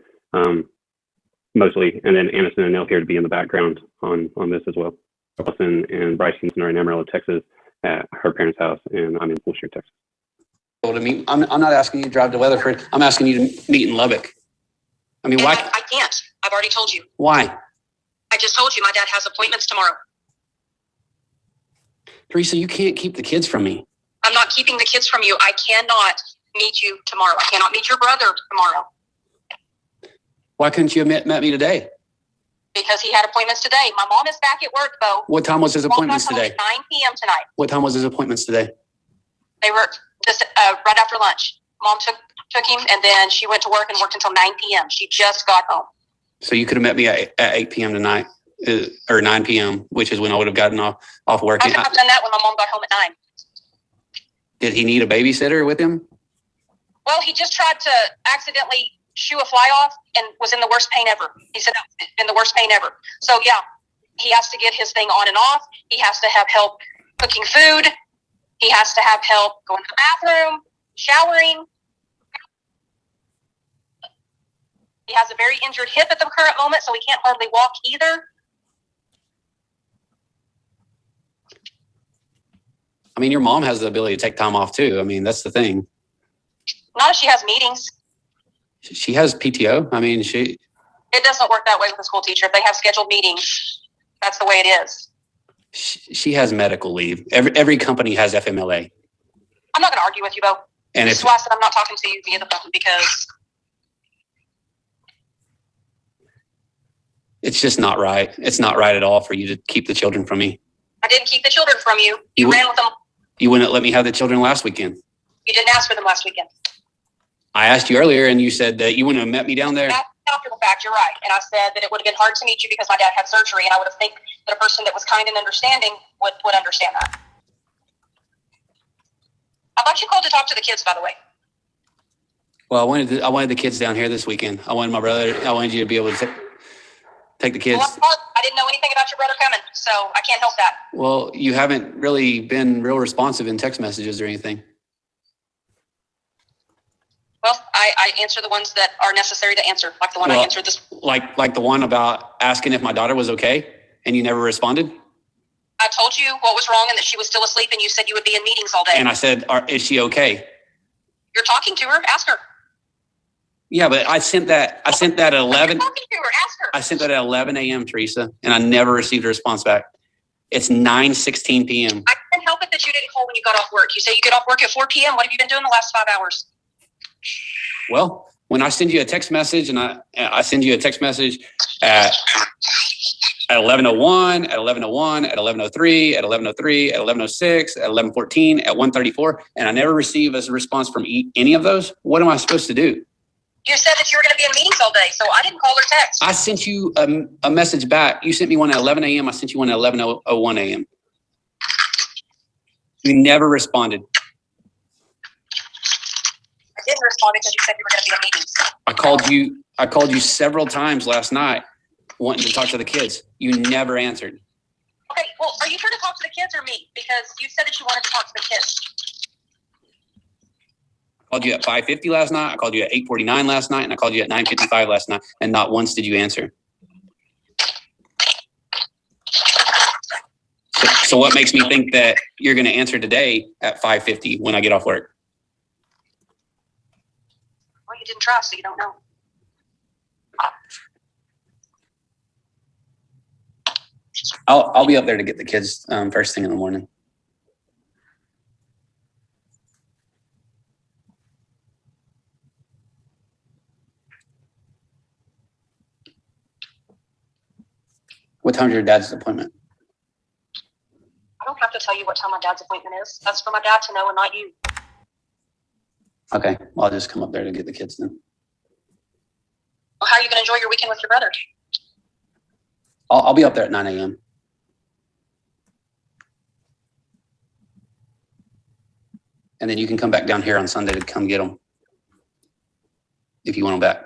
mostly, and then Aniston and Nell here to be in the background on this as well. Nelson and Bryson are in Amarillo, Texas, at her parents' house, and I'm in Fulshire, Texas. To meet. I'm not asking you to drive to Weatherford. I'm asking you to meet in Lubbock. I mean, And why? I can't. I've already told you. Why? I just told you my dad has appointments tomorrow. Teresa, you can't keep the kids from me. I'm not keeping the kids from you. I cannot meet you tomorrow. I cannot meet your brother tomorrow Why couldn't you have met me today? because he had appointments today. My mom is back at work though. What time was his appointments Mom got home today? at 9 p.m. tonight. What time was his appointments today? They were just right after lunch. Mom took him and then she went to work and worked until 9 p.m. She just got home. So you could have met me at 8 p.m. tonight, or 9 p.m., which is when I would have gotten off work. I could have done that when my mom got home at 9. Did he need a babysitter with him? Well, he just tried to accidentally shoo a fly off and was in the worst pain ever. He said that was in the worst pain ever. So yeah, he has to get his thing on and off. He has to have help cooking food. He has to have help going to the bathroom, showering. He has a very injured hip at the current moment, so he can't hardly walk either. I mean, your mom has the ability to take time off too. I mean, that's the thing. Not if she has meetings. She has PTO. I mean, It doesn't work that way with a school teacher. If they have scheduled meetings, that's the way it is. she has medical leave. Every company has FMLA. I'm not going to argue with you, Bo. And This is why I said I'm not talking to you via the phone because it's just not right. It's not right at all for you to keep the children from me. I didn't keep the children from you. You ran with them. You wouldn't let me have the children last weekend. You didn't ask for them last weekend. I asked you earlier and you said that you wouldn't have met me down there. After the fact, you're right. And I said that it would have been hard to meet you because my dad had surgery, and I would have think that a person that was kind and understanding would understand that. I thought you called to talk to the kids, by the way. Well, I wanted the kids down here this weekend. I wanted I wanted you to be able to take the kids. Well, I didn't know anything about your brother coming, so I can't help that. Well, you haven't really been real responsive in text messages or anything. Well, I answer the ones that are necessary to answer, like the one I answered this. Like the one about asking if my daughter was okay, and you never responded. I told you what was wrong and that she was still asleep, and you said you would be in meetings all day. And I said, is she okay? You're talking to her. Ask her. Yeah, but I sent that at 11. You're talking to her. Ask her. I sent that at 11 a.m., Teresa, and I never received a response back. It's 9:16 p.m. I can't help it that you didn't call when you got off work. You say you get off work at 4 p.m. What have you been doing the last 5 hours? Well, when I send you a text message, and I send you a text message at 11:01, at 11:01, at 11:03, at 11:03, at 11:06, at 11:14, at 1:34, and I never receive a response from any of those, what am I supposed to do? You said that you were going to be in meetings all day, so I didn't call or text. I sent you a message back. You sent me one at 11 a.m. I sent you one at 11:01 a.m. You never responded. I didn't respond because you said you were going to be in meetings. I called you several times last night wanting to talk to the kids. You never answered. Okay, well, are you here to talk to the kids or me? Because you said that you wanted to talk to the kids. I called you at 5:50 last night. I called you at 8:49 last night, and I called you at 9:55 last night, and not once did you answer. So what makes me think that you're going to answer today at 5:50 when I get off work? Well, you didn't try, so you don't know. I'll be up there to get the kids first thing in the morning. What time's your dad's appointment? I don't have to tell you what time my dad's appointment is. That's for my dad to know and not you. Okay, well, I'll just come up there to get the kids then. Well, how are you going to enjoy your weekend with your brother? I'll be up there at 9 a.m. And then you can come back down here on Sunday to come get them if you want them back.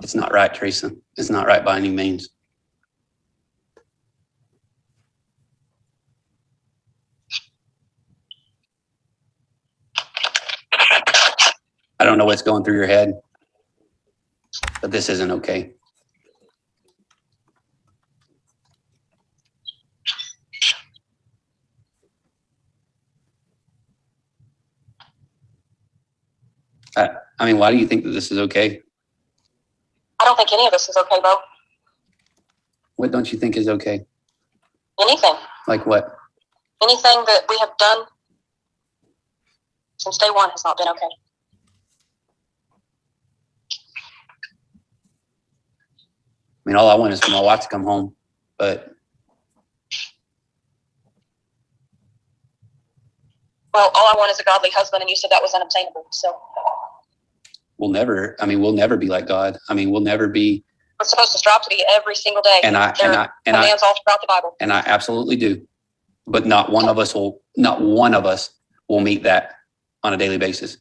It's not right, Teresa. It's not right by any means. I don't know what's going through your head, but this isn't okay. I mean, why do you think that this is okay? I don't think any of this is okay, Bo. What don't you think is okay? Anything. Like what? Anything that we have done since day one has not been okay. I mean, all I want is for my wife to come home, but Well, all I want is a godly husband, and you said that was unobtainable. So we'll never be like God. I mean, we'll never be. we're supposed to strive to be every single day. And I commands all throughout the Bible. And I absolutely do, but not one of us will meet that on a daily basis.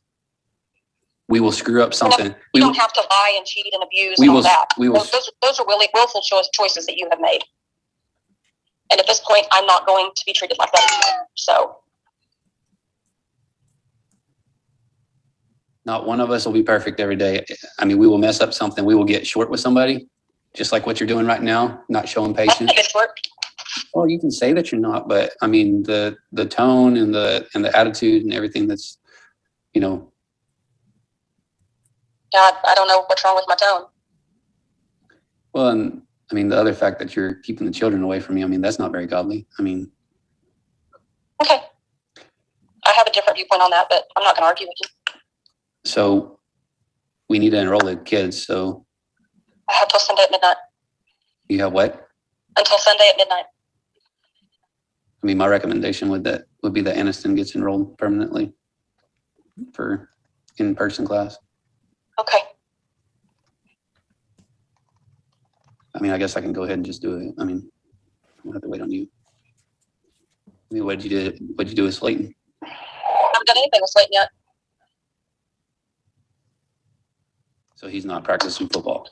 We will screw up something. You don't have to lie and cheat and abuse and all that. Those are really willful choices that you have made. And at this point, I'm not going to be treated like that anymore. So not one of us will be perfect every day. I mean, we will mess up something. We will get short with somebody, just like what you're doing right now, not showing patience. Well, you can say that you're not, but I mean, the tone and the attitude and everything that's, you know. God, I don't know what's wrong with my tone. Well, and I mean, the other fact that you're keeping the children away from me, I mean, that's not very godly. I mean. Okay. I have a different viewpoint on that, but I'm not going to argue with you. So we need to enroll the kids. So I have till Sunday at midnight. You have what? Until Sunday at midnight. I mean, my recommendation would be that Aniston gets enrolled permanently for in-person class. Okay. I mean, I guess I can go ahead and just do it. I mean, I don't have to wait on you. I mean, what'd you do with Slayton? I haven't done anything with Slayton yet. So he's not practicing football.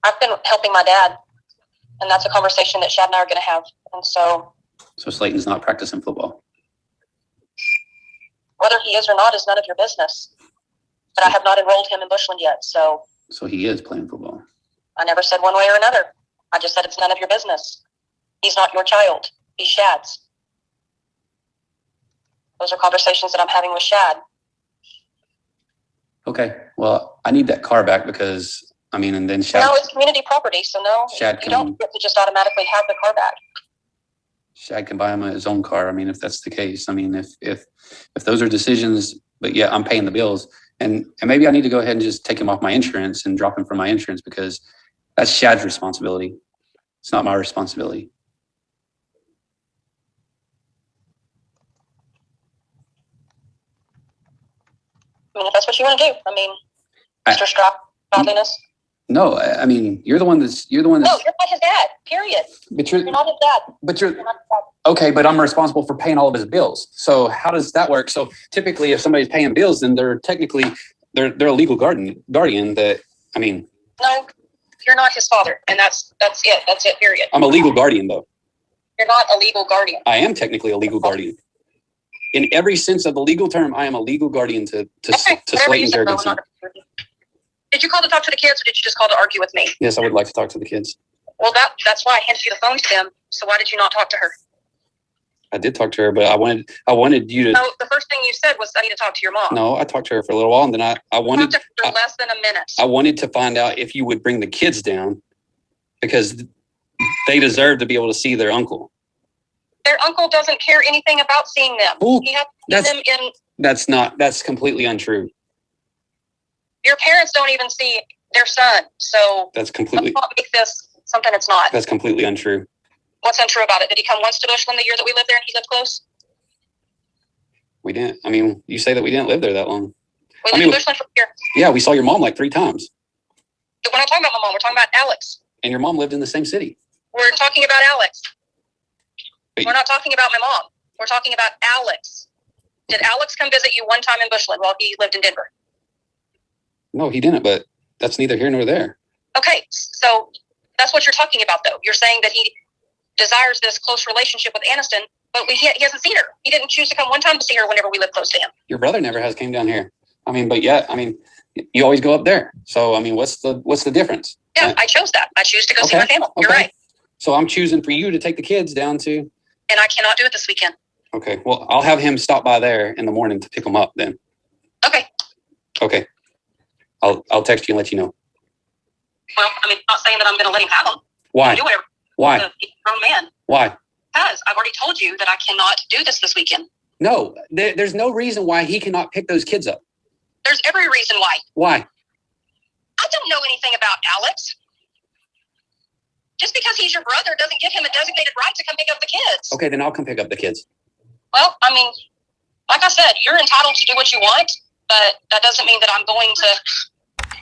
I've been helping my dad, and that's a conversation that Shad and I are going to have. And so Slayton's not practicing football. Whether he is or not is none of your business. But I have not enrolled him in Bushland yet, so he is playing football. I never said one way or another. I just said it's none of your business. He's not your child. He's Shad's. Those are conversations that I'm having with Shad. Okay. Well, I need that car back because, I mean, and then Shad. No, it's community property, so no, you don't get to just automatically have the car back. Shad can buy him his own car. I mean, if that's the case. I mean, if those are decisions, but yeah, I'm paying the bills. And maybe I need to go ahead and just take him off my insurance and drop him from my insurance because that's Shad's responsibility. It's not my responsibility. I mean, if that's what you want to do, I mean, Mr. Strap, godliness. No, I mean, you're the one that's. No, you're not his dad, period. But you're not his dad. But you're not his dad. Okay, but I'm responsible for paying all of his bills. So how does that work? So typically if somebody's paying bills, then they're technically, they're a legal guardian that, I mean. No, you're not his father. And that's it. That's it, period. I'm a legal guardian though. You're not a legal guardian. I am technically a legal guardian. In every sense of the legal term, I am a legal guardian to Slayton Jurgensen. Did you call to talk to the kids or did you just call to argue with me? Yes, I would like to talk to the kids. Well, that's why I handed you the phone to them. So why did you not talk to her? I did talk to her, but I wanted you to. No, the first thing you said was I need to talk to your mom. No, I talked to her for a little while, and then I wanted. Talked to her for less than a minute. I wanted to find out if you would bring the kids down, because they deserve to be able to see their uncle. Their uncle doesn't care anything about seeing them. Ooh, he has to see them in. That's completely untrue. Your parents don't even see their son, so let's not make this something it's not. That's completely untrue. What's untrue about it? Did he come once to Bushland the year that we lived there and he lived close? We didn't. I mean, you say that we didn't live there that long. We lived in Bushland for a year. Yeah, we saw your mom like 3 times. We're not talking about my mom. We're talking about Alex. And your mom lived in the same city. We're talking about Alex. We're not talking about my mom. We're talking about Alex. Did Alex come visit you one time in Bushland while he lived in Denver? No, he didn't, but that's neither here nor there. Okay, so that's what you're talking about, though. You're saying that he desires this close relationship with Aniston, but he hasn't seen her. He didn't choose to come one time to see her whenever we lived close to him. Your brother never has came down here. I mean, but yeah, I mean, you always go up there. So, I mean, what's the difference? Yeah, I chose that. I choose to go see my family. You're right. So I'm choosing for you to take the kids down to. And I cannot do it this weekend. Okay, well, I'll have him stop by there in the morning to pick them up then. Okay. Okay. I'll text you and let you know. Well, I mean, I'm not saying that I'm going to let him have them. Why? Do whatever. Why? He's a grown man. Why? Because I've already told you that I cannot do this weekend. No, there's no reason why he cannot pick those kids up. There's every reason why. Why? I don't know anything about Alex. Just because he's your brother doesn't give him a designated right to come pick up the kids. Okay, then I'll come pick up the kids. Well, I mean, like I said, you're entitled to do what you want, but that doesn't mean that I'm going to.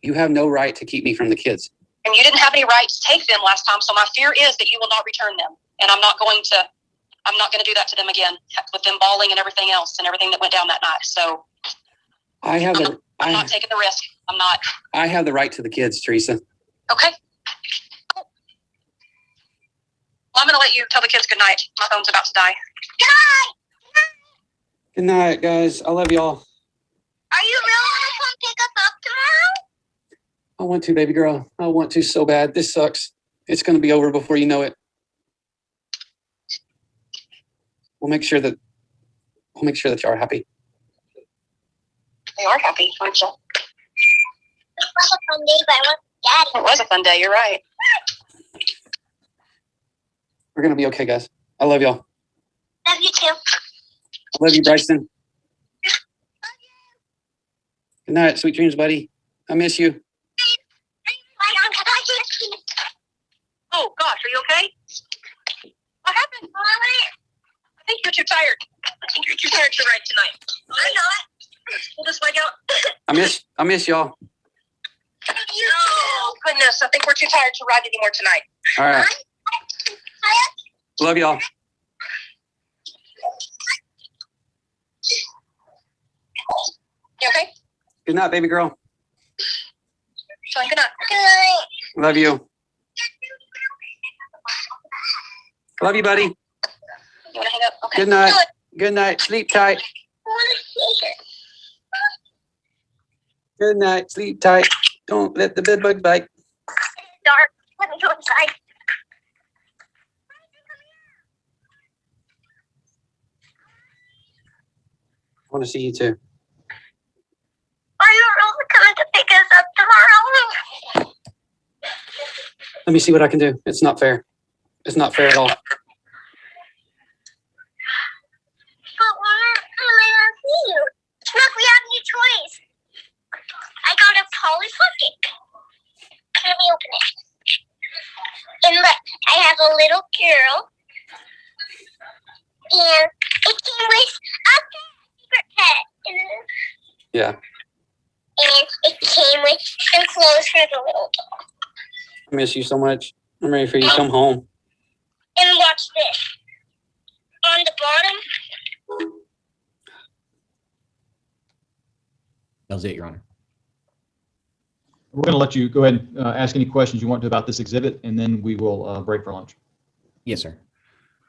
You have no right to keep me from the kids. And you didn't have any right to take them last time, so my fear is that you will not return them. And I'm not going to do that to them again with them bawling and everything else and everything that went down that night. So I'm not taking the risk. I'm not. I have the right to the kids, Teresa. Okay. Cool. Well, I'm going to let you tell the kids good night. My phone's about to die. Good night, guys. I love y'all. Are you really gonna come pick us up tomorrow? I want to, baby girl. I want to so bad. This sucks. It's going to be over before you know it. We'll make sure that y'all are happy. They are happy, aren't you? It was a fun day, but I want Daddy. It was a fun day. You're right. We're going to be okay, guys. I love y'all. Love you too. I love you, Bryson. Good night. Sweet dreams, buddy. I miss you. Oh, gosh. Are you okay? What happened? I think you're too tired. I think you're too tired to ride tonight. I'm not. We'll just leg out. I miss y'all. Oh, goodness. I think we're too tired to ride anymore tonight. All right. Love y'all. You okay? Good night, baby girl. Good night. Love you. Love you, buddy. You want to hang up? Okay. Good night. Good night. Sleep tight. Good night. Sleep tight. Don't let the bed bug bite. Dark. Let me go inside. I want to see you too. Are you really coming to pick us up tomorrow? Let me see what I can do. It's not fair. It's not fair at all. But when am I gonna see you? Look, we have new toys. I got a Polly Pocket. Let me open it. And look, I have a little girl. And it came with a favorite pet. Yeah. And it came with some clothes for the little dog. I miss you so much. I'm ready for you to come home. And watch this. On the bottom, That was it, Your Honor. We're going to let you go ahead and ask any questions you want to about this exhibit, and then we will break for lunch. Yes, sir.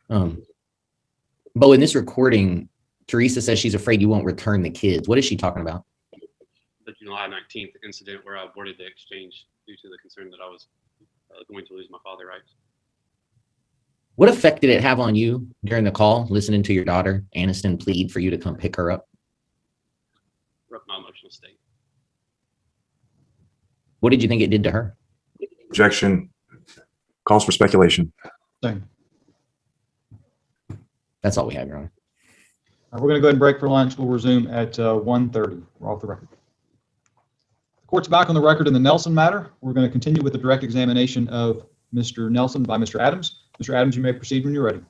Bo, in this recording, Teresa says she's afraid you won't return the kids. What is she talking about? The July 19th incident where I aborted the exchange due to the concern that I was going to lose my father rights. What effect did it have on you during the call, listening to your daughter, Aniston, plead for you to come pick her up? Wrecked my emotional state. What did you think it did to her? Objection. Calls for speculation. Same. That's all we have, Your Honor. We're going to go ahead and break for lunch. We'll resume at 1:30. We're off the record. The court's back on the record in the Nelson matter. We're going to continue with the direct examination of Mr. Nelson by Mr. Adams. Mr. Adams, you may proceed when you're ready.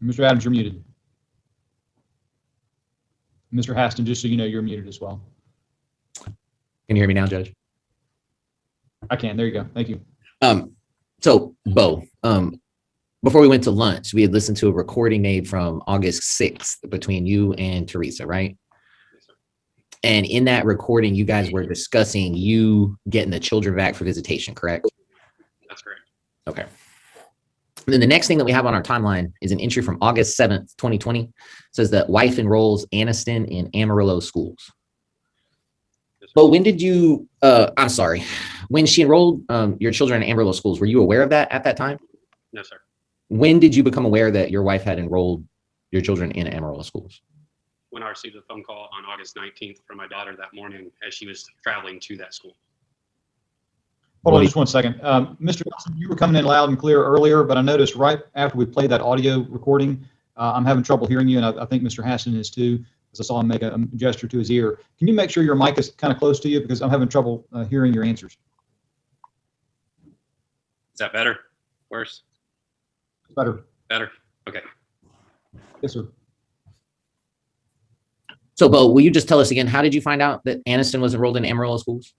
Mr. Adams, you're muted. Mr. Haston, just so you know, you're muted as well. Can you hear me now, Judge? I can. There you go. Thank you. So, Bo, before we went to lunch, we had listened to a recording made from August 6th between you and Teresa, right? Yes, sir. And in that recording, you guys were discussing you getting the children back for visitation, correct? That's correct. Okay. And then the next thing that we have on our timeline is an entry from August 7th, 2020. It says that wife enrolls Aniston in Amarillo schools. Yes, sir. But when did you, when she enrolled your children in Amarillo schools, were you aware of that at that time? No, sir. When did you become aware that your wife had enrolled your children in Amarillo schools? When I received a phone call on August 19th from my daughter that morning as she was traveling to that school. Hold on just one second. Mr. Nelson, you were coming in loud and clear earlier, but I noticed right after we played that audio recording, I'm having trouble hearing you, and I think Mr. Hassan is too, as I saw him make a gesture to his ear. Can you make sure your mic is kind of close to you, because I'm having trouble hearing your answers? Is that better? Worse? Better. Better? Okay. Yes, sir. So, Bo, will you just tell us again, how did you find out that Aniston was enrolled in Amarillo schools?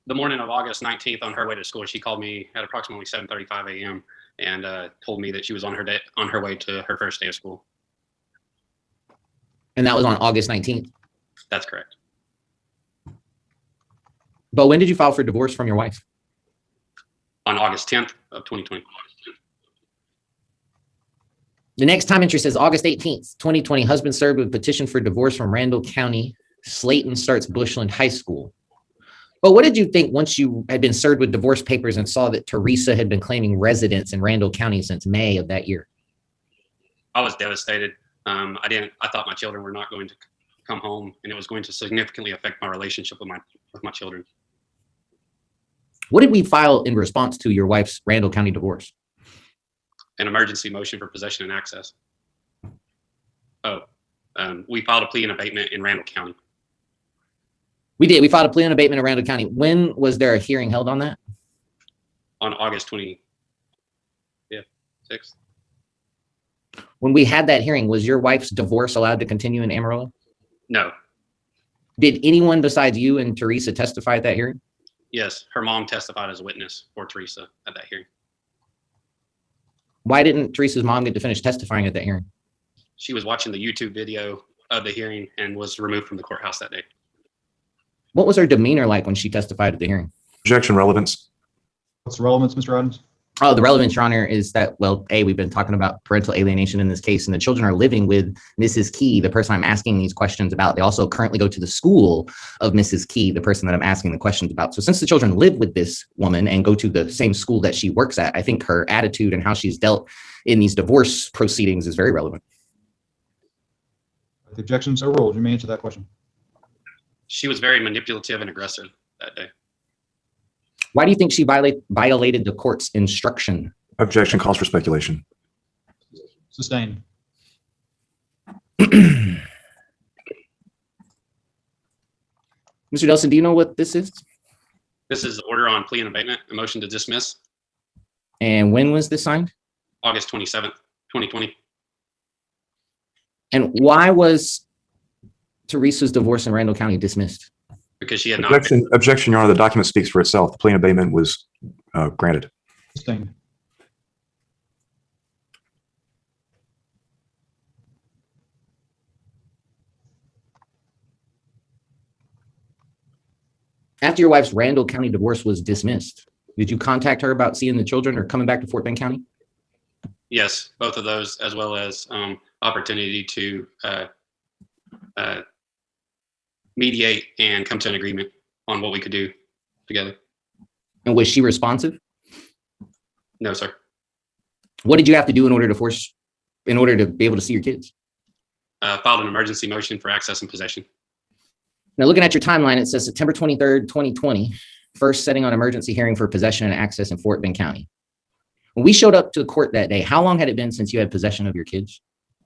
The morning of August 19th, on her way to school, she called me at approximately 7:35 a.m. and told me that she was on her way to her first day of school. And that was on August 19th. That's correct. Bo, when did you file for divorce from your wife? On August 10th of 2020. The next time entry says August 18th, 2020, husband served with petition for divorce from Randall County. Slayton starts Bushland High School. But what did you think once you had been served with divorce papers and saw that Teresa had been claiming residence in Randall County since May of that year? I was devastated. I thought my children were not going to come home, and it was going to significantly affect my relationship with my children. What did we file in response to your wife's Randall County divorce? An emergency motion for possession and access. We filed a plea and abatement in Randall County. We did. We filed a plea and abatement in Randall County. When was there a hearing held on that? On August 26th. When we had that hearing, was your wife's divorce allowed to continue in Amarillo? No. Did anyone besides you and Teresa testify at that hearing? Yes, her mom testified as a witness for Teresa at that hearing. Why didn't Teresa's mom get to finish testifying at that hearing? She was watching the YouTube video of the hearing and was removed from the courthouse that day. What was her demeanor like when she testified at the hearing? Objection, relevance. What's the relevance, Mr. Adams? Oh, the relevance, Your Honor, is that, well, A, we've been talking about parental alienation in this case, and the children are living with Mrs. Key, the person I'm asking these questions about. They also currently go to the school of Mrs. Key, the person that I'm asking the questions about. So since the children live with this woman and go to the same school that she works at, I think her attitude and how she's dealt in these divorce proceedings is very relevant. The objections overruled. You may answer that question. She was very manipulative and aggressive that day. Why do you think she violated the court's instruction? Objection calls for speculation. Sustained. Mr. Nelson, do you know what this is? This is the order on plea and abatement, a motion to dismiss, And when was this signed? August 27th, 2020. And why was Teresa's divorce in Randall County dismissed? Because she had not. Objection, Your Honor. The document speaks for itself. The plea and abatement was granted. Sustained. After your wife's Randall County divorce was dismissed, did you contact her about seeing the children or coming back to Fort Bend County? Yes, both of those, as well as opportunity to mediate and come to an agreement on what we could do together. And was she responsive? No, sir. What did you have to do in order to be able to see your kids? Filed an emergency motion for access and possession. Now, looking at your timeline, it says September 23rd, 2020, first setting on emergency hearing for possession and access in Fort Bend County. When we showed up to the court that day, how long had it been since you had possession of your kids?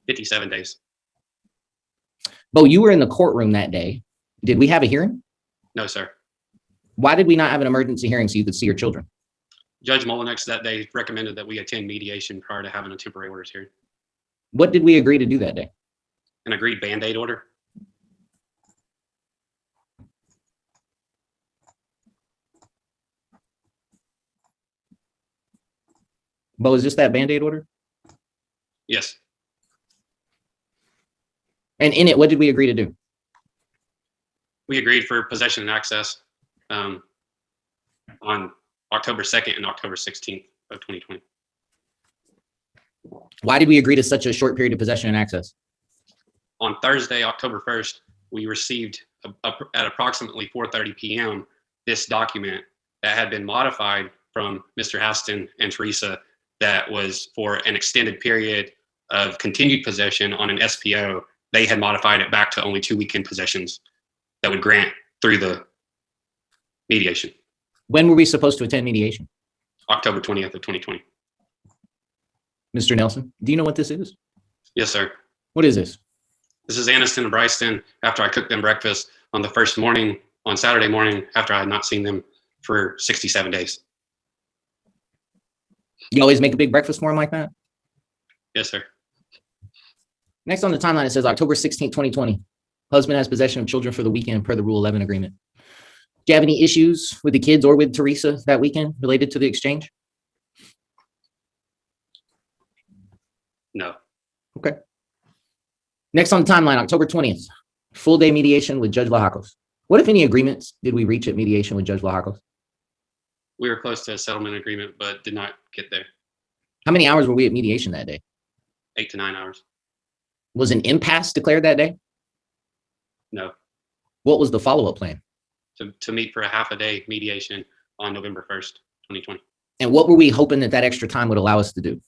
57 days. Bo, you were in the courtroom that day. Did we have a hearing? No, sir. Why did we not have an emergency hearing so you could see your children? Judge Mullinex that day recommended that we attend mediation prior to having a temporary orders hearing. What did we agree to do that day? An agreed Band-Aid order. Bo, is this that Band-Aid order? Yes. And in it, what did we agree to do? We agreed for possession and access on October 2nd and October 16th of 2020. Why did we agree to such a short period of possession and access? On Thursday, October 1st, we received at approximately 4:30 p.m. this document that had been modified from Mr. Haston and Teresa that was for an extended period of continued possession on an SPO, they had modified it back to only 2 weekend possessions that would grant through the mediation. When were we supposed to attend mediation? October 20th of 2020. Mr. Nelson, do you know what this is? Yes, sir. What is this? This is Aniston and Bryston after I cooked them breakfast on the first morning, on Saturday morning, after I had not seen them for 67 days. You always make a big breakfast for him like that? Yes, sir. Next on the timeline, it says October 16th, 2020. Husband has possession of children for the weekend per the Rule 11 agreement. Do you have any issues with the kids or with Teresa that weekend related to the exchange? No. Okay. Next on the timeline, October 20th, full day mediation with Judge Lajakos. What, if any, agreements did we reach at mediation with Judge Lajakos? We were close to a settlement agreement, but did not get there. How many hours were we at mediation that day? 8 to 9 hours. Was an impasse declared that day? No. What was the follow-up plan? To meet for a half a day mediation on November 1st, 2020. And what were we hoping that extra time would allow us to do?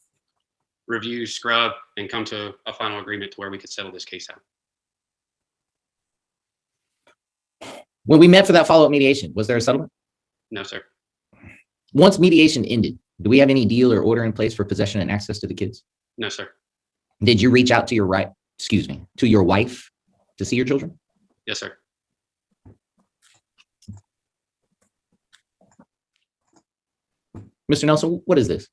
Review, scrub, and come to a final agreement to where we could settle this case out. When we met for that follow-up mediation, was there a settlement? No, sir. Once mediation ended, do we have any deal or order in place for possession and access to the kids? No, sir. Did you reach out to your wife to see your children? Yes, sir. Mr. Nelson, what is this?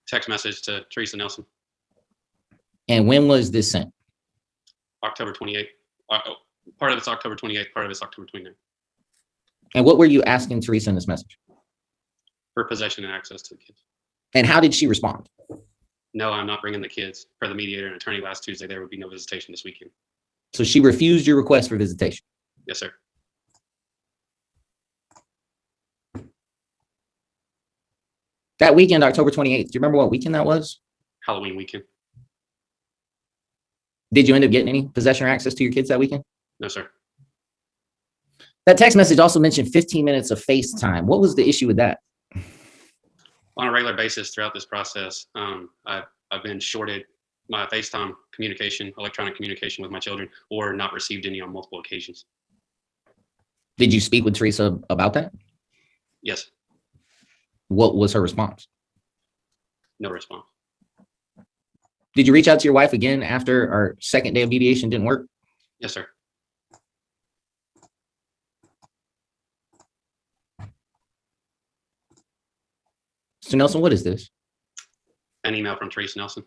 Text message to Teresa Nelson, And when was this sent? October 28th. Part of it's October 28th, part of it's October 29th. And what were you asking Teresa in this message? For possession and access to the kids. And how did she respond? No, I'm not bringing the kids. Per the mediator and attorney last Tuesday, there would be no visitation this weekend. So she refused your request for visitation. Yes, sir. That weekend, October 28th, do you remember what weekend that was? Halloween weekend. Did you end up getting any possession or access to your kids that weekend? No, sir. That text message also mentioned 15 minutes of FaceTime. What was the issue with that? On a regular basis throughout this process, I've been shorted my FaceTime communication, electronic communication with my children, or not received any on multiple occasions. Did you speak with Teresa about that? Yes. What was her response? No response. Did you reach out to your wife again after our second day of mediation didn't work? Yes, sir. Mr. Nelson, what is this? An email from Teresa Nelson.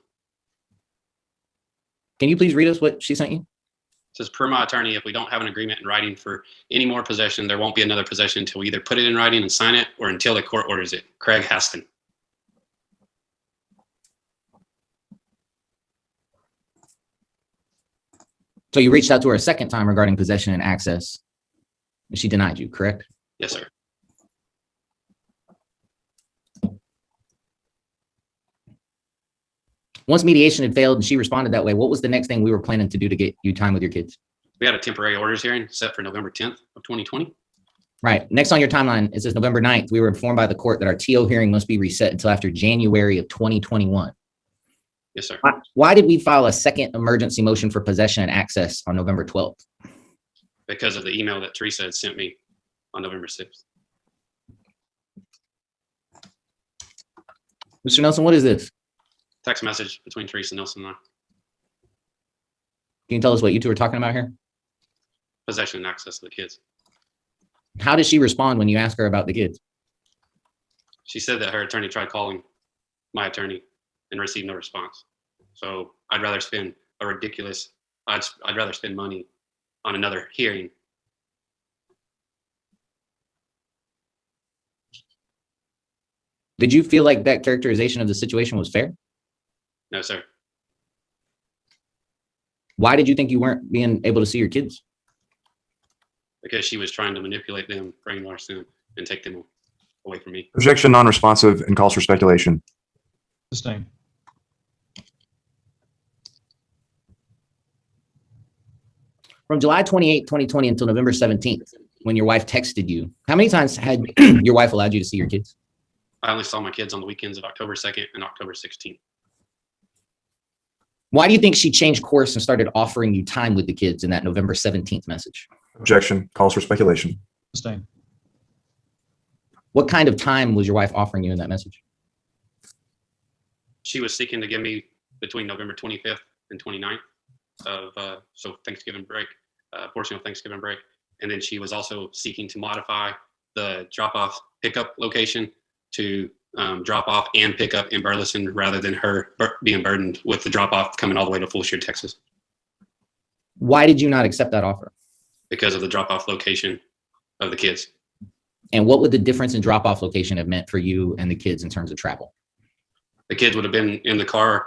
Can you please read us what she sent you? It says, per my attorney, if we don't have an agreement in writing for any more possession, there won't be another possession until we either put it in writing and sign it or until the court orders it. Craig Haston. So you reached out to her a second time regarding possession and access, and she denied you, correct? Yes, sir. Once mediation had failed and she responded that way, what was the next thing we were planning to do to get you time with your kids? We had a temporary orders hearing set for November 10th of 2020. Right. Next on your timeline, it says November 9th, we were informed by the court that our TO hearing must be reset until after January of 2021. Yes, sir. Why did we file a second emergency motion for possession and access on November 12th? Because of the email that Teresa had sent me on November 6th. Mr. Nelson, what is this? Text message between Teresa Nelson and I. Can you tell us what you two are talking about here? Possession and access to the kids. How did she respond when you asked her about the kids? She said that her attorney tried calling my attorney and received no response. So I'd rather spend I'd rather spend money on another hearing. Did you feel like that characterization of the situation was fair? No, sir. Why did you think you weren't being able to see your kids? Because she was trying to manipulate them, brainwash them, and take them away from me. Objection non-responsive and calls for speculation. Sustained. From July 28, 2020 until November 17th, when your wife texted you, how many times had your wife allowed you to see your kids? I only saw my kids on the weekends of October 2nd and October 16th. Why do you think she changed course and started offering you time with the kids in that November 17th message? Objection. Calls for speculation. Sustain. What kind of time was your wife offering you in that message? She was seeking to give me between November 25th and 29th of so Thanksgiving break, portion of Thanksgiving break. And then she was also seeking to modify the drop-off pickup location to drop off and pick up in Burleson rather than her being burdened with the drop-off coming all the way to Fulshire, Texas, Why did you not accept that offer? because of the drop-off location of the kids. And what would the difference in drop-off location have meant for you and the kids in terms of travel? The kids would have been in the car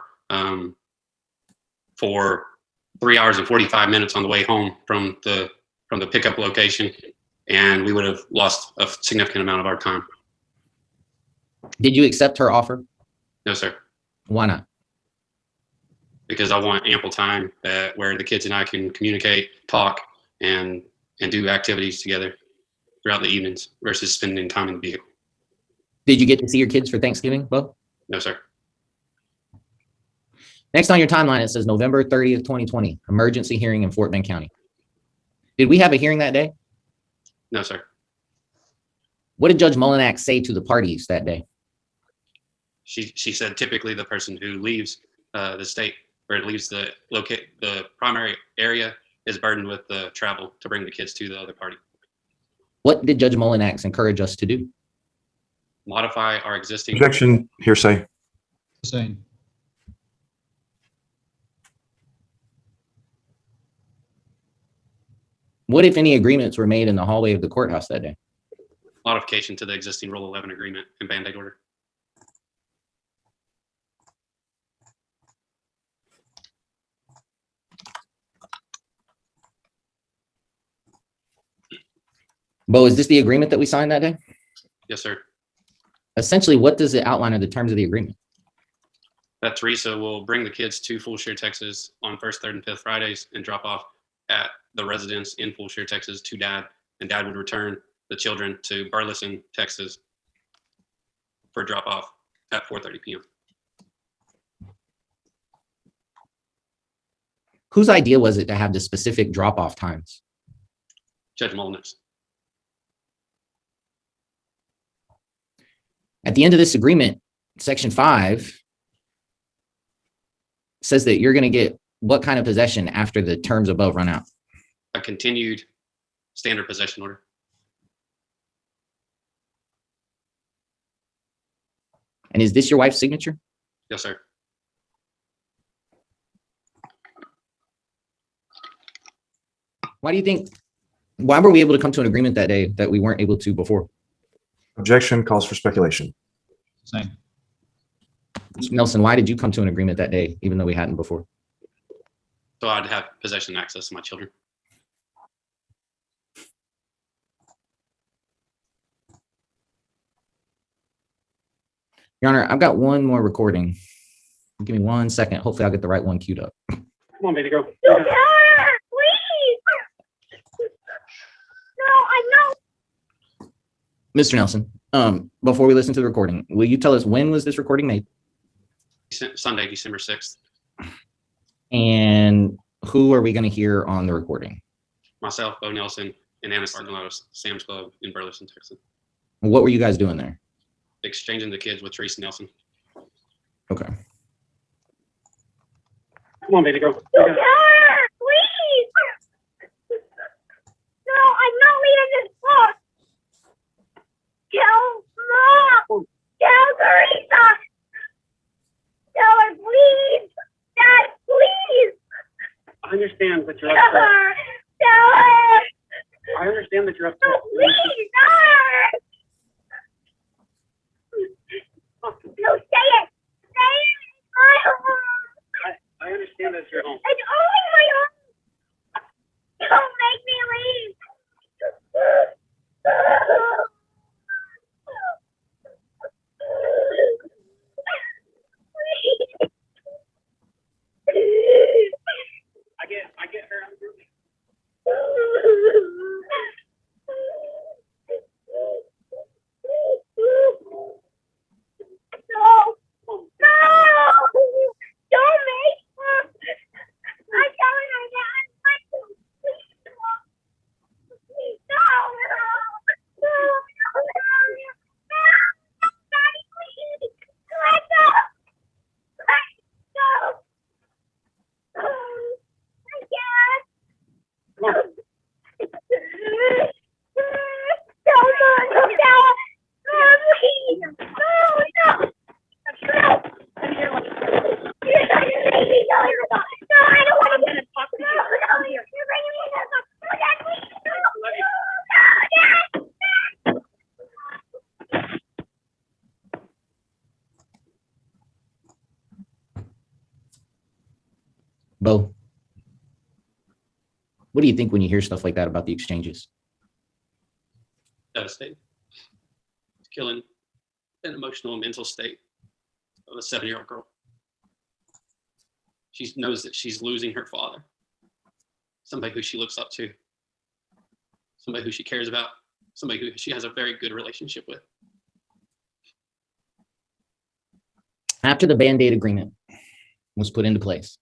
for 3 hours and 45 minutes on the way home from the pickup location, and we would have lost a significant amount of our time. Did you accept her offer? No, sir, Why not? because I want ample time where the kids and I can communicate, talk, and do activities together throughout the evenings versus spending time in the vehicle. Did you get to see your kids for Thanksgiving, Bo? No, sir. Next on your timeline, it says November 30th, 2020, emergency hearing in Fort Bend County. Did we have a hearing that day? No, sir. What did Judge Molinak say to the parties that day? She said typically the person who leaves the state or leaves the primary area is burdened with the travel to bring the kids to the other party. What did Judge Molinak encourage us to do? Modify our existing. Objection. Hearsay. Sustain. What, if any, agreements were made in the hallway of the courthouse that day? Modification to the existing Rule 11 agreement and Band-Aid order. Bo, is this the agreement that we signed that day? Yes, sir. Essentially, what does it outline of the terms of the agreement? That Teresa will bring the kids to Fulshire, Texas on first, third, and fifth Fridays and drop off at the residence in Fulshire, Texas to Dad, and Dad would return the children to Burleson, Texas for drop off at 4:30 p.m. Whose idea was it to have the specific drop-off times? Judge Molnix. At the end of this agreement, Section 5 says that you're going to get what kind of possession after the terms above run out? A continued standard possession order. And is this your wife's signature? Yes, sir. Why were we able to come to an agreement that day that we weren't able to before? Objection. Calls for speculation. Same. Mr. Nelson, why did you come to an agreement that day, even though we hadn't before? So I'd have possession and access to my children. Your Honor, I've got one more recording. Give me 1 second. Hopefully I'll get the right one queued up. Come on, baby, go. Please. No, I'm not. Mr. Nelson, before we listen to the recording, will you tell us when was this recording made? Sunday, December 6th. And who are we going to hear on the recording? Myself, Bo Nelson, and Anna Sargalato, Sam's Club in Burleson, Texas. What were you guys doing there? Exchanging the kids with Teresa Nelson. Okay. Come on, baby, go. Please. No, I'm not leaving this book. Tell Mom. Tell Teresa. Tell her, please. Dad, please. I understand that you're Tell upset. her. Tell her. I understand that you're upset. No, please. Tell her. No, say it. Say it. My home. I understand that you're home. It's only my home. Don't make me leave. I get her. What do you think when you hear stuff like that about the exchanges? Devastating. It's killing an emotional and mental state of a 7-year-old girl. She knows that she's losing her father, somebody who she looks up to, somebody who she cares about, somebody who she has a very good relationship with. After the Band-Aid agreement was put into place,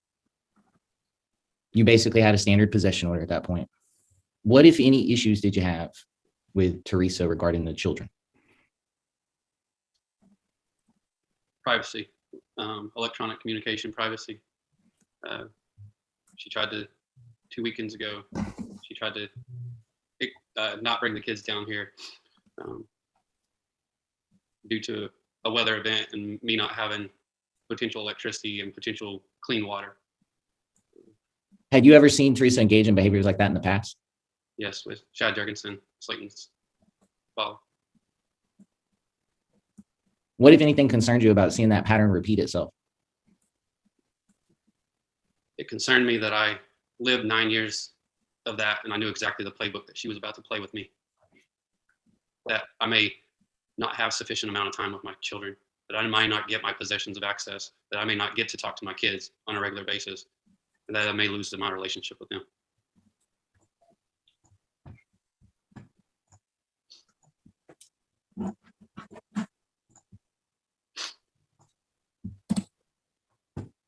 you basically had a standard possession order at that point. What, if any, issues did you have with Teresa regarding the children? Privacy, electronic communication privacy. She tried to, 2 weekends ago, she tried to not bring the kids down here due to a weather event and me not having potential electricity and potential clean water. Had you ever seen Teresa engage in behaviors like that in the past? Yes, with Chad Jurgensen, Slayton's father. What, if anything, concerned you about seeing that pattern repeat itself? It concerned me that I lived 9 years of that and I knew exactly the playbook that she was about to play with me. That I may not have sufficient amount of time with my children, that I might not get my possessions of access, that I may not get to talk to my kids on a regular basis, and that I may lose my relationship with them.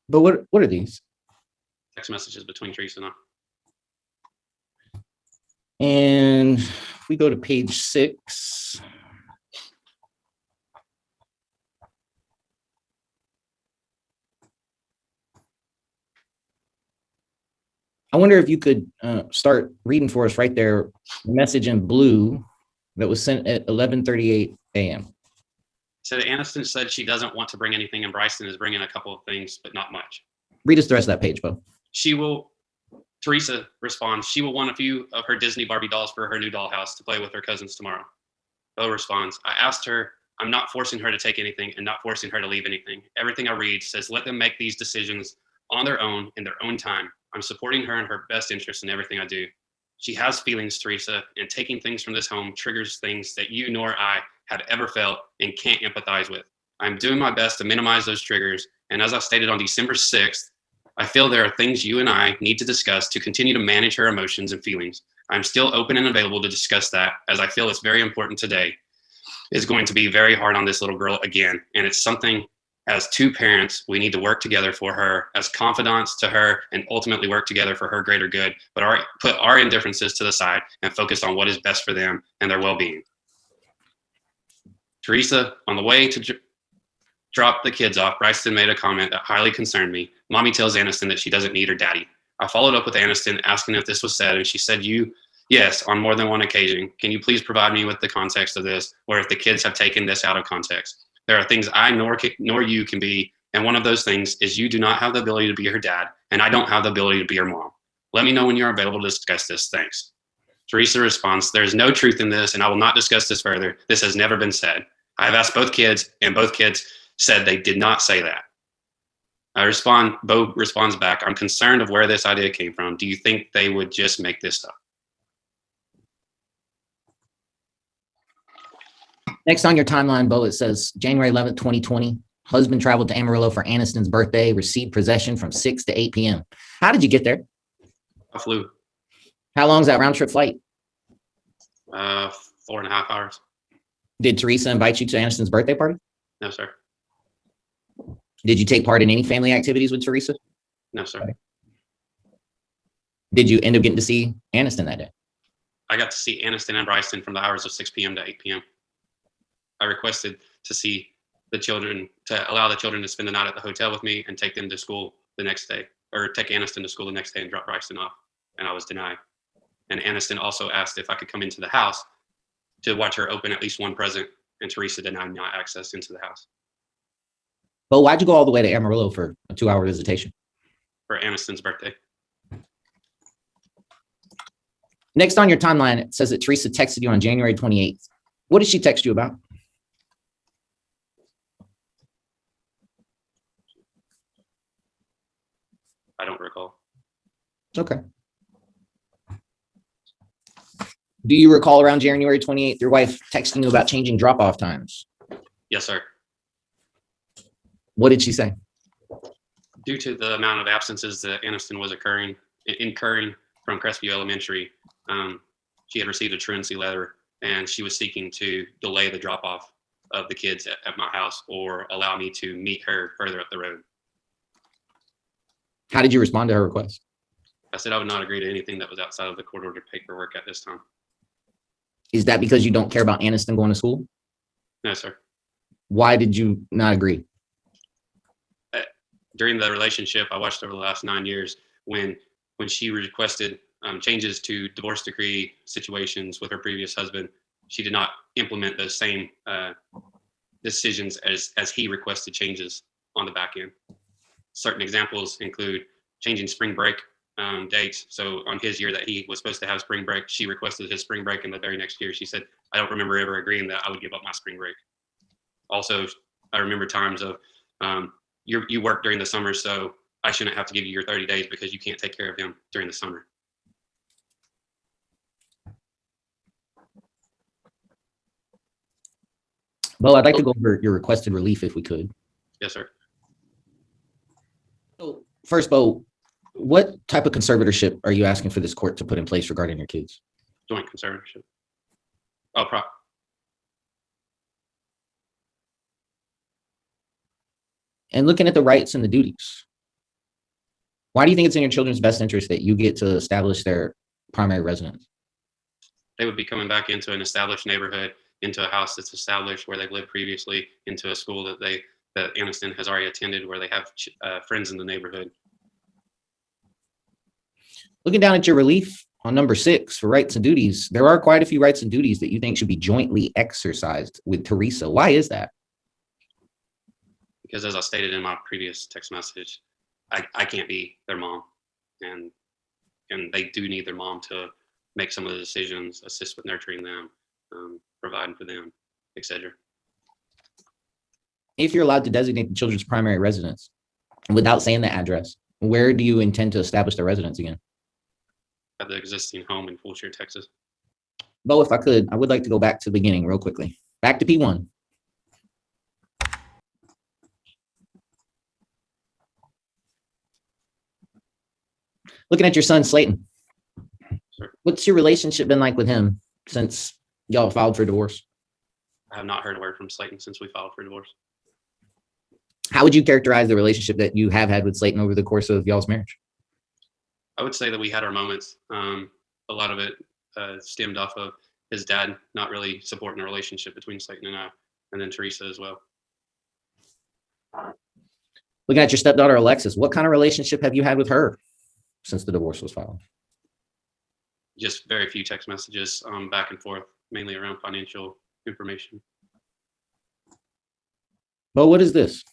But what are these? Text messages between Teresa and I. And if we go to page 6. I wonder if you could start reading for us right there, the message in blue that was sent at 11:38 a.m. So Aniston said she doesn't want to bring anything, and Bryson is bringing a couple of things, but not much. Read us the rest of that page, Bo. Teresa responds, she will want a few of her Disney Barbie dolls for her new dollhouse to play with her cousins tomorrow. Bo responds, I asked her, I'm not forcing her to take anything and not forcing her to leave anything. Everything I read says let them make these decisions on their own in their own time. I'm supporting her in her best interest in everything I do. She has feelings, Teresa, and taking things from this home triggers things that you nor I have ever felt and can't empathize with. I'm doing my best to minimize those triggers, and as I stated on December 6th, I feel there are things you and I need to discuss to continue to manage her emotions and feelings. I'm still open and available to discuss that, as I feel it's very important today. It's going to be very hard on this little girl again, and it's something as two parents we need to work together for her, as confidants to her, and ultimately work together for her greater good, but put our indifferences to the side and focus on what is best for them and their well-being. Teresa, on the way to drop the kids off, Bryson made a comment that highly concerned me. Mommy tells Aniston that she doesn't need her daddy. I followed up with Aniston asking if this was said, and she said, yes, on more than one occasion. Can you please provide me with the context of this, or if the kids have taken this out of context? There are things I nor you can be, and one of those things is you do not have the ability to be her dad, and I don't have the ability to be her mom. Let me know when you're available to discuss this. Thanks. Teresa responds, there is no truth in this, and I will not discuss this further. This has never been said. I have asked both kids, and both kids said they did not say that. Bo responds back, I'm concerned of where this idea came from. Do you think they would just make this up? Next on your timeline, Bo, it says January 11th, 2020, husband traveled to Amarillo for Aniston's birthday, received possession from 6 to 8 p.m. How did you get there? I flew. How long is that round trip flight? 4.5 hours. Did Teresa invite you to Aniston's birthday party? No, sir. Did you take part in any family activities with Teresa? No, sir. Did you end up getting to see Aniston that day? I got to see Aniston and Bryson from the hours of 6 p.m. to 8 p.m. I requested to see the children, to allow the children to spend the night at the hotel with me and take them to school the next day, or take Aniston to school the next day and drop Bryson off, and I was denied. And Aniston also asked if I could come into the house to watch her open at least one present, and Teresa denied me access into the house. Bo, why'd you go all the way to Amarillo for a 2-hour visitation? For Aniston's birthday. Next on your timeline, it says that Teresa texted you on January 28th. What did she text you about? I don't recall. Okay. Do you recall around January 28th, your wife texting you about changing drop-off times? Yes, sir. What did she say? Due to the amount of absences that Aniston was incurring from Crestview Elementary, she had received a truancy letter, and she was seeking to delay the drop-off of the kids at my house or allow me to meet her further up the road. How did you respond to her request? I said I would not agree to anything that was outside of the court-ordered paperwork at this time. Is that because you don't care about Aniston going to school? No, sir. Why did you not agree? During the relationship I watched over the last 9 years, when she requested changes to divorce decree situations with her previous husband, she did not implement those same decisions as he requested changes on the back end. Certain examples include changing spring break dates. So on his year that he was supposed to have spring break, she requested his spring break, and the very next year she said, I don't remember ever agreeing that I would give up my spring break. Also, I remember times of you work during the summer, so I shouldn't have to give you your 30 days because you can't take care of him during the summer. Well, I'd like to go over your requested relief if we could. Yes, sir. So first, Bo, what type of conservatorship are you asking for this court to put in place regarding your kids? Joint conservatorship. And looking at the rights and the duties, why do you think it's in your children's best interest that you get to establish their primary residence? They would be coming back into an established neighborhood, into a house that's established where they've lived previously, into a school that Aniston has already attended, where they have friends in the neighborhood. Looking down at your relief on number 6 for rights and duties, there are quite a few rights and duties that you think should be jointly exercised with Teresa. Why is that? Because as I stated in my previous text message, I can't be their mom, and they do need their mom to make some of the decisions, assist with nurturing them, providing for them, etc. If you're allowed to designate the children's primary residence without saying the address, where do you intend to establish their residence again? At the existing home in Fulshire, Texas. Bo, if I could, I would like to go back to the beginning real quickly. Back to P1. Looking at your son, Slayton. Sure. What's your relationship been like with him since y'all filed for divorce? I have not heard a word from Slayton since we filed for divorce. How would you characterize the relationship that you have had with Slayton over the course of y'all's marriage? I would say that we had our moments. A lot of it stemmed off of his dad not really supporting the relationship between Slayton and I, and then Teresa as well. Looking at your stepdaughter, Alexis, what kind of relationship have you had with her since the divorce was filed? Just very few text messages back and forth, mainly around financial information. Bo, what is this?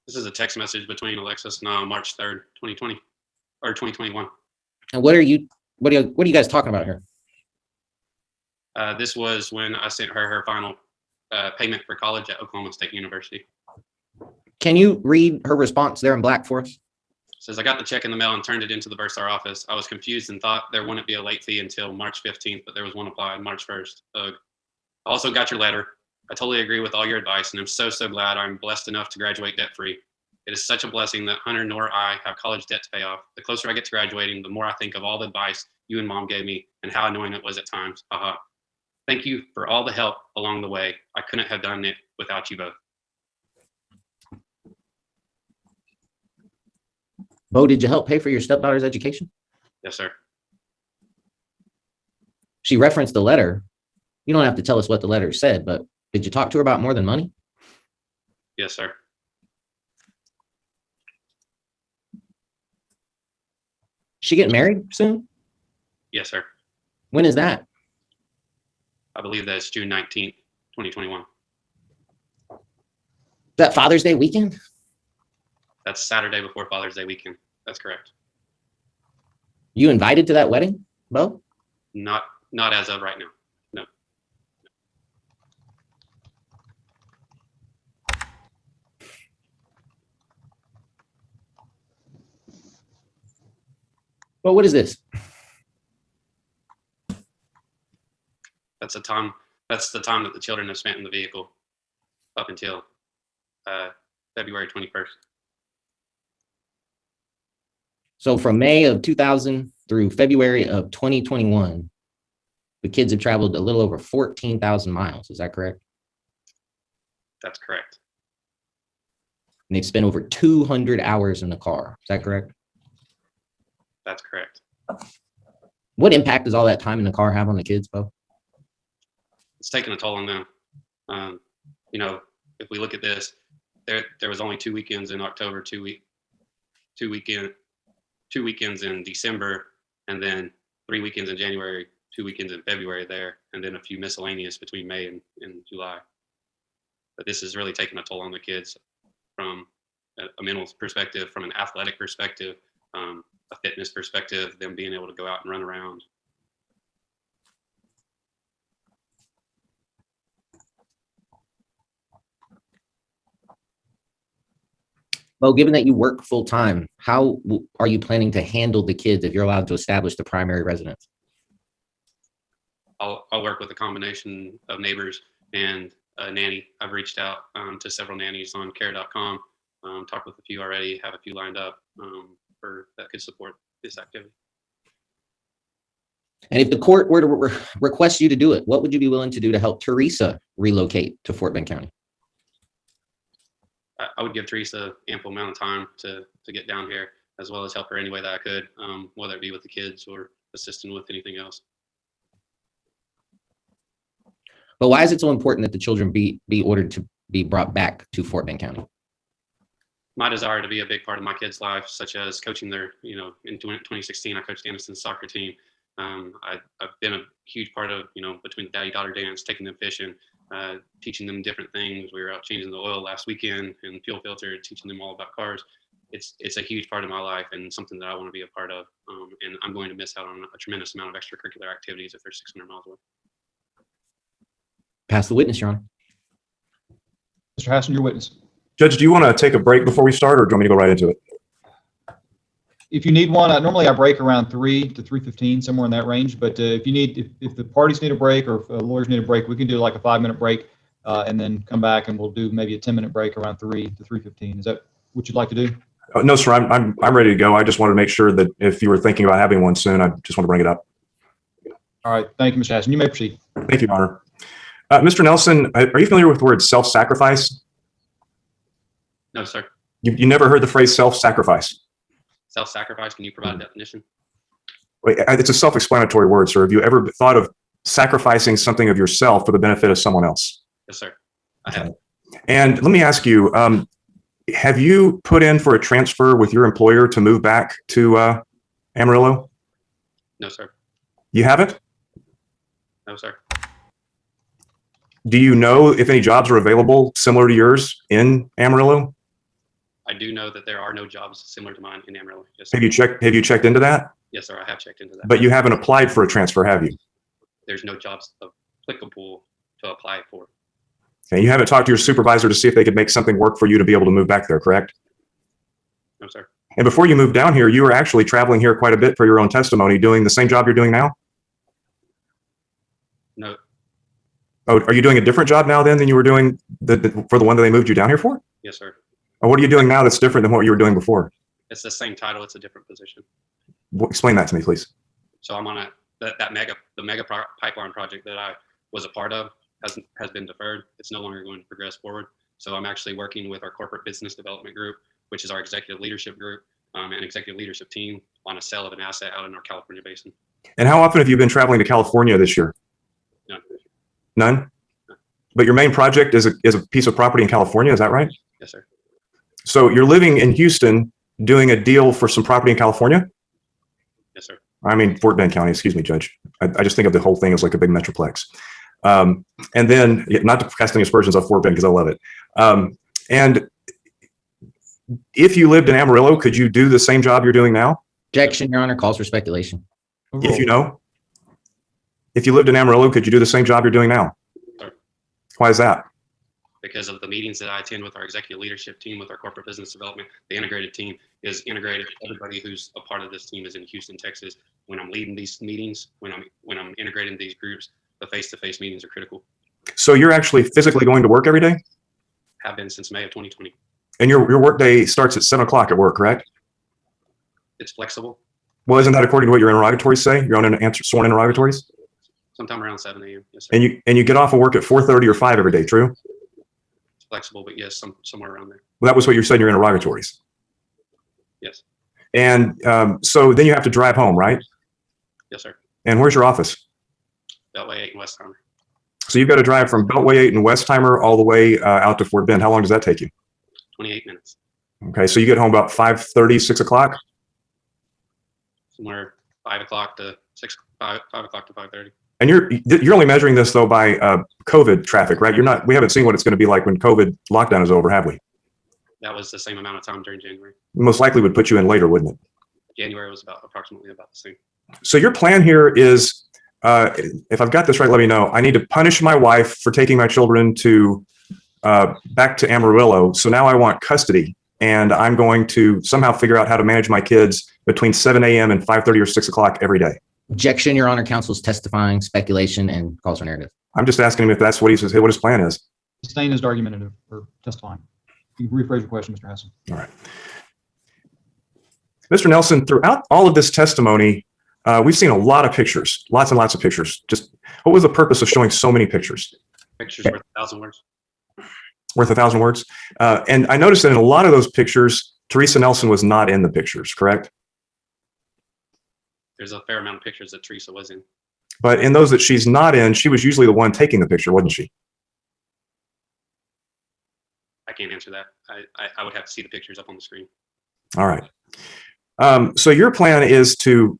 This is a text message between Alexis and I on March 3rd, 2020 or 2021. And what are you guys talking about here? This was when I sent her final payment for college at Oklahoma State University. Can you read her response there in black for us? Says, I got the check in the mail and turned it into the bursar office. I was confused and thought there wouldn't be a late fee until March 15th, but there was one applied March 1st. I also got your letter. I totally agree with all your advice, and I'm so glad I'm blessed enough to graduate debt-free. It is such a blessing that Hunter nor I have college debt to pay off. The closer I get to graduating, the more I think of all the advice you and Mom gave me and how annoying it was at times. Thank you for all the help along the way. I couldn't have done it without you both. Bo, did you help pay for your stepdaughter's education? Yes, sir. She referenced the letter. You don't have to tell us what the letter said, but did you talk to her about more than money? Yes, sir. She get married soon? Yes, sir. When is that? I believe that's June 19th, 2021. That Father's Day weekend? That's Saturday before Father's Day weekend. That's correct. You invited to that wedding, Bo? Not as of right now. No. Well, what is this? That's the time that the children have spent in the vehicle up until February 21st. So from May of 2000 through February of 2021, the kids have traveled a little over 14,000 miles. Is that correct? That's correct. And they've spent over 200 hours in the car. Is that correct? That's correct. What impact does all that time in the car have on the kids, Bo? It's taking a toll on them. You know, if we look at this, there was only 2 weekends in October, two weekends in December, and then 3 weekends in January, 2 weekends in February there, and then a few miscellaneous between May and July. But this is really taking a toll on the kids from a mental perspective, from an athletic perspective, a fitness perspective, them being able to go out and run around. Bo, given that you work full time, how are you planning to handle the kids if you're allowed to establish the primary residence? I'll work with a combination of neighbors and a nanny. I've reached out to several nannies on care.com, talked with a few already, have a few lined up that could support this activity. And if the court were to request you to do it, what would you be willing to do to help Teresa relocate to Fort Bend County? I would give Teresa ample amount of time to get down here, as well as help her any way that I could, whether it be with the kids or assisting with anything else. But why is it so important that the children be ordered to be brought back to Fort Bend County? My desire to be a big part of my kids' life, such as coaching their, in 2016, I coached Anderson's soccer team. I've been a huge part of, between the daddy-daughter dance, taking them fishing, teaching them different things. We were out changing the oil last weekend and fuel filter, teaching them all about cars. It's a huge part of my life and something that I want to be a part of. And I'm going to miss out on a tremendous amount of extracurricular activities if they're 600 miles away. Pass the witness, Your Honor. Mr. Hassan, your witness. Judge, do you want to take a break before we start, or do you want me to go right into it? If you need one, normally I break around 3 to 3:15, somewhere in that range. But if the parties need a break or if lawyers need a break, we can do like a 5-minute break and then come back and we'll do maybe a 10-minute break around 3 to 3:15. Is that what you'd like to do? No, sir. I'm ready to go. I just wanted to make sure that if you were thinking about having one soon, I just want to bring it up. All right. Thank you, Mr. Hassan. You may proceed. Thank you, Your Honor. Mr. Nelson, are you familiar with the word self-sacrifice? No, sir. You never heard the phrase self-sacrifice? Self-sacrifice, can you provide a definition? Wait, it's a self-explanatory word, sir. Have you ever thought of sacrificing something of yourself for the benefit of someone else? Yes, sir. I have. And let me ask you, have you put in for a transfer with your employer to move back to Amarillo? No, sir. You haven't? No, sir. Do you know if any jobs are available similar to yours in Amarillo? I do know that there are no jobs similar to mine in Amarillo. Yes, Have you checked into that? Yes, sir. I have checked into that. But you haven't applied for a transfer, have you? There's no jobs applicable to apply for. Okay, you haven't talked to your supervisor to see if they could make something work for you to be able to move back there, correct? No, sir. And before you moved down here, you were actually traveling here quite a bit for your own testimony, doing the same job you're doing now? No. Oh, are you doing a different job now then than you were doing for the one that they moved you down here for? Yes, sir. Or what are you doing now that's different than what you were doing before? It's the same title. It's a different position. Explain that to me, please. So I'm on the mega pipeline project that I was a part of has been deferred. It's no longer going to progress forward. So I'm actually working with our corporate business development group, which is our executive leadership group and executive leadership team on a sale of an asset out in our California basin. And how often have you been traveling to California this year? None. None? But your main project is a piece of property in California, is that right? Yes, sir. So you're living in Houston doing a deal for some property in California? Yes, sir. I mean, Fort Bend County, excuse me, Judge. I just think of the whole thing as like a big metroplex. And then, not to cast any aspersions off Fort Bend because I love it. And if you lived in Amarillo, could you do the same job you're doing now? Objection, Your Honor, calls for speculation. If you know? If you lived in Amarillo, could you do the same job you're doing now? Sure. Why is that? Because of the meetings that I attend with our executive leadership team, with our corporate business development, the integrated team is integrated. Everybody who's a part of this team is in Houston, Texas. When I'm leading these meetings, when I'm integrating these groups, the face-to-face meetings are critical. So you're actually physically going to work every day? Have been since May of 2020. And your work day starts at 7 o'clock at work, correct? It's flexible. Well, isn't that according to what your interrogatories say? Your own sworn interrogatories? Sometime around 7 a.m. Yes, sir. And you get off of work at 4:30 or 5 every day, true? It's flexible, but yes, somewhere around there. Well, that was what you said in your interrogatories. Yes. And so then you have to drive home, right? Yes, sir. And where's your office? Beltway 8 in Westheimer. So you've got to drive from Beltway 8 in Westheimer all the way out to Fort Bend. How long does that take you? 28 minutes. Okay, so you get home about 5:30, 6 o'clock? Somewhere 5 o'clock to 5 o'clock to 5:30. And you're only measuring this though by COVID traffic, right? We haven't seen what it's going to be like when COVID lockdown is over, have we? That was the same amount of time during January. Most likely would put you in later, wouldn't it? January was approximately about the same. So your plan here is, if I've got this right, let me know. I need to punish my wife for taking my children to back to Amarillo. So now I want custody, and I'm going to somehow figure out how to manage my kids between 7 a.m. and 5:30 or 6 o'clock every day. Objection, Your Honor. Counsel's testifying, speculation, and calls for narrative. I'm just asking him if that's what what his plan is. Sustained is argumentative or testifying. You can rephrase your question, Mr. Hassan. All right. Mr. Nelson, throughout all of this testimony, we've seen a lot of pictures, lots and lots of pictures. Just what was the purpose of showing so many pictures? Pictures worth 1,000 words. Worth 1,000 words? And I noticed that in a lot of those pictures, Teresa Nelson was not in the pictures, correct? There's a fair amount of pictures that Teresa was in. But in those that she's not in, she was usually the one taking the picture, wasn't she? I can't answer that. I would have to see the pictures up on the screen. All right. So your plan is to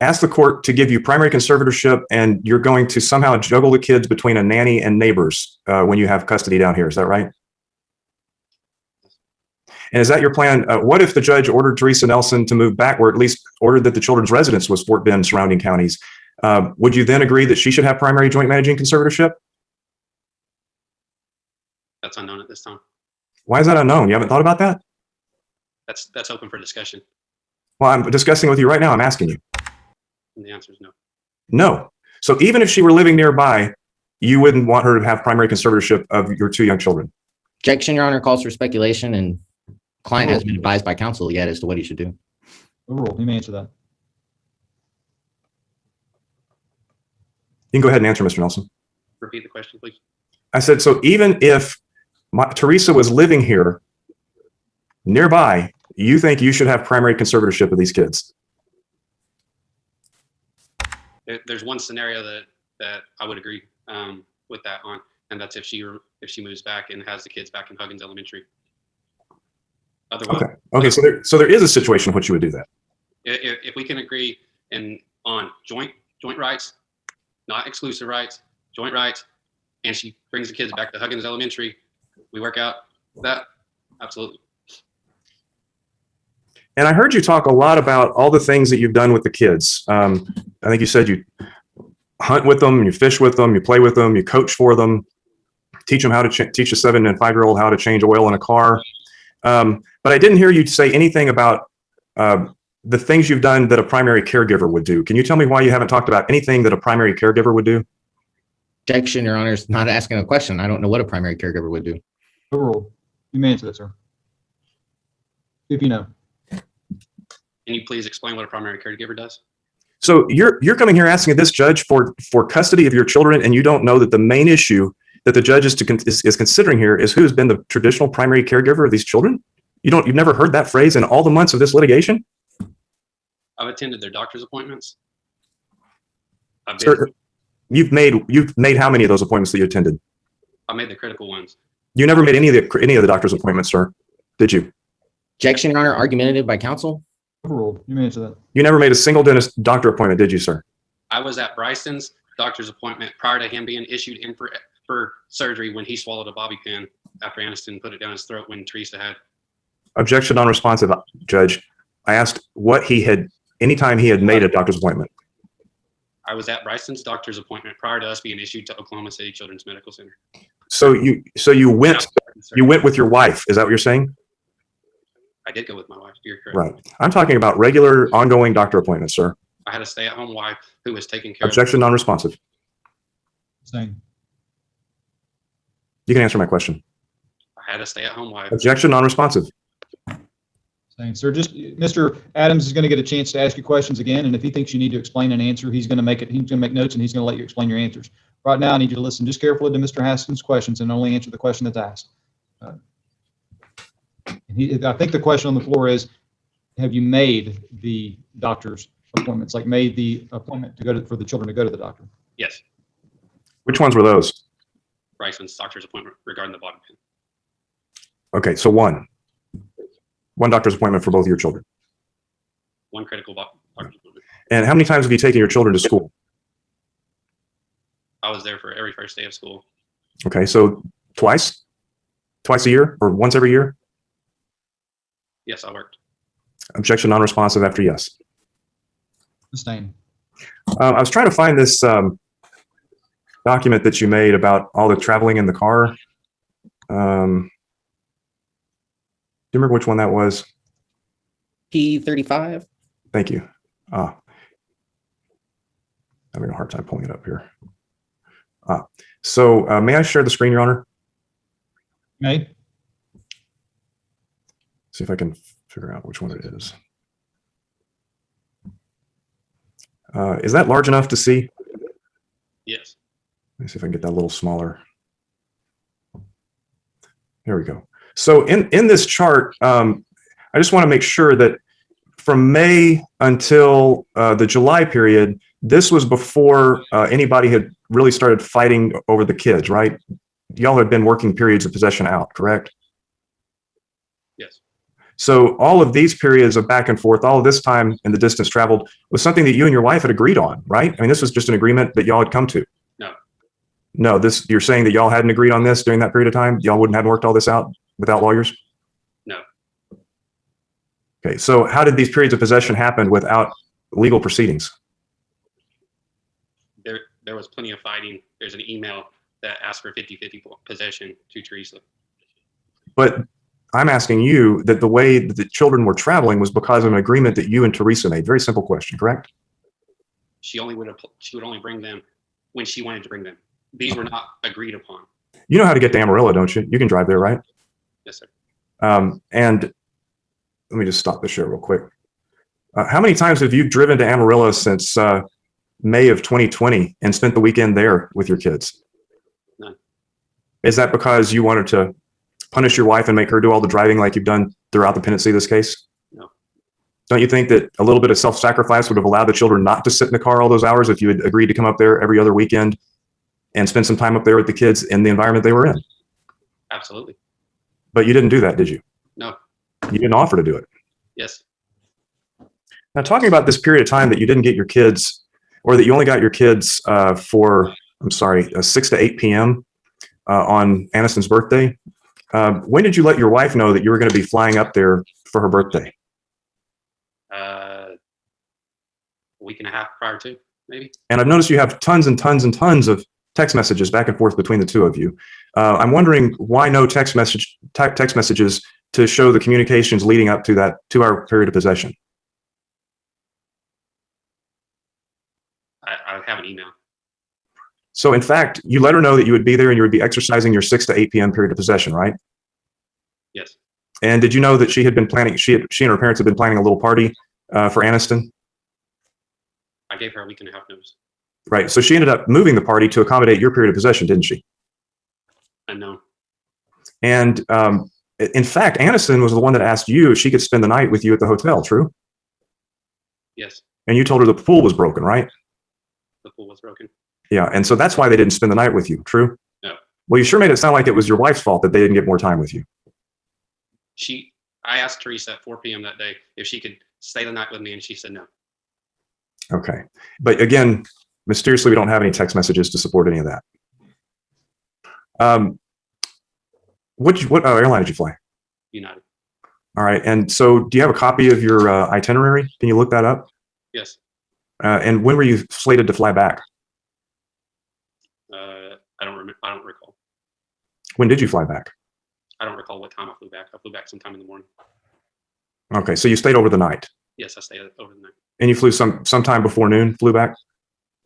ask the court to give you primary conservatorship, and you're going to somehow juggle the kids between a nanny and neighbors when you have custody down here. Is that right? And is that your plan? What if the judge ordered Teresa Nelson to move back, or at least ordered that the children's residence was Fort Bend, surrounding counties? Would you then agree that she should have primary joint managing conservatorship? That's unknown at this time. Why is that unknown? You haven't thought about that? That's open for discussion. Well, I'm discussing with you right now. I'm asking you. And the answer is no. No. So even if she were living nearby, you wouldn't want her to have primary conservatorship of your 2 young children? Objection, Your Honor. Calls for speculation, and client hasn't been advised by counsel yet as to what he should do. Overruled. You may answer that. You can go ahead and answer, Mr. Nelson. Repeat the question, please. I said, so even if Teresa was living here nearby, you think you should have primary conservatorship of these kids? There's one scenario that I would agree with that on, and that's if she moves back and has the kids back in Huggins Elementary. Otherwise, Okay. So there is a situation in which you would do that. If we can agree on joint rights, not exclusive rights, joint rights, and she brings the kids back to Huggins Elementary, we work out that. Absolutely. And I heard you talk a lot about all the things that you've done with the kids. I think you said you hunt with them, you fish with them, you play with them, you coach for them, teach them how to teach a 7 and 5-year-old how to change oil in a car. But I didn't hear you say anything about the things you've done that a primary caregiver would do. Can you tell me why you haven't talked about anything that a primary caregiver would do? Objection, Your Honor. Is not asking a question. I don't know what a primary caregiver would do. Overruled. You may answer that, sir. If you know. Can you please explain what a primary caregiver does? So you're coming here asking this judge for custody of your children, and you don't know that the main issue that the judge is considering here is who's been the traditional primary caregiver of these children? You've never heard that phrase in all the months of this litigation? I've attended their doctor's appointments. Sir, you've made how many of those appointments that you attended? I made the critical ones. You never made any of the doctor's appointments, sir, did you? Objection, Your Honor. Argumentative by counsel. Overruled. You may answer that. You never made a single dentist doctor appointment, did you, sir? I was at Bryson's doctor's appointment prior to him being issued in for surgery when he swallowed a bobby pin after Aniston put it down his throat when Teresa had. Objection non-responsive, Judge. I asked anytime he had made a doctor's appointment. I was at Bryson's doctor's appointment prior to us being issued to Oklahoma City Children's Medical Center. So you went with your wife. Is that what you're saying? I did go with my wife. You're correct. Right. I'm talking about regular, ongoing doctor appointments, sir. I had a stay-at-home wife who was taking care Objection non-responsive. Same. You can answer my question. I had a stay-at-home wife. Objection, non-responsive. Same. Sir, just Mr. Adams is going to get a chance to ask you questions again, and if he thinks you need to explain an answer, he's going to make it. He's going to make notes, and he's going to let you explain your answers. Right now, I need you to listen just carefully to Mr. Haskins' questions and only answer the question that's asked. I think the question on the floor is, have you made the doctor's appointments, like made the appointment to go to, for the children to go to the doctor? Yes, Which ones were those? Bryson's doctor's appointment regarding the body pin. Okay, so one doctor's appointment for both of your children. One critical doctor's appointment. And how many times have you taken your children to school? I was there for every first day of school. Okay, so twice a year or once every year? Yes, I worked. Objection, non-responsive after yes. Sustained. I was trying to find this document that you made about all the traveling in the car. Do you remember which one that was? P35. Thank you. Having a hard time pulling it up here. So may I share the screen, Your Honor? May. See if I can figure out which one it is. Is that large enough to see? Yes. Let me see if I can get that a little smaller. There we go. So in this chart, I just want to make sure that from May until the July period, this was before anybody had really started fighting over the kids, right? Y'all had been working periods of possession out, correct? Yes. So all of these periods of back and forth, all of this time and the distance traveled was something that you and your wife had agreed on, right? I mean, this was just an agreement that y'all had come to. No. No, you're saying that y'all hadn't agreed on this during that period of time? Y'all wouldn't have worked all this out without lawyers? No. Okay, so how did these periods of possession happen without legal proceedings? There was plenty of fighting. There's an email that asked for 50-50 possession to Teresa. But I'm asking you that the way that the children were traveling was because of an agreement that you and Teresa made. Very simple question, correct? She would only bring them when she wanted to bring them. These were not agreed upon. You know how to get to Amarillo, don't you? You can drive there, right? Yes, sir. And let me just stop the share real quick. How many times have you driven to Amarillo since May of 2020 and spent the weekend there with your kids? None. Is that because you wanted to punish your wife and make her do all the driving like you've done throughout the pendency of this case? No. Don't you think that a little bit of self-sacrifice would have allowed the children not to sit in the car all those hours if you had agreed to come up there every other weekend and spend some time up there with the kids in the environment they were in? Absolutely. But you didn't do that, did you? No. You didn't offer to do it. Yes. Now, talking about this period of time that you didn't get your kids, or that you only got your kids for, 6 to 8 p.m. On Aniston's birthday, when did you let your wife know that you were going to be flying up there for her birthday? A week and a half prior to, maybe. And I've noticed you have tons and tons and tons of text messages back and forth between the two of you. I'm wondering why no text messages to show the communications leading up to that 2-hour period of possession. I have an email. So in fact, you let her know that you would be there and you would be exercising your 6 to 8 p.m. period of possession, right? Yes. And did you know that she had been planning, she and her parents had been planning a little party for Aniston? I gave her a week and a half notice. Right. So she ended up moving the party to accommodate your period of possession, didn't she? Unknown. And in fact, Aniston was the one that asked you if she could spend the night with you at the hotel, true? Yes. And you told her the pool was broken, right? The pool was broken. Yeah. And so that's why they didn't spend the night with you, true? No. Well, you sure made it sound like it was your wife's fault that they didn't get more time with you. I asked Teresa at 4 p.m. that day if she could stay the night with me, and she said no. Okay. But again, mysteriously, we don't have any text messages to support any of that. What airline did you fly? United. All right. And so do you have a copy of your itinerary? Can you look that up? Yes. And when were you slated to fly back? I don't recall. When did you fly back? I don't recall what time I flew back. I flew back sometime in the morning. Okay. So you stayed over the night. Yes, I stayed over the night. And you flew sometime before noon, flew back?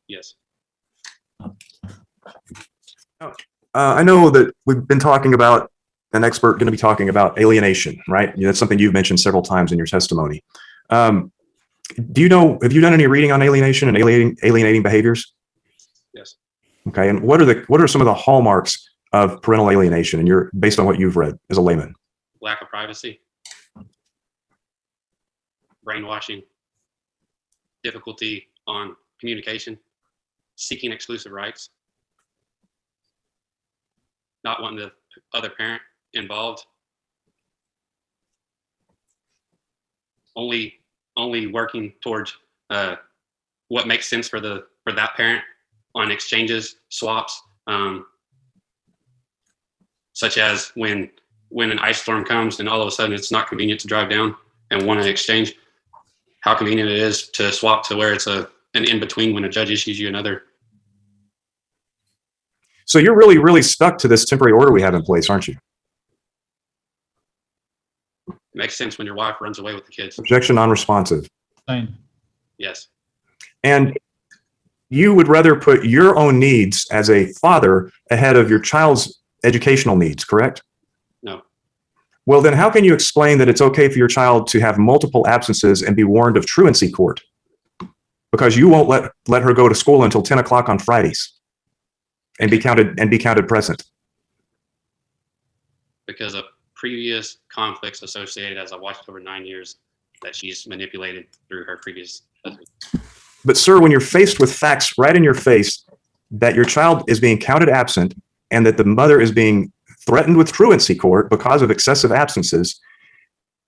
Yes. I know that we've been talking about an expert going to be talking about alienation, right? That's something you've mentioned several times in your testimony. Do you know, have you done any reading on alienation and alienating behaviors? Yes. Okay. And what are some of the hallmarks of parental alienation, and you're based on what you've read as a layman? Lack of privacy, brainwashing, difficulty on communication, seeking exclusive rights, not wanting the other parent involved, only working towards what makes sense for that parent on exchanges, swaps, such as when an ice storm comes and all of a sudden it's not convenient to drive down and want to exchange, how convenient it is to swap to where it's an in-between when a judge issues you another. So you're really, really stuck to this temporary order we have in place, aren't you? It makes sense when your wife runs away with the kids. Objection non-responsive. Same. Yes. And you would rather put your own needs as a father ahead of your child's educational needs, correct? No. Well, then how can you explain that it's okay for your child to have multiple absences and be warned of truancy court? Because you won't let her go to school until 10 o'clock on Fridays and be counted present. Because of previous conflicts associated, as I watched over 9 years, that she's manipulated through her previous husband. But sir, when you're faced with facts right in your face that your child is being counted absent and that the mother is being threatened with truancy court because of excessive absences,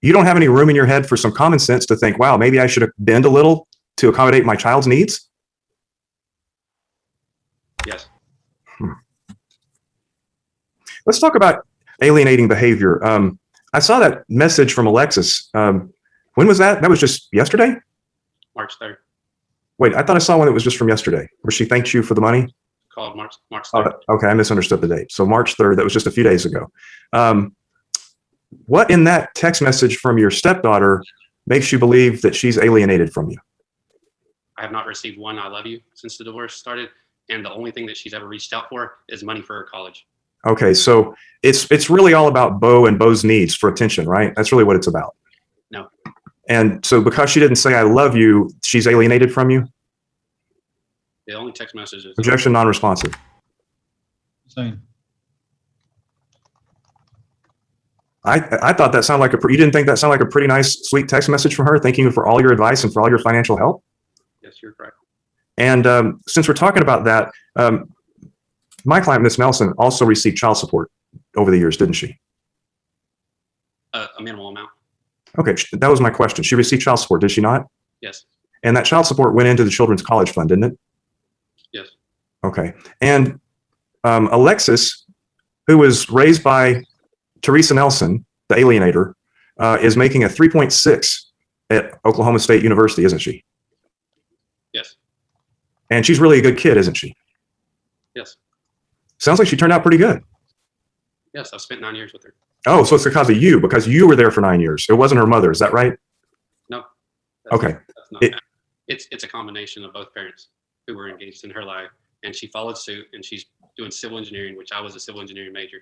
you don't have any room in your head for some common sense to think, wow, maybe I should bend a little to accommodate my child's needs? Yes. Let's talk about alienating behavior. I saw that message from Alexis. When was that? That was just yesterday? March 3rd. Wait, I thought I saw one that was just from yesterday, where she thanked you for the money. Called March 3rd. Okay, I misunderstood the date. So March 3rd, that was just a few days ago. What in that text message from your stepdaughter makes you believe that she's alienated from you? I have not received one "I love you" since the divorce started, and the only thing that she's ever reached out for is money for her college. Okay, so it's really all about Bo and Bo's needs for attention, right? That's really what it's about. No. And so because she didn't say "I love you," she's alienated from you? The only text message is Objection non-responsive. Same. I thought that sounded like you didn't think that sounded like a pretty nice, sweet text message from her, thanking you for all your advice and for all your financial help? Yes, you're correct. And since we're talking about that, my client, Miss Nelson, also received child support over the years, didn't she? A minimal amount. Okay, that was my question. She received child support, did she not? Yes. And that child support went into the Children's College Fund, didn't it? Yes. Okay. And Alexis, who was raised by Teresa Nelson, the alienator, is making a 3.6 at Oklahoma State University, isn't she? Yes. And she's really a good kid, isn't she? Yes. Sounds like she turned out pretty good. Yes, I've spent 9 years with her. Oh, so it's because you were there for 9 years. It wasn't her mother. Is that right? No. Okay. That's not it's a combination of both parents who were engaged in her life, and she followed suit, and she's doing civil engineering, which I was a civil engineering major.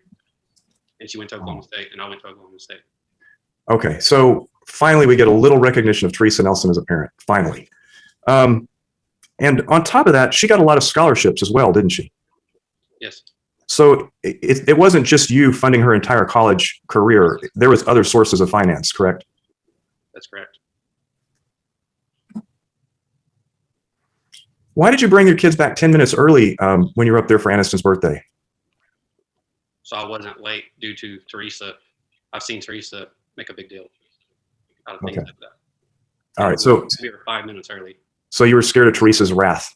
And she went to Oklahoma State, and I went to Oklahoma State. Okay, so finally we get a little recognition of Teresa Nelson as a parent, finally. And on top of that, she got a lot of scholarships as well, didn't she? Yes. So it wasn't just you funding her entire college career. There was other sources of finance, correct? That's correct. Why did you bring your kids back 10 minutes early when you were up there for Aniston's birthday? So I wasn't late due to Teresa. I've seen Teresa make a big deal out of things Okay. like that. All right, so We were 5 minutes early. so you were scared of Teresa's wrath.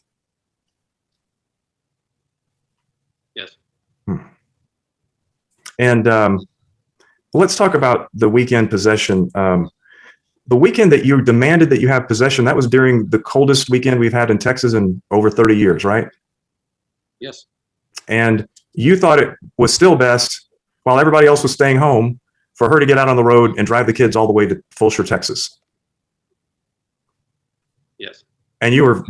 Yes. And let's talk about the weekend possession. The weekend that you demanded that you have possession, that was during the coldest weekend we've had in Texas in over 30 years, right? Yes. And you thought it was still best, while everybody else was staying home, for her to get out on the road and drive the kids all the way to Fulshire, Texas. Yes. And you were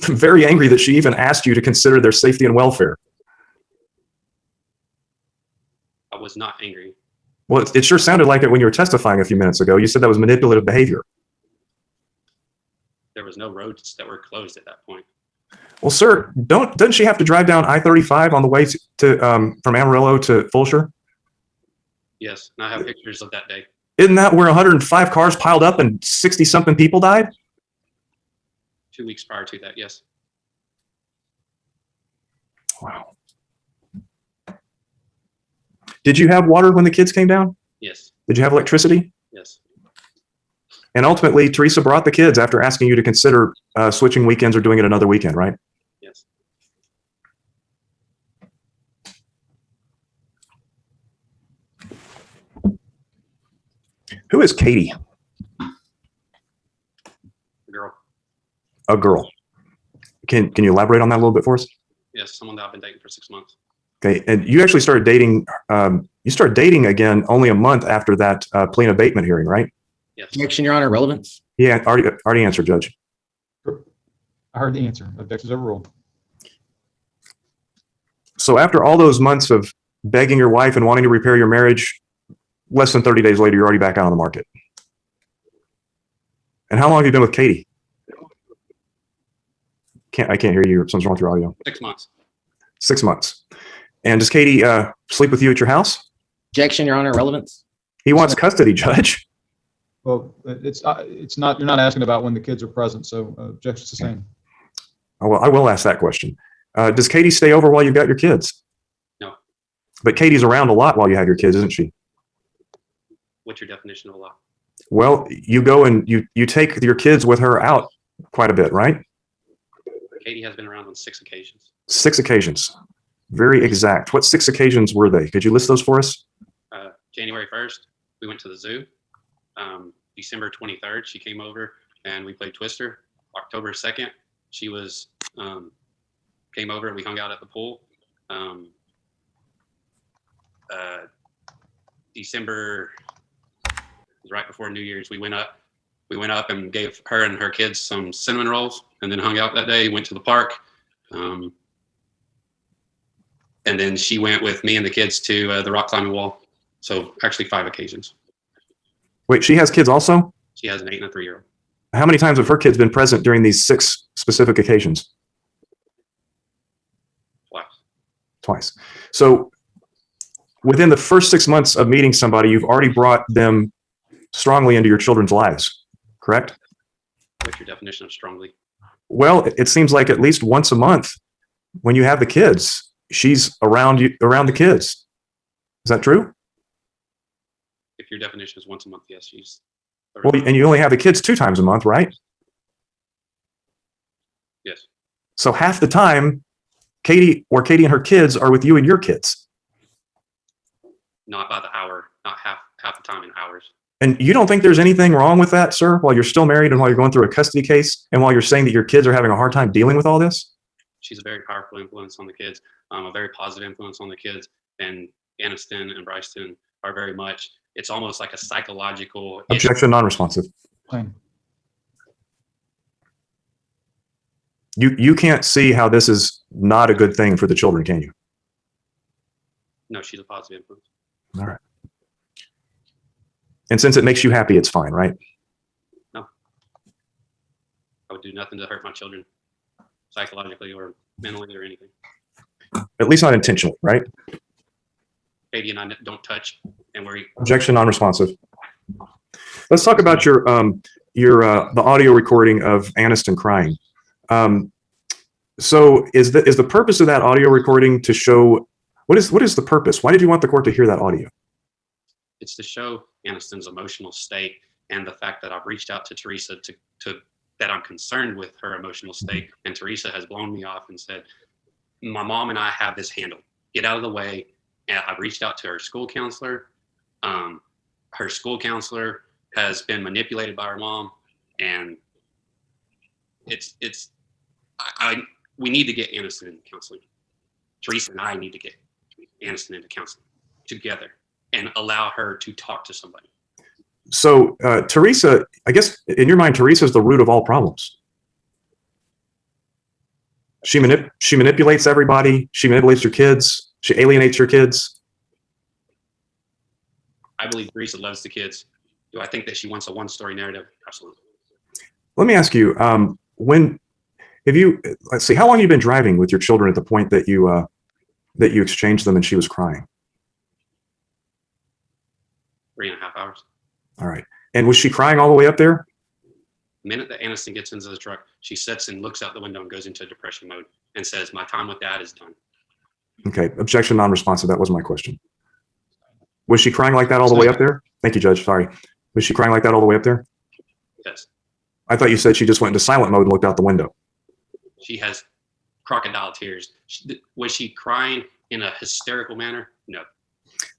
very angry that she even asked you to consider their safety and welfare. was not angry. Well, it sure sounded like it when you were testifying a few minutes ago. You said that was manipulative behavior. There was no roads that were closed at that point. Well, sir, doesn't she have to drive down I-35 on the way to from Amarillo to Fulshire? Yes, and I have pictures of that day. Isn't that where 105 cars piled up and 60-something people died? 2 weeks prior to that, yes. Wow. Did you have water when the kids came down? Yes, Did you have electricity? yes. And ultimately, Teresa brought the kids after asking you to consider switching weekends or doing it another weekend, right? Yes. Who is Katie? Girl. A girl. Can you elaborate on that a little bit for us? Yes, someone that I've been dating for 6 months. Okay, and you actually started dating. You started dating again only a month after that plea and abatement hearing, right? Yes. Objection, Your Honor, relevance. Yeah, already answered, Judge. I heard the answer. Objections overruled. So after all those months of begging your wife and wanting to repair your marriage, less than 30 days later, you're already back out on the market. And how long have you been with Katie? I can't hear you. Something's wrong with your audio. 6 months. 6 months. And does Katie sleep with you at your house? Objection, Your Honor, relevance. He wants custody, Judge. Well, it's not, you're not asking about when the kids are present, so objection sustained. Oh, well, I will ask that question. Does Katie stay over while you've got your kids? No. But Katie's around a lot while you have your kids, isn't she? What's your definition of a lot? Well, you go and you take your kids with her out quite a bit, right? Katie has been around on 6 occasions. 6 occasions. Very exact. What 6 occasions were they? Could you list those for us? January 1st, we went to the zoo. December 23rd, she came over and we played Twister. October 2nd, she was came over and we hung out at the pool. December was right before New Year's. We went up and gave her and her kids some cinnamon rolls, and then hung out that day. Went to the park, and then she went with me and the kids to the rock climbing wall. So actually 5 occasions. Wait, she has kids also? She has an 8 and a 3-year-old. How many times have her kids been present during these 6 specific occasions? Twice. So within the first 6 months of meeting somebody, you've already brought them strongly into your children's lives, correct? What's your definition of strongly? Well, it seems like at least once a month when you have the kids, she's around the kids. Is that true? If your definition is once a month, yes, she's. Well, and you only have the kids 2 times a month, right? Yes. So half the time, Katie and her kids are with you and your kids. Not by the hour, not half the time in hours. And you don't think there's anything wrong with that, sir, while you're still married and while you're going through a custody case and while you're saying that your kids are having a hard time dealing with all this? She's a very powerful influence on the kids, a very positive influence on the kids. And Aniston and Bryceton are very much, it's almost like a psychological issue. Objection, non-responsive. Fine. You can't see how this is not a good thing for the children, can you? No, she's a positive influence. All right. And since it makes you happy, it's fine, right? No. I would do nothing to hurt my children, psychologically or mentally or anything. At least not intentionally, right? Katie and I don't touch, and we're Objection, non-responsive. Let's talk about the audio recording of Aniston crying. So is the purpose of that audio recording to show what is the purpose? Why did you want the court to hear that audio? It's to show Aniston's emotional state and the fact that I've reached out to Teresa to that I'm concerned with her emotional state, and Teresa has blown me off and said, "My mom and I have this handled. Get out of the way." And I've reached out to her school counselor. Her school counselor has been manipulated by her mom, and we need to get Aniston into counseling. Teresa and I need to get Aniston into counseling together and allow her to talk to somebody. So Teresa, I guess in your mind, Teresa is the root of all problems. She manipulates everybody. She manipulates your kids. She alienates your kids. I believe Teresa loves the kids. Do I think that she wants a one-story narrative? Absolutely. Let me ask you, let's see, how long have you been driving with your children at the point that you exchanged them and she was crying? 3.5 hours. All right. And was she crying all the way up there? The minute that Aniston gets into the truck, she sits and looks out the window and goes into depression mode and says, my time with dad is done. Okay. Objection non-responsive. That was my question. Was she crying like that all the way up there? Thank you, Judge. Sorry. Was she crying like that all the way up there? Yes. I thought you said she just went into silent mode and looked out the window. She has crocodile tears. Was she crying in a hysterical manner? No.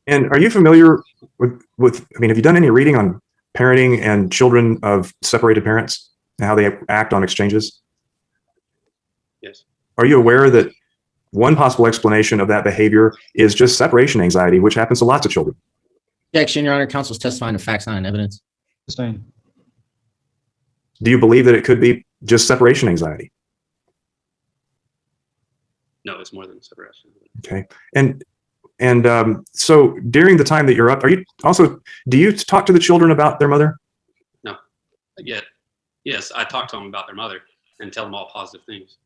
And are you familiar with, I mean, have you done any reading on parenting and children of separated parents and how they act on exchanges? Yes. Are you aware that one possible explanation of that behavior is just separation anxiety, which happens to lots of children? Objection, Your Honor. Counsel's testifying to facts, not in evidence. Sustained. Do you believe that it could be just separation anxiety? No, it's more than separation. Okay. And so during the time that you're up, do you talk to the children about their mother? No. Yes, I talk to them about their mother and tell them all positive things.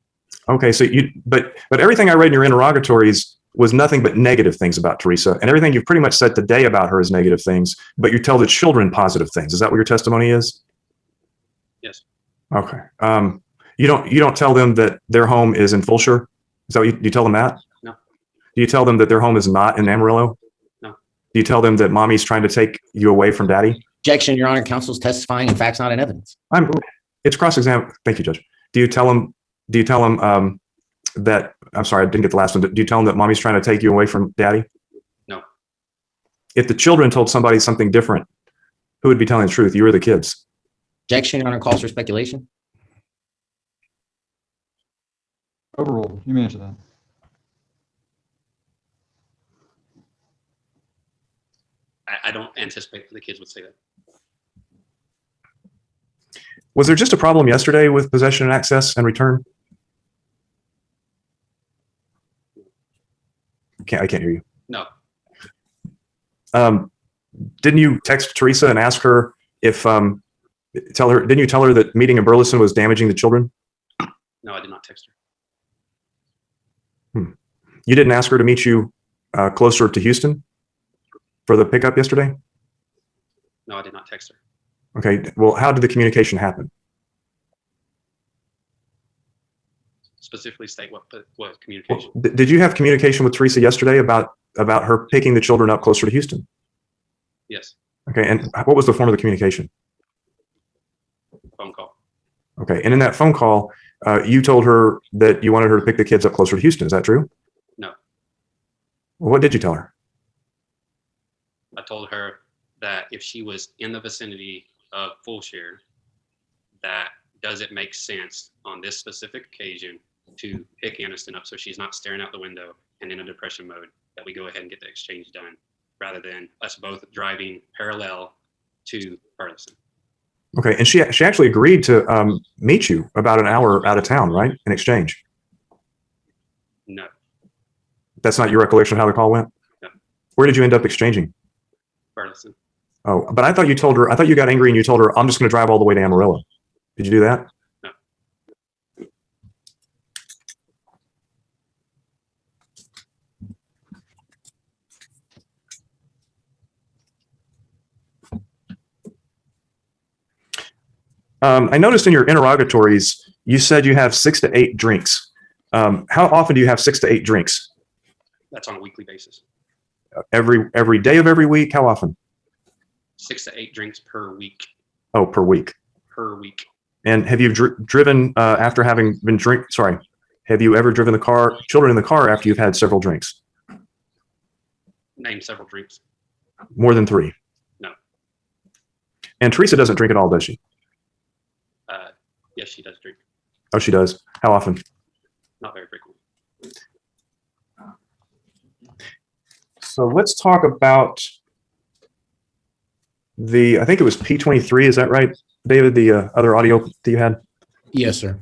Okay. So but everything I read in your interrogatories was nothing but negative things about Teresa, and everything you've pretty much said today about her is negative things, but you tell the children positive things. Is that what your testimony is? Yes. Okay. You don't tell them that their home is in Fulshire? Is that what you tell them that? No. Do you tell them that their home is not in Amarillo? No. Do you tell them that mommy's trying to take you away from daddy? Objection, Your Honor. Counsel's testifying in facts, not in evidence. It's cross-exam. Thank you, Judge. Do you tell them that, I'm sorry, I didn't get the last one. Do you tell them that mommy's trying to take you away from daddy? No. If the children told somebody something different, who would be telling the truth? You or the kids? Objection, Your Honor. Calls for speculation. Overruled. You may answer that. I don't anticipate that the kids would say that. Was there just a problem yesterday with possession and access and return? I can't hear you. No. Didn't you text Teresa and ask her if, didn't you tell her that meeting in Burleson was damaging the children? No, I did not text her. You didn't ask her to meet you closer to Houston for the pickup yesterday? No, I did not text her. Okay. Well, how did the communication happen? Specifically state what communication. Well, did you have communication with Teresa yesterday about her picking the children up closer to Houston? Yes. Okay. And what was the form of the communication? Phone call. Okay. And in that phone call, you told her that you wanted her to pick the kids up closer to Houston. Is that true? No. Well, what did you tell her? I told her that if she was in the vicinity of Fulshire, that does it make sense on this specific occasion to pick Aniston up so she's not staring out the window and in a depression mode, that we go ahead and get the exchange done rather than us both driving parallel to Burleson. Okay. And she actually agreed to meet you about an hour out of town, right? In exchange. No. That's not your recollection of how the call went? No. Where did you end up exchanging? Burleson. Oh, but I thought you got angry and you told her, I'm just going to drive all the way to Amarillo. Did you do that? No. I noticed in your interrogatories, you said you have 6 to 8 drinks. How often do you have 6 to 8 drinks? That's on a weekly basis. Every day of every week? How often? 6 to 8 drinks per week. Oh, per week. Per week. And have you driven after having been sorry, have you ever driven children in the car after you've had several drinks? Name several drinks. More than 3? No. And Teresa doesn't drink at all, does she? Yes, she does drink. Oh, she does. How often? Not very frequently. So let's talk about I think it was P23, is that right, David, the other audio that you had? Yes, sir.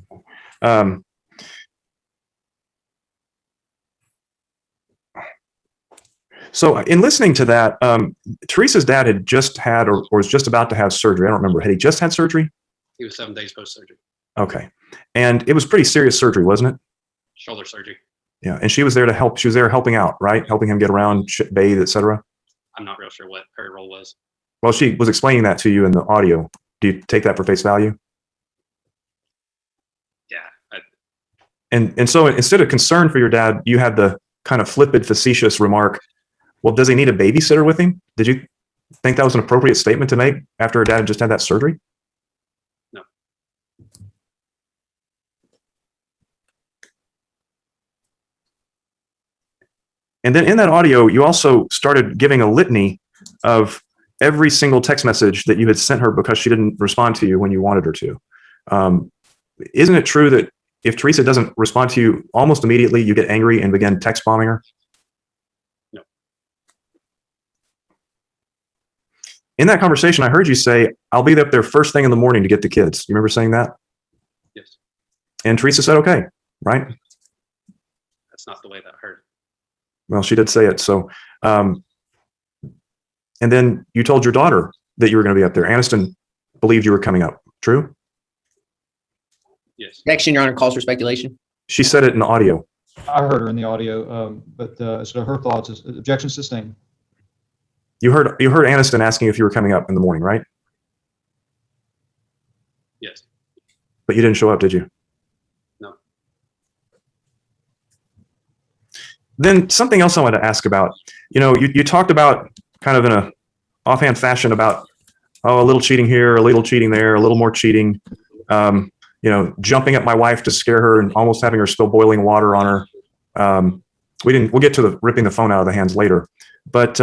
So in listening to that, Teresa's dad had just had or was just about to have surgery. I don't remember. Had he just had surgery? He was 7 days post-surgery. Okay. And it was pretty serious surgery, wasn't it? Shoulder surgery. Yeah. And she was there to help. She was there helping out, right? Helping him get around, bathe, etc. I'm not real sure what her role was. Well, she was explaining that to you in the audio. Do you take that for face value? Yeah. And so instead of concern for your dad, you had the kind of flippant, facetious remark, well, does he need a babysitter with him? Did you think that was an appropriate statement to make after her dad had just had that surgery? No. And then in that audio, you also started giving a litany of every single text message that you had sent her because she didn't respond to you when you wanted her to. Isn't it true that if Teresa doesn't respond to you almost immediately, you get angry and begin text bombing her? No. In that conversation, I heard you say, I'll be up there first thing in the morning to get the kids. You remember saying that? Yes. And Teresa said, okay, right? That's not the way that I heard it. Well, she did say it. So, and then you told your daughter that you were going to be up there. Aniston believed you were coming up. True? Yes. Objection, Your Honor, calls for speculation. She said it in the audio. I heard her in the audio, but so her thoughts is objection sustained. You heard Aniston asking if you were coming up in the morning, right? Yes. But you didn't show up, did you? No. Then something else I wanted to ask about. You talked about kind of in a offhand fashion about, a little cheating here, a little cheating there, a little more cheating. Jumping at my wife to scare her and almost having her spill boiling water on her. We'll get to the ripping the phone out of the hands later. But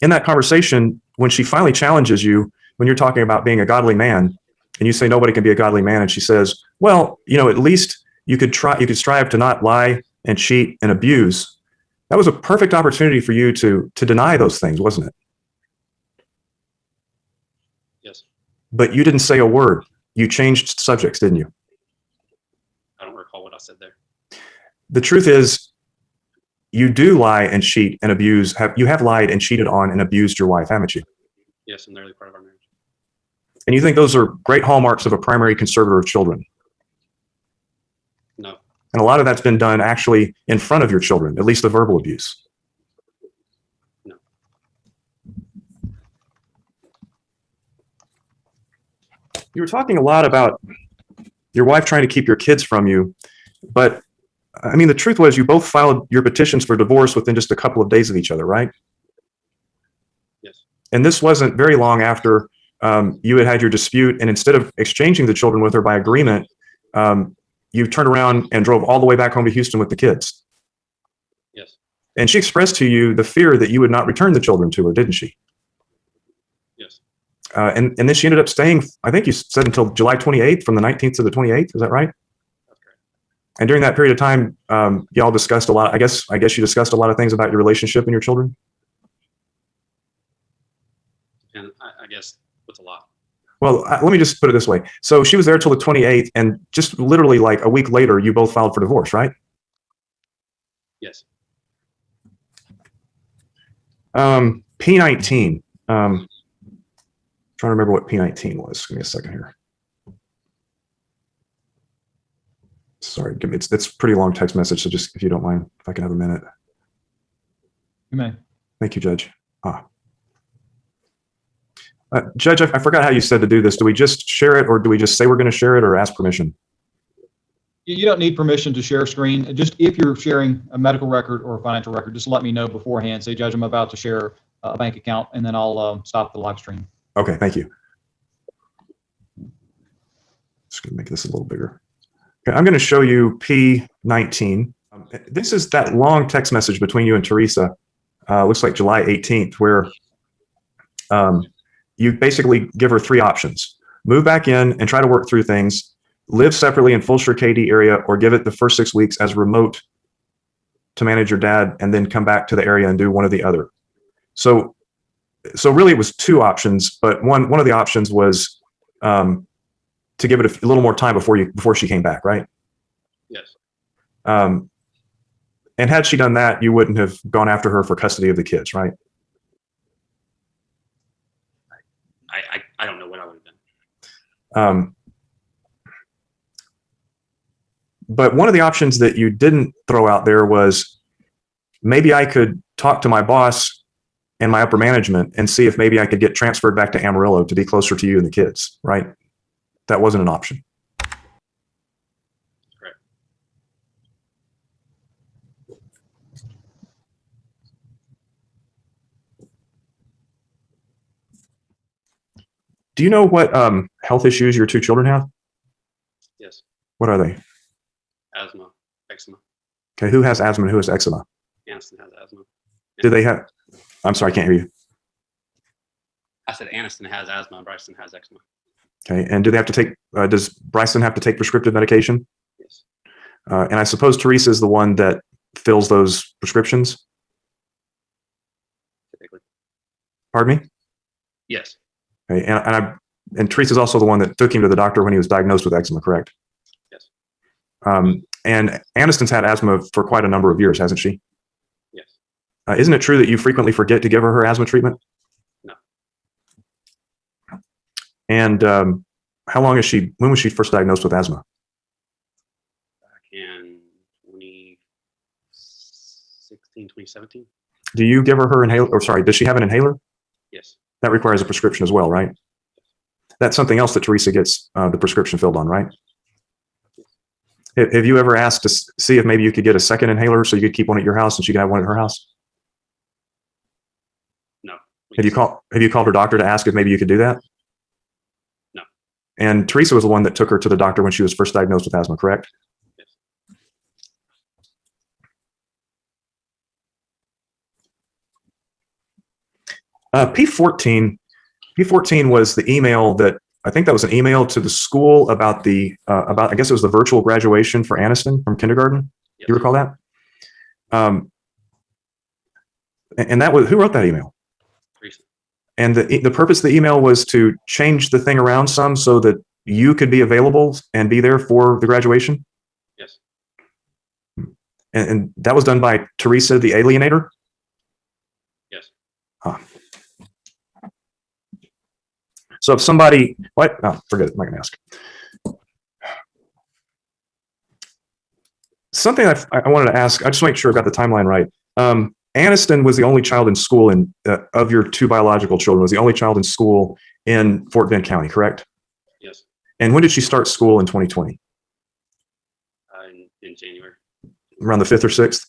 in that conversation, when she finally challenges you, when you're talking about being a godly man, and you say nobody can be a godly man, and she says, well, at least you could strive to not lie and cheat and abuse. That was a perfect opportunity for you to deny those things, wasn't it? Yes. But you didn't say a word. You changed subjects, didn't you? I don't recall what I said there. The truth is, you do lie and cheat and abuse. You have lied and cheated on and abused your wife, haven't you? Yes, in the early part of our marriage. And you think those are great hallmarks of a primary conservator of children? No. And a lot of that's been done actually in front of your children, at least the verbal abuse. No. You were talking a lot about your wife trying to keep your kids from you, but I mean, the truth was you both filed your petitions for divorce within just a couple of days of each other, right? Yes. And this wasn't very long after you had your dispute, and instead of exchanging the children with her by agreement, you turned around and drove all the way back home to Houston with the kids. Yes. And she expressed to you the fear that you would not return the children to her, didn't she? Yes. And then she ended up staying, I think you said, until July 28th, from the 19th to the 28th. Is that right? That's correct. And during that period of time, y'all discussed a lot. I guess you discussed a lot of things about your relationship and your children. And I guess what's a lot. Well, let me just put it this way. So she was there till the 28th, and just literally like a week later, you both filed for divorce, right? Yes. P19. Trying to remember what P19 was. Give me a second here. Sorry, it's a pretty long text message, so just if you don't mind, if I can have a minute. You may. Thank you, Judge. Judge, I forgot how you said to do this. Do we just share it, or do we just say we're going to share it, or ask permission? You don't need permission to share a screen. Just if you're sharing a medical record or a financial record, just let me know beforehand. Say, Judge, I'm about to share a bank account, and then I'll stop the live stream. Okay, thank you. Just going to make this a little bigger. Okay, I'm going to show you P19. This is that long text message between you and Teresa. Looks like July 18th, where you basically give her three options: move back in and try to work through things, live separately in Fulshire KD area, or give it the first 6 weeks as remote to manage your dad, and then come back to the area and do one or the other. So really it was two options, but one of the options was to give it a little more time before she came back, right? Yes. And had she done that, you wouldn't have gone after her for custody of the kids, right? I don't know what I would have done. But one of the options that you didn't throw out there was maybe I could talk to my boss and my upper management and see if maybe I could get transferred back to Amarillo to be closer to you and the kids, right? That wasn't an option. Correct. Do you know what health issues your two children have? Yes. What are they? Asthma, eczema. Okay, who has asthma and who has eczema? Aniston has asthma. Do they have, I'm sorry, I can't hear you. I said Aniston has asthma, Bryson has eczema. Okay, and do they have to take, does Bryson have to take prescriptive medication? Yes. And I suppose Teresa is the one that fills those prescriptions? Typically. Pardon me? Yes. Okay, and Teresa's also the one that took him to the doctor when he was diagnosed with eczema, correct? Yes. And Aniston's had asthma for quite a number of years, hasn't she? Yes. Isn't it true that you frequently forget to give her asthma treatment? No. And how long is when was she first diagnosed with asthma? Back in 2016, 2017. Do you give her inhaler, or sorry, does she have an inhaler? Yes. That requires a prescription as well, right? That's something else that Teresa gets the prescription filled on, right? Have you ever asked to see if maybe you could get a second inhaler so you could keep one at your house and she could have one at her house? No. Have you called her doctor to ask if maybe you could do that? No. And Teresa was the one that took her to the doctor when she was first diagnosed with asthma, correct? Yes. P14 was the email that, I think that was an email to the school about I guess it was the virtual graduation for Aniston from kindergarten. Yes. You recall that? And that was, who wrote that email? Teresa. And the purpose of the email was to change the thing around some so that you could be available and be there for the graduation? Yes. And that was done by Teresa, the alienator? Yes. Huh. So if somebody, what? Oh, forget it, I'm not gonna ask. Something I wanted to ask, I just want to make sure I got the timeline right. Aniston was the only child in school of your two biological children, was the only child in school in Fort Bend County, correct? Yes. And when did she start school in 2020? In January. Around the 5th or 6th?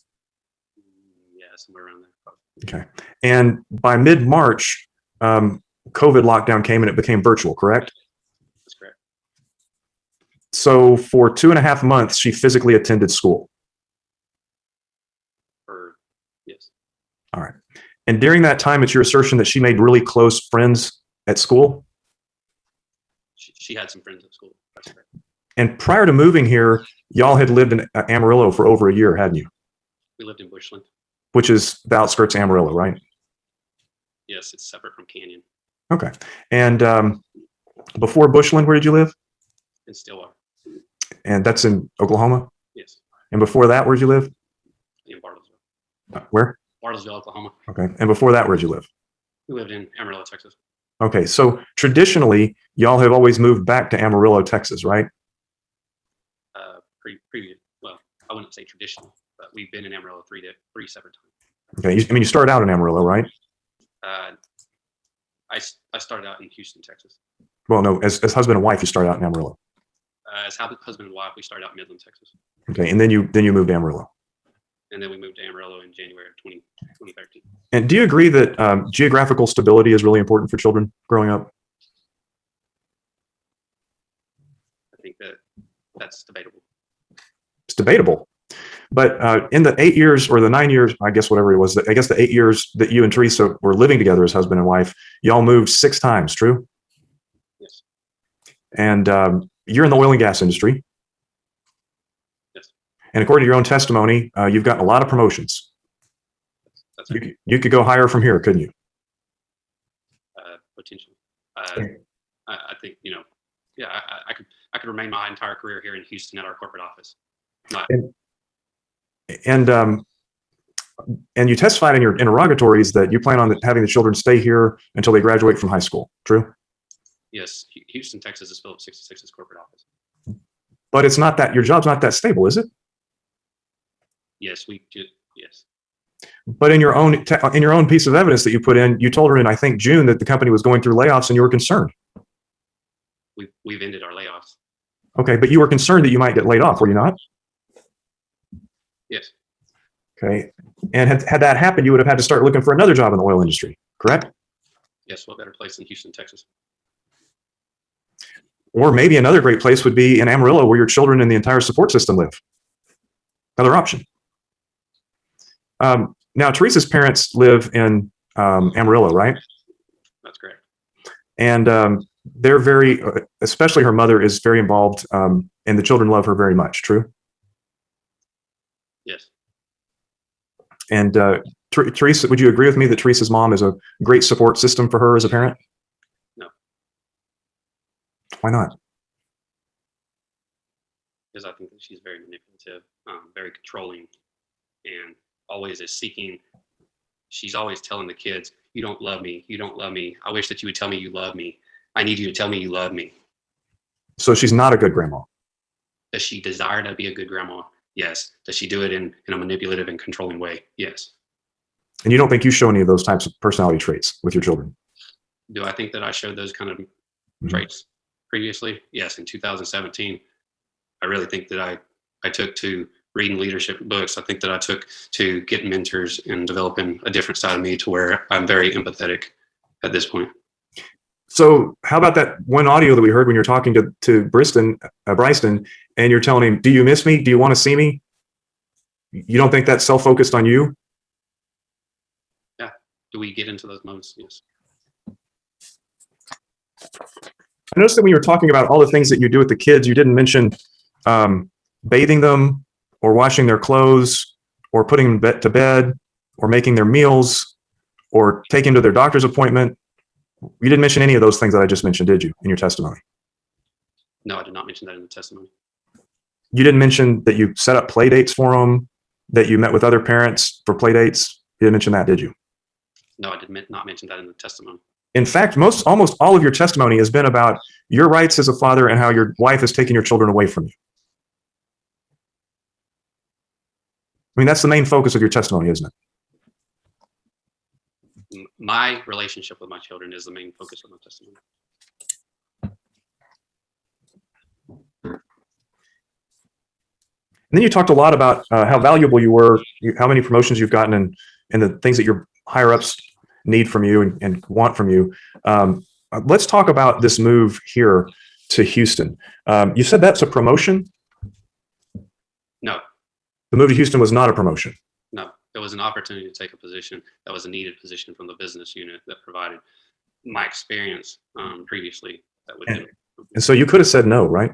Yeah, somewhere around there. Okay. And by mid-March, COVID lockdown came and it became virtual, correct? That's correct. So for 2.5 months, she physically attended school. Yes. All right. And during that time, it's your assertion that she made really close friends at school? She had some friends at school. That's correct. And prior to moving here, y'all had lived in Amarillo for over a year, hadn't you? We lived in Bushland. Which is the outskirts of Amarillo, right? Yes, it's separate from Canyon. Okay. And before Bushland, where did you live? In Stillwater. And that's in Oklahoma? Yes. And before that, where'd you live? In Bartlesville. Where? Bartlesville, Oklahoma. Okay. And before that, where'd you live? We lived in Amarillo, Texas. Okay. So traditionally, y'all have always moved back to Amarillo, Texas, right? Previous. Well, I wouldn't say traditional, but we've been in Amarillo three separate times. Okay. You started out in Amarillo, right? I started out in Houston, Texas. Well, no, as husband and wife, you started out in Amarillo. As husband and wife, we started out in Midland, Texas. Okay. And then you moved to Amarillo. And then we moved to Amarillo in January of 2013. And do you agree that geographical stability is really important for children growing up? I think that's debatable. It's debatable. But in the 8 years or the 9 years, I guess whatever it was, I guess the 8 years that you and Teresa were living together as husband and wife, y'all moved 6 times, true? Yes. And you're in the oil and gas industry. Yes. And according to your own testimony, you've gotten a lot of promotions. That's right. You could go higher from here, couldn't you? Potentially. I think, yeah, I could remain my entire career here in Houston at our corporate office. And you testified in your interrogatories that you plan on having the children stay here until they graduate from high school. True? Yes, Houston, Texas is Phillips 66's corporate office. But it's not that your job's not that stable, is it? Yes, yes. But in your own piece of evidence that you put in, you told her in, I think, June that the company was going through layoffs and you were concerned. We've ended our layoffs. Okay, but you were concerned that you might get laid off, were you not? Yes. Okay. And had that happened, you would have had to start looking for another job in the oil industry, correct? Yes, what better place than Houston, Texas? Or maybe another great place would be in Amarillo, where your children and the entire support system live. Another option. Now, Teresa's parents live in Amarillo, right? That's correct. And they're very, especially her mother is very involved, and the children love her very much. True? Yes. And Teresa, would you agree with me that Teresa's mom is a great support system for her as a parent? No. Why not? Because I think that she's very manipulative, very controlling, and always is seeking. She's always telling the kids, "You don't love me. You don't love me. I wish that you would tell me you love me. I need you to tell me you love me." So she's not a good grandma. Does she desire to be a good grandma? Yes. Does she do it in a manipulative and controlling way? Yes. And you don't think you show any of those types of personality traits with your children? Do I think that I showed those kind of traits previously? Yes. In 2017, I really think that I took to reading leadership books. I think that I took to getting mentors and developing a different side of me to where I'm very empathetic at this point. So how about that one audio that we heard when you're talking to Bryson, and you're telling him, "Do you miss me? Do you want to see me?" You don't think that's self-focused on you? Yeah. Do we get into those modes? Yes. I noticed that when you were talking about all the things that you do with the kids, you didn't mention bathing them or washing their clothes or putting them to bed or making their meals or taking them to their doctor's appointment. You didn't mention any of those things that I just mentioned, did you, in your testimony? No, I did not mention that in the testimony. You didn't mention that you set up play dates for them, that you met with other parents for play dates. You didn't mention that, did you? No, I did not mention that in the testimony. In fact, almost all of your testimony has been about your rights as a father and how your wife has taken your children away from you. I mean, that's the main focus of your testimony, isn't it? My relationship with my children is the main focus of my testimony. And then you talked a lot about how valuable you were, how many promotions you've gotten, and the things that your higher ups need from you and want from you. Let's talk about this move here to Houston. You said that's a promotion? No. The move to Houston was not a promotion? No. It was an opportunity to take a position that was a needed position from the business unit that provided my experience previously. That would and so you could have said no, right?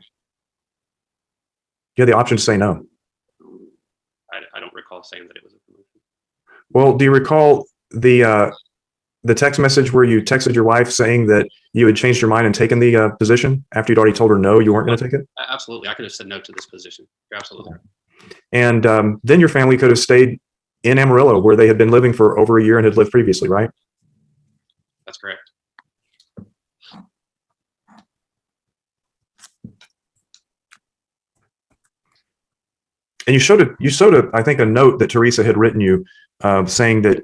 You had the option to say no. I don't recall saying that it was a promotion. Well, do you recall the text message where you texted your wife saying that you had changed your mind and taken the position after you'd already told her no, you weren't going to take it? Absolutely. I could have said no to this position. You're absolutely right. And then your family could have stayed in Amarillo, where they had been living for over a year and had lived previously, right? That's correct. And you showed I think, a note that Teresa had written you saying that,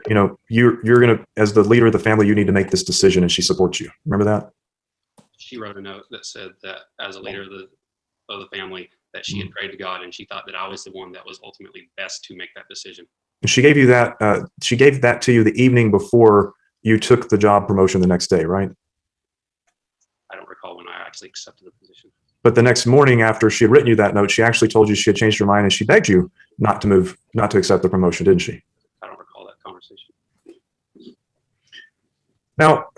you're going to, as the leader of the family, you need to make this decision, and she supports you. Remember that? She wrote a note that said that as a leader of the family, that she had prayed to God, and she thought that I was the one that was ultimately best to make that decision. And she gave you that. She gave that to you the evening before you took the job promotion the next day, right? I don't recall when I actually accepted the position. But the next morning, after she had written you that note, she actually told you she had changed her mind, and she begged you not to accept the promotion, didn't she? I don't recall that conversation. Now,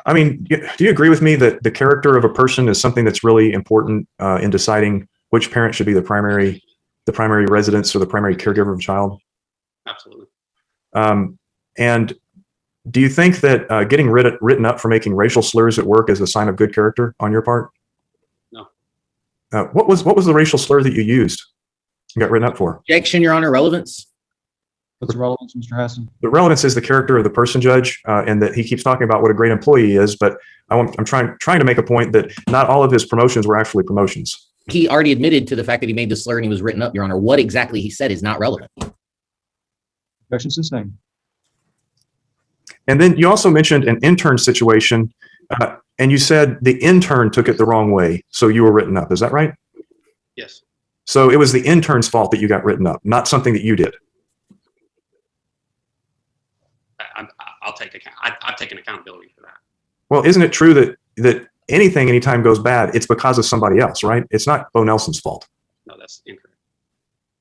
I mean, do you agree with me that the character of a person is something that's really important in deciding which parent should be the primary residence or the primary caregiver of a child? Absolutely. And do you think that getting written up for making racial slurs at work is a sign of good character on your part? No. What was the racial slur that you used and got written up for? Objection, Your Honor. Relevance. What's the relevance, Mr. Hassan? The relevance is the character of the person, Judge, and that he keeps talking about what a great employee he is. But I'm trying to make a point that not all of his promotions were actually promotions. He already admitted to the fact that he made the slur and he was written up, Your Honor. What exactly he said is not relevant. Objection sustained. And then you also mentioned an intern situation, and you said the intern took it the wrong way, so you were written up. Is that right? Yes. So it was the intern's fault that you got written up, not something that you did. I've taken accountability for that. Well, isn't it true that anything, anytime goes bad, it's because of somebody else, right? It's not Bo Nelson's fault. No, that's incorrect.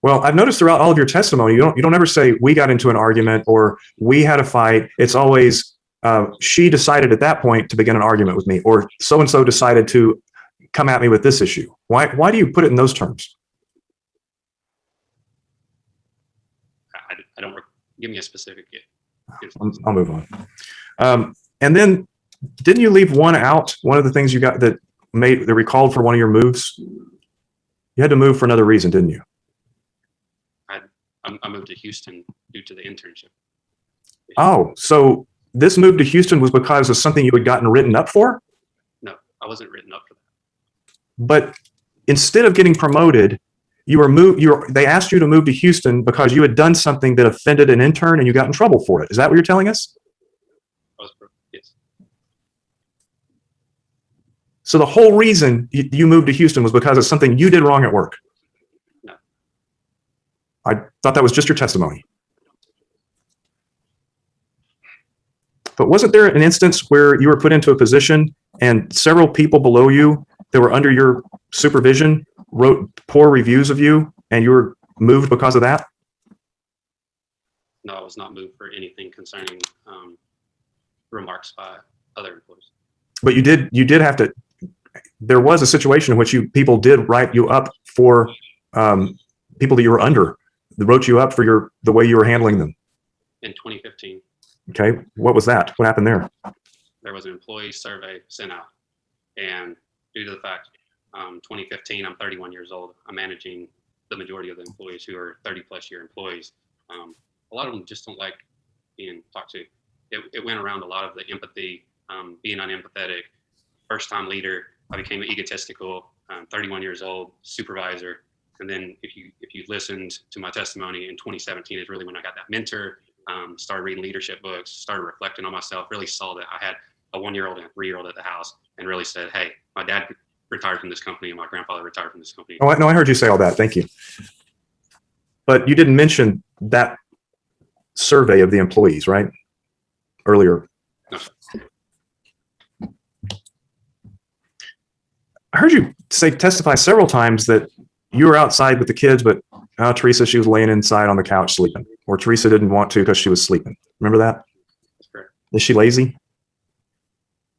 Well, I've noticed throughout all of your testimony, you don't ever say we got into an argument or we had a fight. It's always she decided at that point to begin an argument with me, or so and so decided to come at me with this issue. Why do you put it in those terms? I don't give me a specific. I'll move on. And then, didn't you leave one out? One of the things you got that recalled for one of your moves. You had to move for another reason, didn't you? I moved to Houston due to the internship. Oh, so this move to Houston was because of something you had gotten written up for? No, I wasn't written up for that. But instead of getting promoted, you were moved. They asked you to move to Houston because you had done something that offended an intern and you got in trouble for it. Is that what you're telling us? Yes. So the whole reason you moved to Houston was because of something you did wrong at work? No. I thought that was just your testimony. But wasn't there an instance where you were put into a position and several people below you that were under your supervision wrote poor reviews of you and you were moved because of that? No, I was not moved for anything concerning remarks by other employees. But you did have to. There was a situation in which people did write you up for people that you were under. They wrote you up for the way you were handling them. In 2015. Okay, what was that? What happened there? There was an employee survey sent out, and due to the fact 2015, I'm 31 years old. I'm managing the majority of the employees who are 30+ year employees. A lot of them just don't like being talked to. It went around a lot of the empathy, being unempathetic, first-time leader. I became egotistical. 31 years old, supervisor, and then if you listened to my testimony in 2017 is really when I got that mentor. Started reading leadership books, started reflecting on myself, really saw that I had a 1-year-old and a 3-year-old at the house, and really said, hey, my dad retired from this company and my grandfather retired from this company. Oh, no, I heard you say all that. Thank you. But you didn't mention that survey of the employees, right? Earlier. No. I heard you testify several times that you were outside with the kids, but Teresa, she was laying inside on the couch sleeping, or Teresa didn't want to because she was sleeping. Remember that? That's correct. Is she lazy?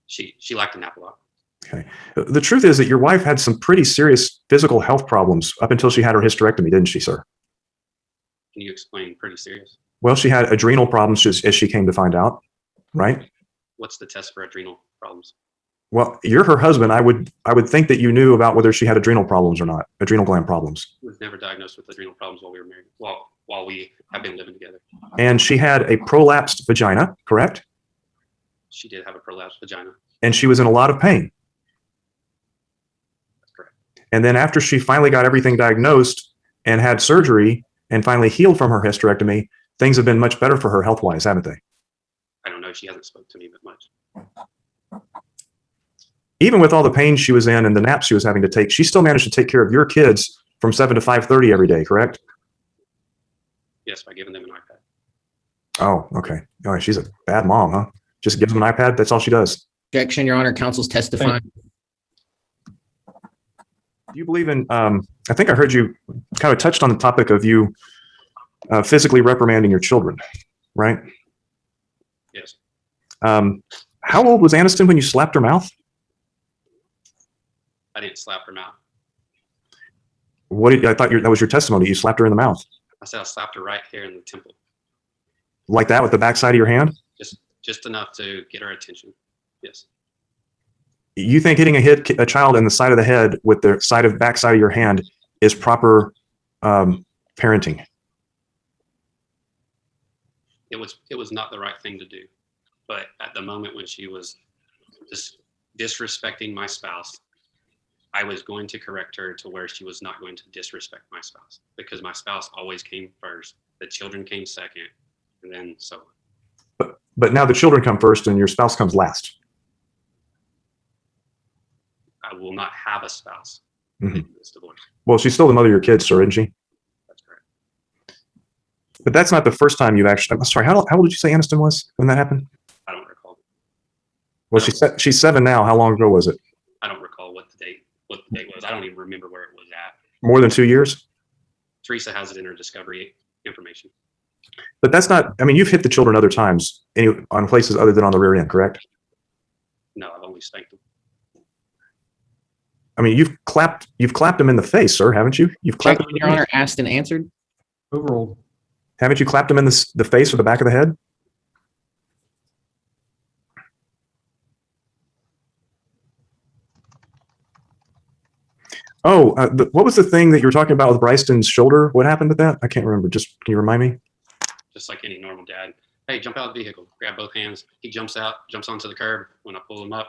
She liked to nap a lot. Okay. The truth is that your wife had some pretty serious physical health problems up until she had her hysterectomy, didn't she, sir? Can you explain pretty serious? Well, she had adrenal problems as she came to find out, right? What's the test for adrenal problems? Well, you're her husband. I would think that you knew about whether she had adrenal problems or not, adrenal gland problems. Was never diagnosed with adrenal problems while we were married, while we have been living together. And she had a prolapsed vagina, correct? She did have a prolapsed vagina. And she was in a lot of pain. That's correct. And then after she finally got everything diagnosed and had surgery and finally healed from her hysterectomy, things have been much better for her health-wise, haven't they? I don't know. She hasn't spoke to me that much. Even with all the pain she was in and the naps she was having to take, she still managed to take care of your kids from 7 to 5:30 every day, correct? Yes, by giving them an iPad. Oh, okay. All right, she's a bad mom, huh? Just gives them an iPad. That's all she does. Objection, Your Honor. Counsel's testifying. Do you believe in, I think I heard you kind of touched on the topic of you physically reprimanding your children, right? Yes. How old was Aniston when you slapped her mouth? I didn't slap her mouth. I thought that was your testimony. You slapped her in the mouth. I said I slapped her right here in the temple. Like that with the backside of your hand? Just enough to get her attention. Yes. You think hitting a child in the side of the head with the backside of your hand is proper parenting? It was not the right thing to do. But at the moment when she was just disrespecting my spouse, I was going to correct her to where she was not going to disrespect my spouse, because my spouse always came first. The children came second, and then so on. But now the children come first and your spouse comes last. I will not have a spouse Mhm. in this divorce. Well, she's still the mother of your kids, sir, isn't she? That's correct. But that's not the first time you've actually, I'm sorry, how old did you say Aniston was when that happened? I don't recall. Well, she's 7 now. How long ago was it? I don't recall what the date was. I don't even remember where it was at. More than 2 years? Teresa has it in her discovery information. But that's not, I mean, you've hit the children other times on places other than on the rear end, correct? No, I've only spanked them. I mean, you've clapped them in the face, sir, haven't you? You've clapped Objection, Your Honor, asked and answered. Overruled. Haven't you clapped them in the face or the back of the head? Oh, what was the thing that you were talking about with Bryston's shoulder? What happened with that? I can't remember. Just, can you remind me? Just like any normal dad. Hey, jump out of the vehicle, grab both hands. He jumps onto the curb. When I pull him up,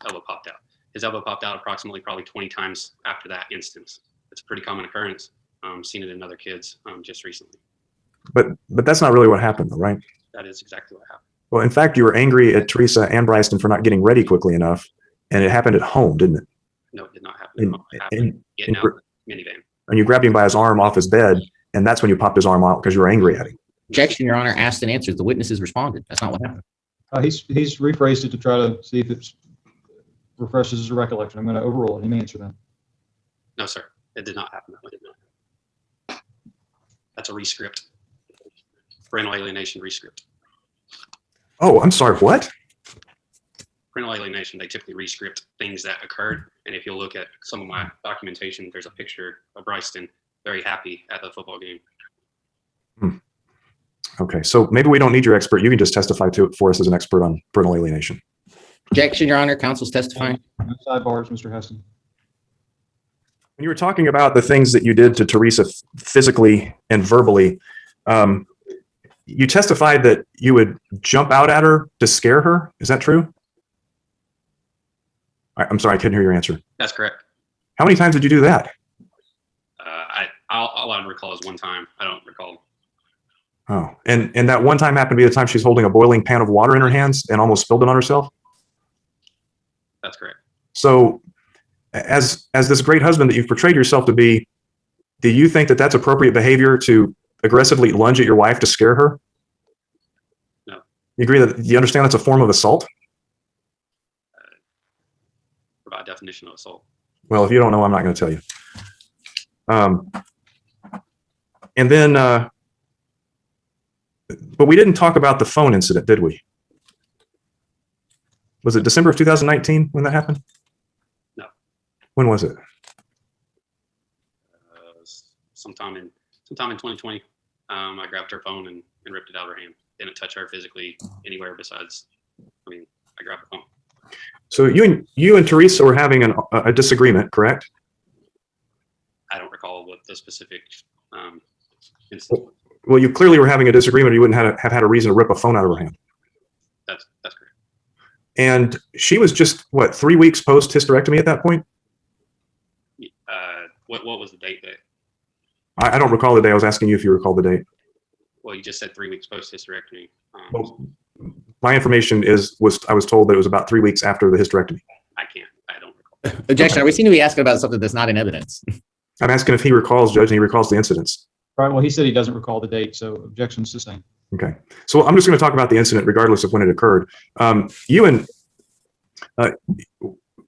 elbow popped out. His elbow popped out approximately probably 20 times after that instance. It's a pretty common occurrence. Seen it in other kids just recently. But that's not really what happened, though, right? That is exactly what happened. Well, in fact, you were angry at Teresa and Bryston for not getting ready quickly enough, and it happened at home, didn't it? No, it did not happen. It happened getting out of the minivan. And you grabbed him by his arm off his bed, and that's when you popped his arm out because you were angry at him. Objection, Your Honor, asked and answered. The witnesses responded. That's not what happened. He's rephrased it to try to see if it refreshes his recollection. I'm going to overrule it. He may answer that. No, sir. It did not happen that way. That's a rescript. Parental alienation rescript. Oh, I'm sorry, what? Parental alienation, they typically rescript things that occurred. And if you'll look at some of my documentation, there's a picture of Bryston very happy at the football game. Okay, so maybe we don't need your expert. You can just testify to it for us as an expert on parental alienation. Objection, Your Honor. Counsel's testifying. No sidebars, Mr. Heston. When you were talking about the things that you did to Teresa physically and verbally, you testified that you would jump out at her to scare her. Is that true? I'm sorry, I couldn't hear your answer. That's correct. How many times did you do that? All I recall is one time. I don't recall. Oh, and that one time happened to be the time she's holding a boiling pan of water in her hands and almost spilled it on herself? That's correct. So as this great husband that you've portrayed yourself to be, do you think that that's appropriate behavior to aggressively lunge at your wife to scare her? No. You agree that you understand that's a form of assault? Provide definition of assault. Well, if you don't know, I'm not going to tell you. And then, but we didn't talk about the phone incident, did we? Was it December of 2019 when that happened? No. When was it? Sometime in 2020. I grabbed her phone and ripped it out of her hand. Didn't touch her physically anywhere besides, I grabbed the phone. So you and Teresa were having a disagreement, correct? I don't recall what the specific instance was. Well, you clearly were having a disagreement. You wouldn't have had a reason to rip a phone out of her hand. That's correct. And she was just, what, 3 weeks post hysterectomy at that point? What was the date that? I don't recall the day. I was asking you if you recall the date. Well, you just said 3 weeks post hysterectomy. Well, my information I was told that it was about 3 weeks after the hysterectomy. I don't recall. Objection. We seem to be asking about something that's not in evidence. I'm asking if he recalls, Judge, and he recalls the incidents. Right. Well, he said he doesn't recall the date, so objection sustained. Okay. So I'm just going to talk about the incident regardless of when it occurred.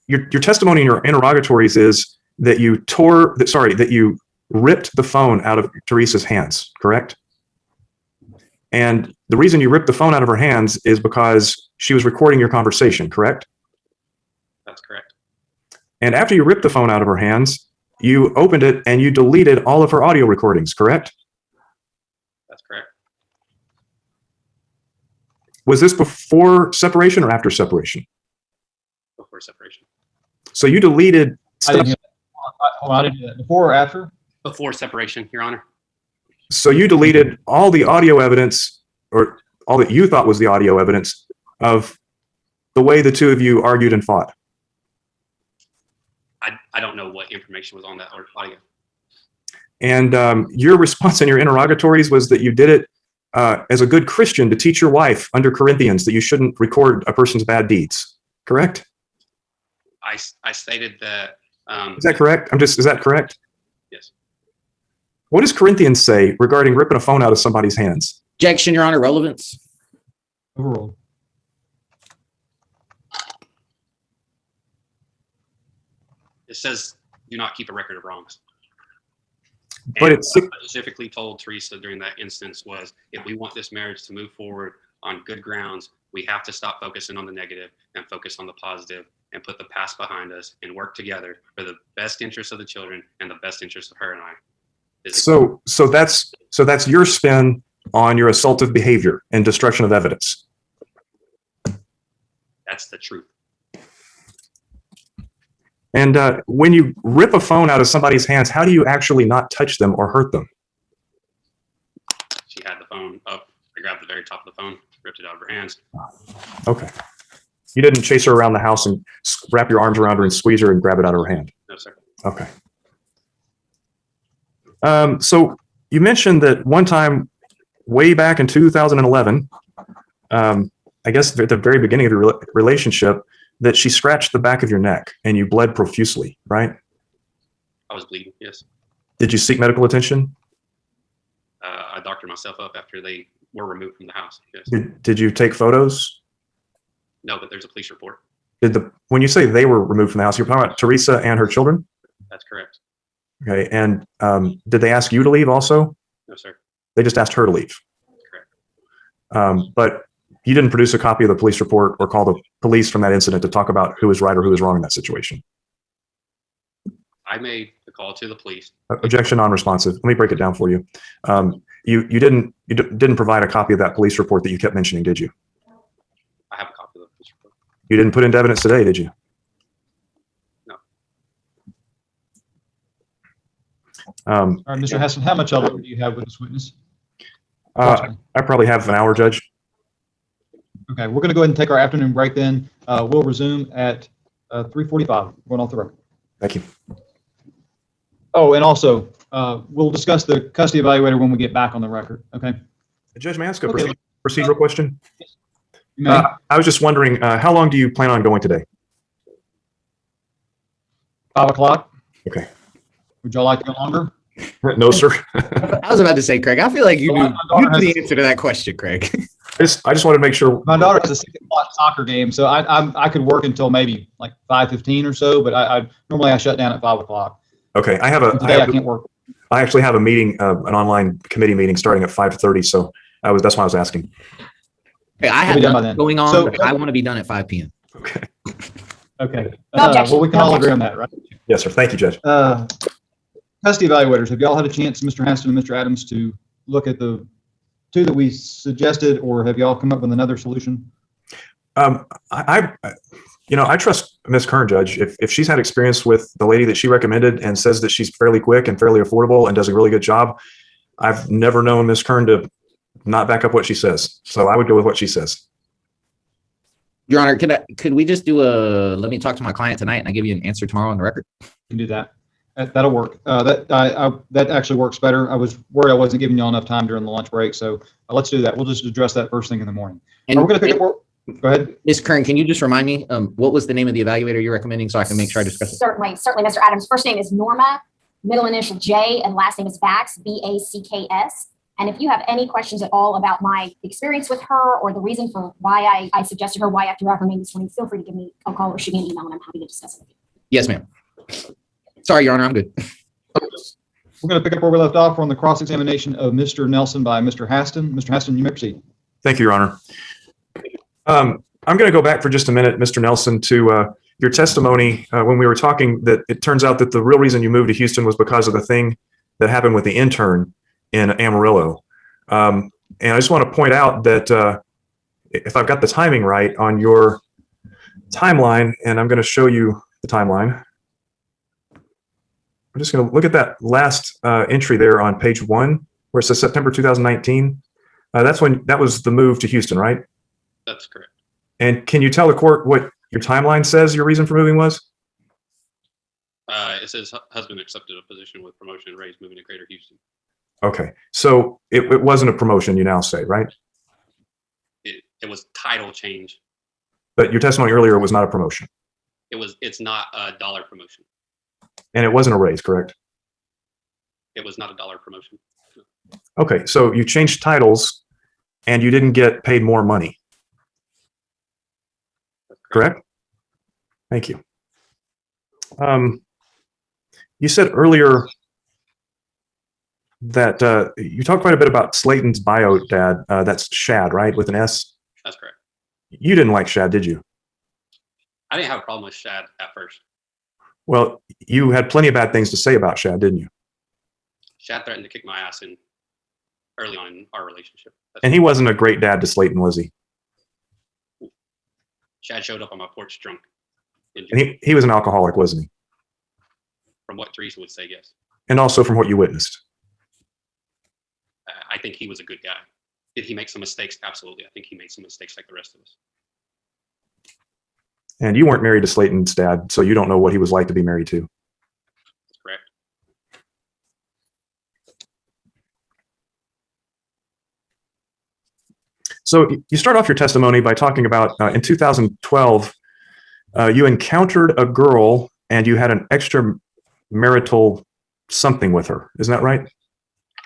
Your testimony in your interrogatories is that you ripped the phone out of Teresa's hands, correct? And the reason you ripped the phone out of her hands is because she was recording your conversation, correct? That's correct. And after you ripped the phone out of her hands, you opened it and you deleted all of her audio recordings, correct? That's correct. Was this before separation or after separation? Before separation. So you deleted I didn't stuff. hear that. I didn't hear that. Before or after? Before separation, Your Honor. So you deleted all the audio evidence or all that you thought was the audio evidence of the way the two of you argued and fought. I don't know what information was on that audio. And your response in your interrogatories was that you did it as a good Christian to teach your wife under Corinthians that you shouldn't record a person's bad deeds. Correct? I stated that. Is that correct? Is that correct? Yes. What does Corinthians say regarding ripping a phone out of somebody's hands? Objection, Your Honor. Relevance. Overruled. It says do not keep a record of wrongs. But and it's what I specifically told Teresa during that instance was, if we want this marriage to move forward on good grounds, we have to stop focusing on the negative and focus on the positive and put the past behind us and work together for the best interest of the children and the best interest of her and I. so that's your spin on your assaultive behavior and destruction of evidence. That's the truth. And when you rip a phone out of somebody's hands, how do you actually not touch them or hurt them? She had the phone up. I grabbed the very top of the phone, ripped it out of her hands. Okay. You didn't chase her around the house and wrap your arms around her and squeeze her and grab it out of her hand? No, sir. Okay. So you mentioned that one time way back in 2011, I guess at the very beginning of your relationship, that she scratched the back of your neck and you bled profusely, right? I was bleeding, yes. Did you seek medical attention? I doctored myself up after they were removed from the house, yes. Did you take photos? No, but there's a police report. When you say they were removed from the house, you're talking about Teresa and her children? That's correct. Okay, and did they ask you to leave also? No, sir. They just asked her to leave? Correct. But you didn't produce a copy of the police report or call the police from that incident to talk about who was right or who was wrong in that situation? I made the call to the police. Objection, non-responsive. Let me break it down for you. You didn't provide a copy of that police report that you kept mentioning, did you? I have a copy of the police report. You didn't put into evidence today, did you? No. All right, Mr. Heston, how much elbow do you have with this witness? I probably have an hour, Judge. Okay, we're going to go ahead and take our afternoon break then. We'll resume at 3:45. Going off the record. Thank you. Oh, and also, we'll discuss the custody evaluator when we get back on the record. Okay. Judge, may I ask a Okay. procedural question? You may. I was just wondering, how long do you plan on going today? 5 o'clock. Okay. Would y'all like to go longer? No, sir. I was about to say, Craig, I feel like you knew the answer to that question, Craig. I just wanted to make sure. My daughter has a 6 o'clock soccer game, so I could work until maybe like 5:15 or so, but I normally shut down at 5 o'clock. Okay, Today I can't work. I actually have a meeting, an online committee meeting starting at 5:30, so that's why I was asking. Hey, I We'll be have done by nothing then. going on, So- but I want to be done at 5 p.m. Okay. Okay. No objection. Well, we can No all agree objection. on that, right? Yes, sir. Thank you, Judge. Custody evaluators, have y'all had a chance, Mr. Hanston and Mr. Adams, to look at the two that we suggested, or have y'all come up with another solution? I trust Ms. Kern, Judge. If she's had experience with the lady that she recommended and says that she's fairly quick and fairly affordable and does a really good job, I've never known Ms. Kern to not back up what she says. So I would go with what she says. Your Honor, could we just let me talk to my client tonight and I give you an answer tomorrow on the record? You can do that. That'll work. That actually works better. I was worried I wasn't giving y'all enough time during the lunch break, so let's do that. We'll just address that first thing in the morning. And We're going to pick up. Go ahead. Ms. Kern, can you just remind me, what was the name of the evaluator you're recommending so I can make sure I discuss it? Certainly, Mr. Adams. First name is Norma, middle initial J, and last name is Backs, Backs. And if you have any questions at all about my experience with her or the reason for why I suggested her, why I have to recommend this morning, feel free to give me a call or shoot me an email, and I'm happy to discuss it with you. Yes, ma'am. Sorry, Your Honor, I'm good. We're going to pick up where we left off. We're on the cross-examination of Mr. Nelson by Mr. Haston. Mr. Haston, you may proceed. Thank you, Your Honor. I'm going to go back for just a minute, Mr. Nelson, to your testimony when we were talking that it turns out that the real reason you moved to Houston was because of the thing that happened with the intern in Amarillo. And I just want to point out that if I've got the timing right on your timeline, and I'm going to show you the timeline. I'm just going to look at that last entry there on page 1, where it says September 2019. That was the move to Houston, right? That's correct. And can you tell the court what your timeline says your reason for moving was? It says husband accepted a position with promotion and raise moving to Greater Houston. Okay. So it wasn't a promotion, you now say, right? It was title change. But your testimony earlier was not a promotion. It's not a dollar promotion. And it wasn't a raise, correct? It was not a dollar promotion. Okay. So you changed titles and you didn't get paid more money. Correct? Thank you. You said earlier that you talked quite a bit about Slayton's bio dad. That's Shad, right? With an S? That's correct. You didn't like Shad, did you? I didn't have a problem with Shad at first. Well, you had plenty of bad things to say about Shad, didn't you? Shad threatened to kick my ass in early on in our relationship. And he wasn't a great dad to Slayton, was he? Shad showed up on my porch drunk. And he was an alcoholic, wasn't he? From what Teresa would say, yes. And also from what you witnessed. I think he was a good guy. Did he make some mistakes? Absolutely. I think he made some mistakes like the rest of us. And you weren't married to Slayton's dad, so you don't know what he was like to be married to. That's correct. So you start off your testimony by talking about in 2012, you encountered a girl and you had an extramarital something with her. Isn't that right?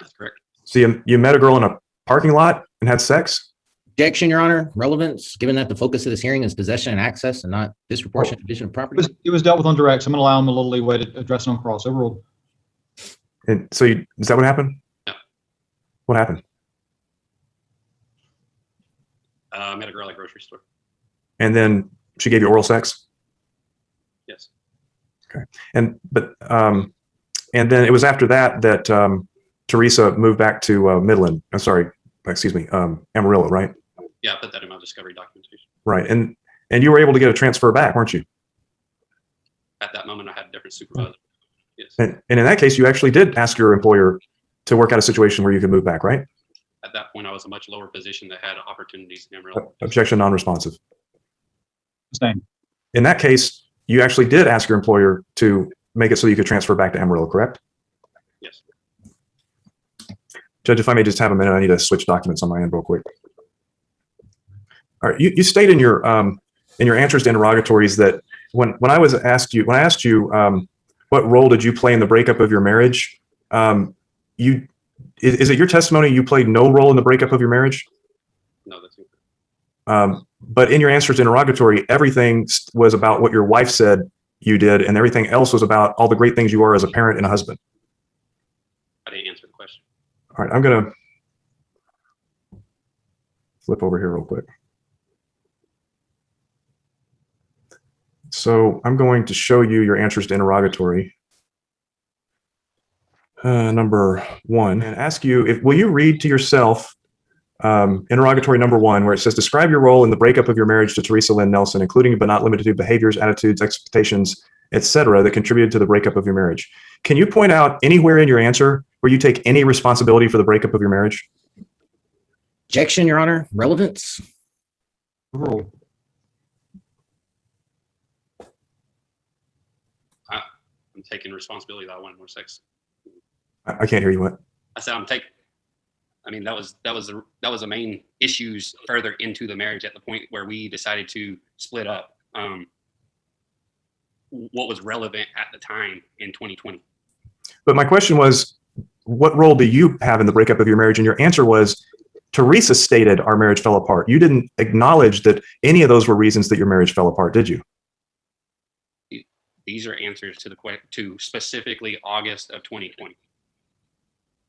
That's correct. So you met a girl in a parking lot and had sex? Objection, Your Honor. Relevance, given that the focus of this hearing is possession and access and not disproportionate division of property. It was dealt with on direct, so I'm going to allow him a little leeway to address it on cross. Overruled. And so is that what happened? No. What happened? I met a girl at a grocery store. And then she gave you oral sex? Yes. Okay. And then it was after that Teresa moved back to Midland. I'm sorry, excuse me, Amarillo, right? Yeah, I put that in my discovery documentation. Right. And you were able to get a transfer back, weren't you? At that moment, I had a different supervisor. Yes. And in that case, you actually did ask your employer to work out a situation where you could move back, right? At that point, I was a much lower position that had opportunities in Amarillo. Objection, non-responsive. Same. In that case, you actually did ask your employer to make it so you could transfer back to Amarillo, correct? Yes. Judge, if I may just have a minute, I need to switch documents on my end real quick. All right, you state in your answers to interrogatories that when I asked you what role did you play in the breakup of your marriage, is it your testimony you played no role in the breakup of your marriage? No, that's incorrect. But in your answers to interrogatory, everything was about what your wife said you did, and everything else was about all the great things you are as a parent and a husband. I didn't answer the question. All right, I'm going to flip over here real quick. So I'm going to show you your answers to interrogatory. Number 1, and ask you, will you read to yourself interrogatory number 1, where it says, describe your role in the breakup of your marriage to Teresa Lynn Nelson, including but not limited to behaviors, attitudes, expectations, etc., that contributed to the breakup of your marriage. Can you point out anywhere in your answer where you take any responsibility for the breakup of your marriage? Objection, Your Honor. Relevance. Overruled. I'm taking responsibility that I wanted more sex. I can't hear you. What? I said I mean, that was the main issues further into the marriage at the point where we decided to split up. What was relevant at the time in 2020. But my question was, what role do you have in the breakup of your marriage? And your answer was, Teresa stated our marriage fell apart. You didn't acknowledge that any of those were reasons that your marriage fell apart, did you? These are answers to specifically August of 2020.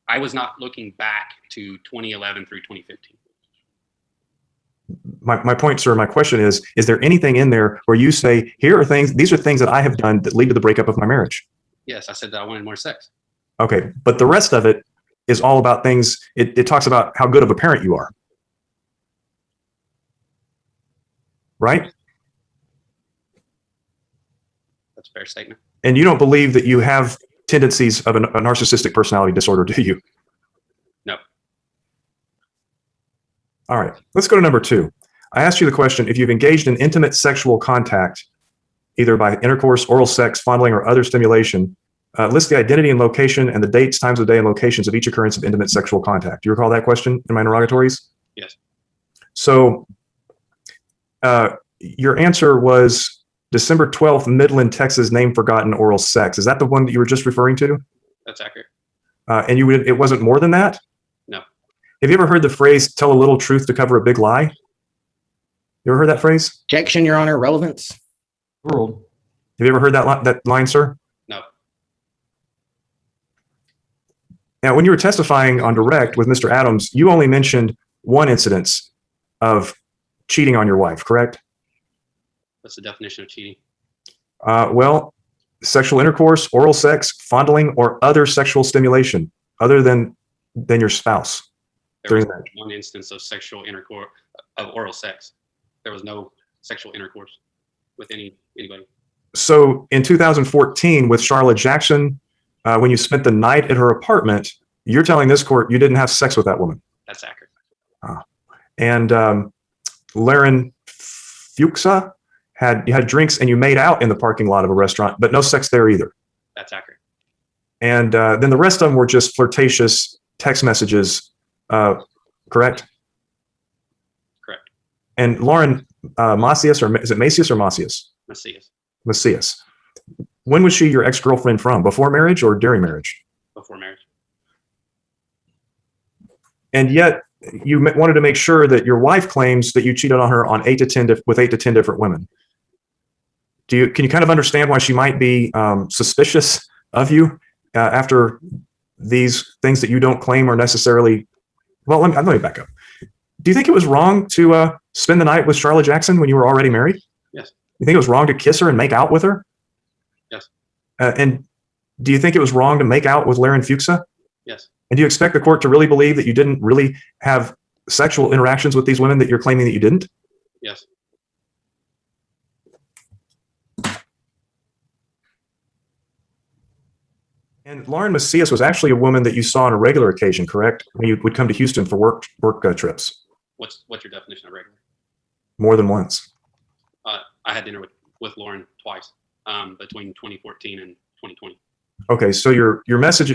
I was not looking back to 2011 through 2015. My point, sir, my question is there anything in there where you say, these are things that I have done that lead to the breakup of my marriage? Yes, I said that I wanted more sex. Okay, but the rest of it is all about things, it talks about how good of a parent you are. Right? That's a fair statement. And you don't believe that you have tendencies of a narcissistic personality disorder, do you? No. All right, let's go to number 2. I asked you the question, if you've engaged in intimate sexual contact, either by intercourse, oral sex, fondling, or other stimulation, list the identity and location and the dates, times of day, and locations of each occurrence of intimate sexual contact. Do you recall that question in my interrogatories? Yes. So your answer was December 12th, Midland, Texas, name forgotten, oral sex. Is that the one that you were just referring to? That's accurate. And it wasn't more than that? No. Have you ever heard the phrase, tell a little truth to cover a big lie? You ever heard that phrase? Objection, Your Honor. Relevance. World. Have you ever heard that line, sir? No. Now, when you were testifying on direct with Mr. Adams, you only mentioned one incidence of cheating on your wife, correct? What's the definition of cheating? Well, sexual intercourse, oral sex, fondling, or other sexual stimulation other than your spouse. There was During that. one instance of sexual intercourse, of oral sex. There was no sexual intercourse with anybody. So in 2014 with Charlotte Jackson, when you spent the night at her apartment, you're telling this court you didn't have sex with that woman. That's accurate. And Laren Fuchsa, you had drinks and you made out in the parking lot of a restaurant, but no sex there either. That's accurate. And then the rest of them were just flirtatious text messages, correct? Correct. And Lauren Macias, or is it Macias or Macias? Macias. Macias. When was she your ex-girlfriend from? Before marriage or during marriage? Before marriage. And yet you wanted to make sure that your wife claims that you cheated on her on with 8 to 10 different women. Can you kind of understand why she might be suspicious of you after these things that you don't claim are necessarily? Well, let me back up. Do you think it was wrong to spend the night with Charlotte Jackson when you were already married? Yes. You think it was wrong to kiss her and make out with her? Yes. And do you think it was wrong to make out with Laren Fuchsa? Yes. And do you expect the court to really believe that you didn't really have sexual interactions with these women that you're claiming that you didn't? Yes. And Lauren Macias was actually a woman that you saw on a regular occasion, correct? When you would come to Houston for work trips. What's your definition of regular? More than once. I had dinner with Lauren twice between 2014 and 2020. Okay, so your answer to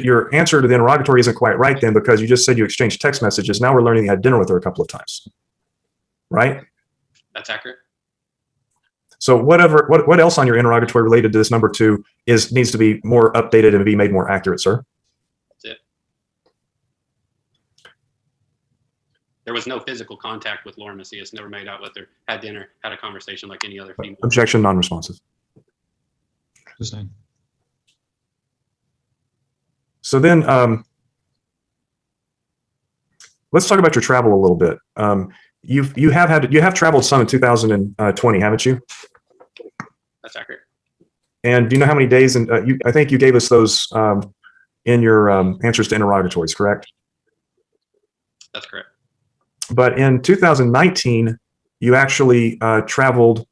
the interrogatory isn't quite right then, because you just said you exchanged text messages. Now we're learning you had dinner with her a couple of times, right? That's accurate. So what else on your interrogatory related to this number 2 needs to be more updated and be made more accurate, sir? That's it. There was no physical contact with Lauren Macias. Never made out with her. Had dinner. Had a conversation like any other female. Objection, non-responsive. Sustained. So then, let's talk about your travel a little bit. You have traveled some in 2020, haven't you? That's accurate. And do you know how many days? And I think you gave us those in your answers to interrogatories, correct? That's correct. But in 2019, you actually traveled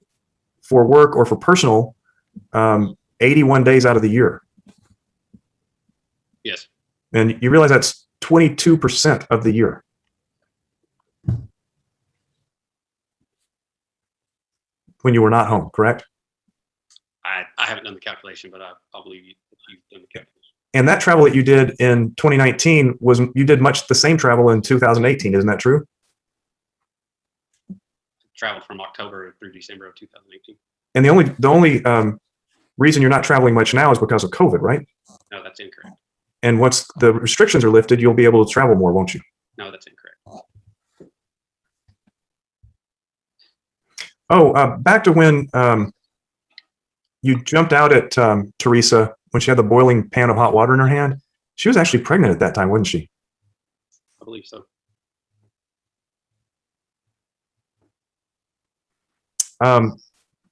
for work or for personal 81 days out of the year. Yes. And you realize that's 22% of the year. When you were not home, correct? I haven't done the calculation, but I'll believe you if you've done the calculation. And that travel that you did in 2019 you did much the same travel in 2018, isn't that true? Traveled from October through December of 2018. And the only reason you're not traveling much now is because of COVID, right? No, that's incorrect. And once the restrictions are lifted, you'll be able to travel more, won't you? No, that's incorrect. Oh, back to when you jumped out at Teresa when she had the boiling pan of hot water in her hand. She was actually pregnant at that time, wasn't she? I believe so.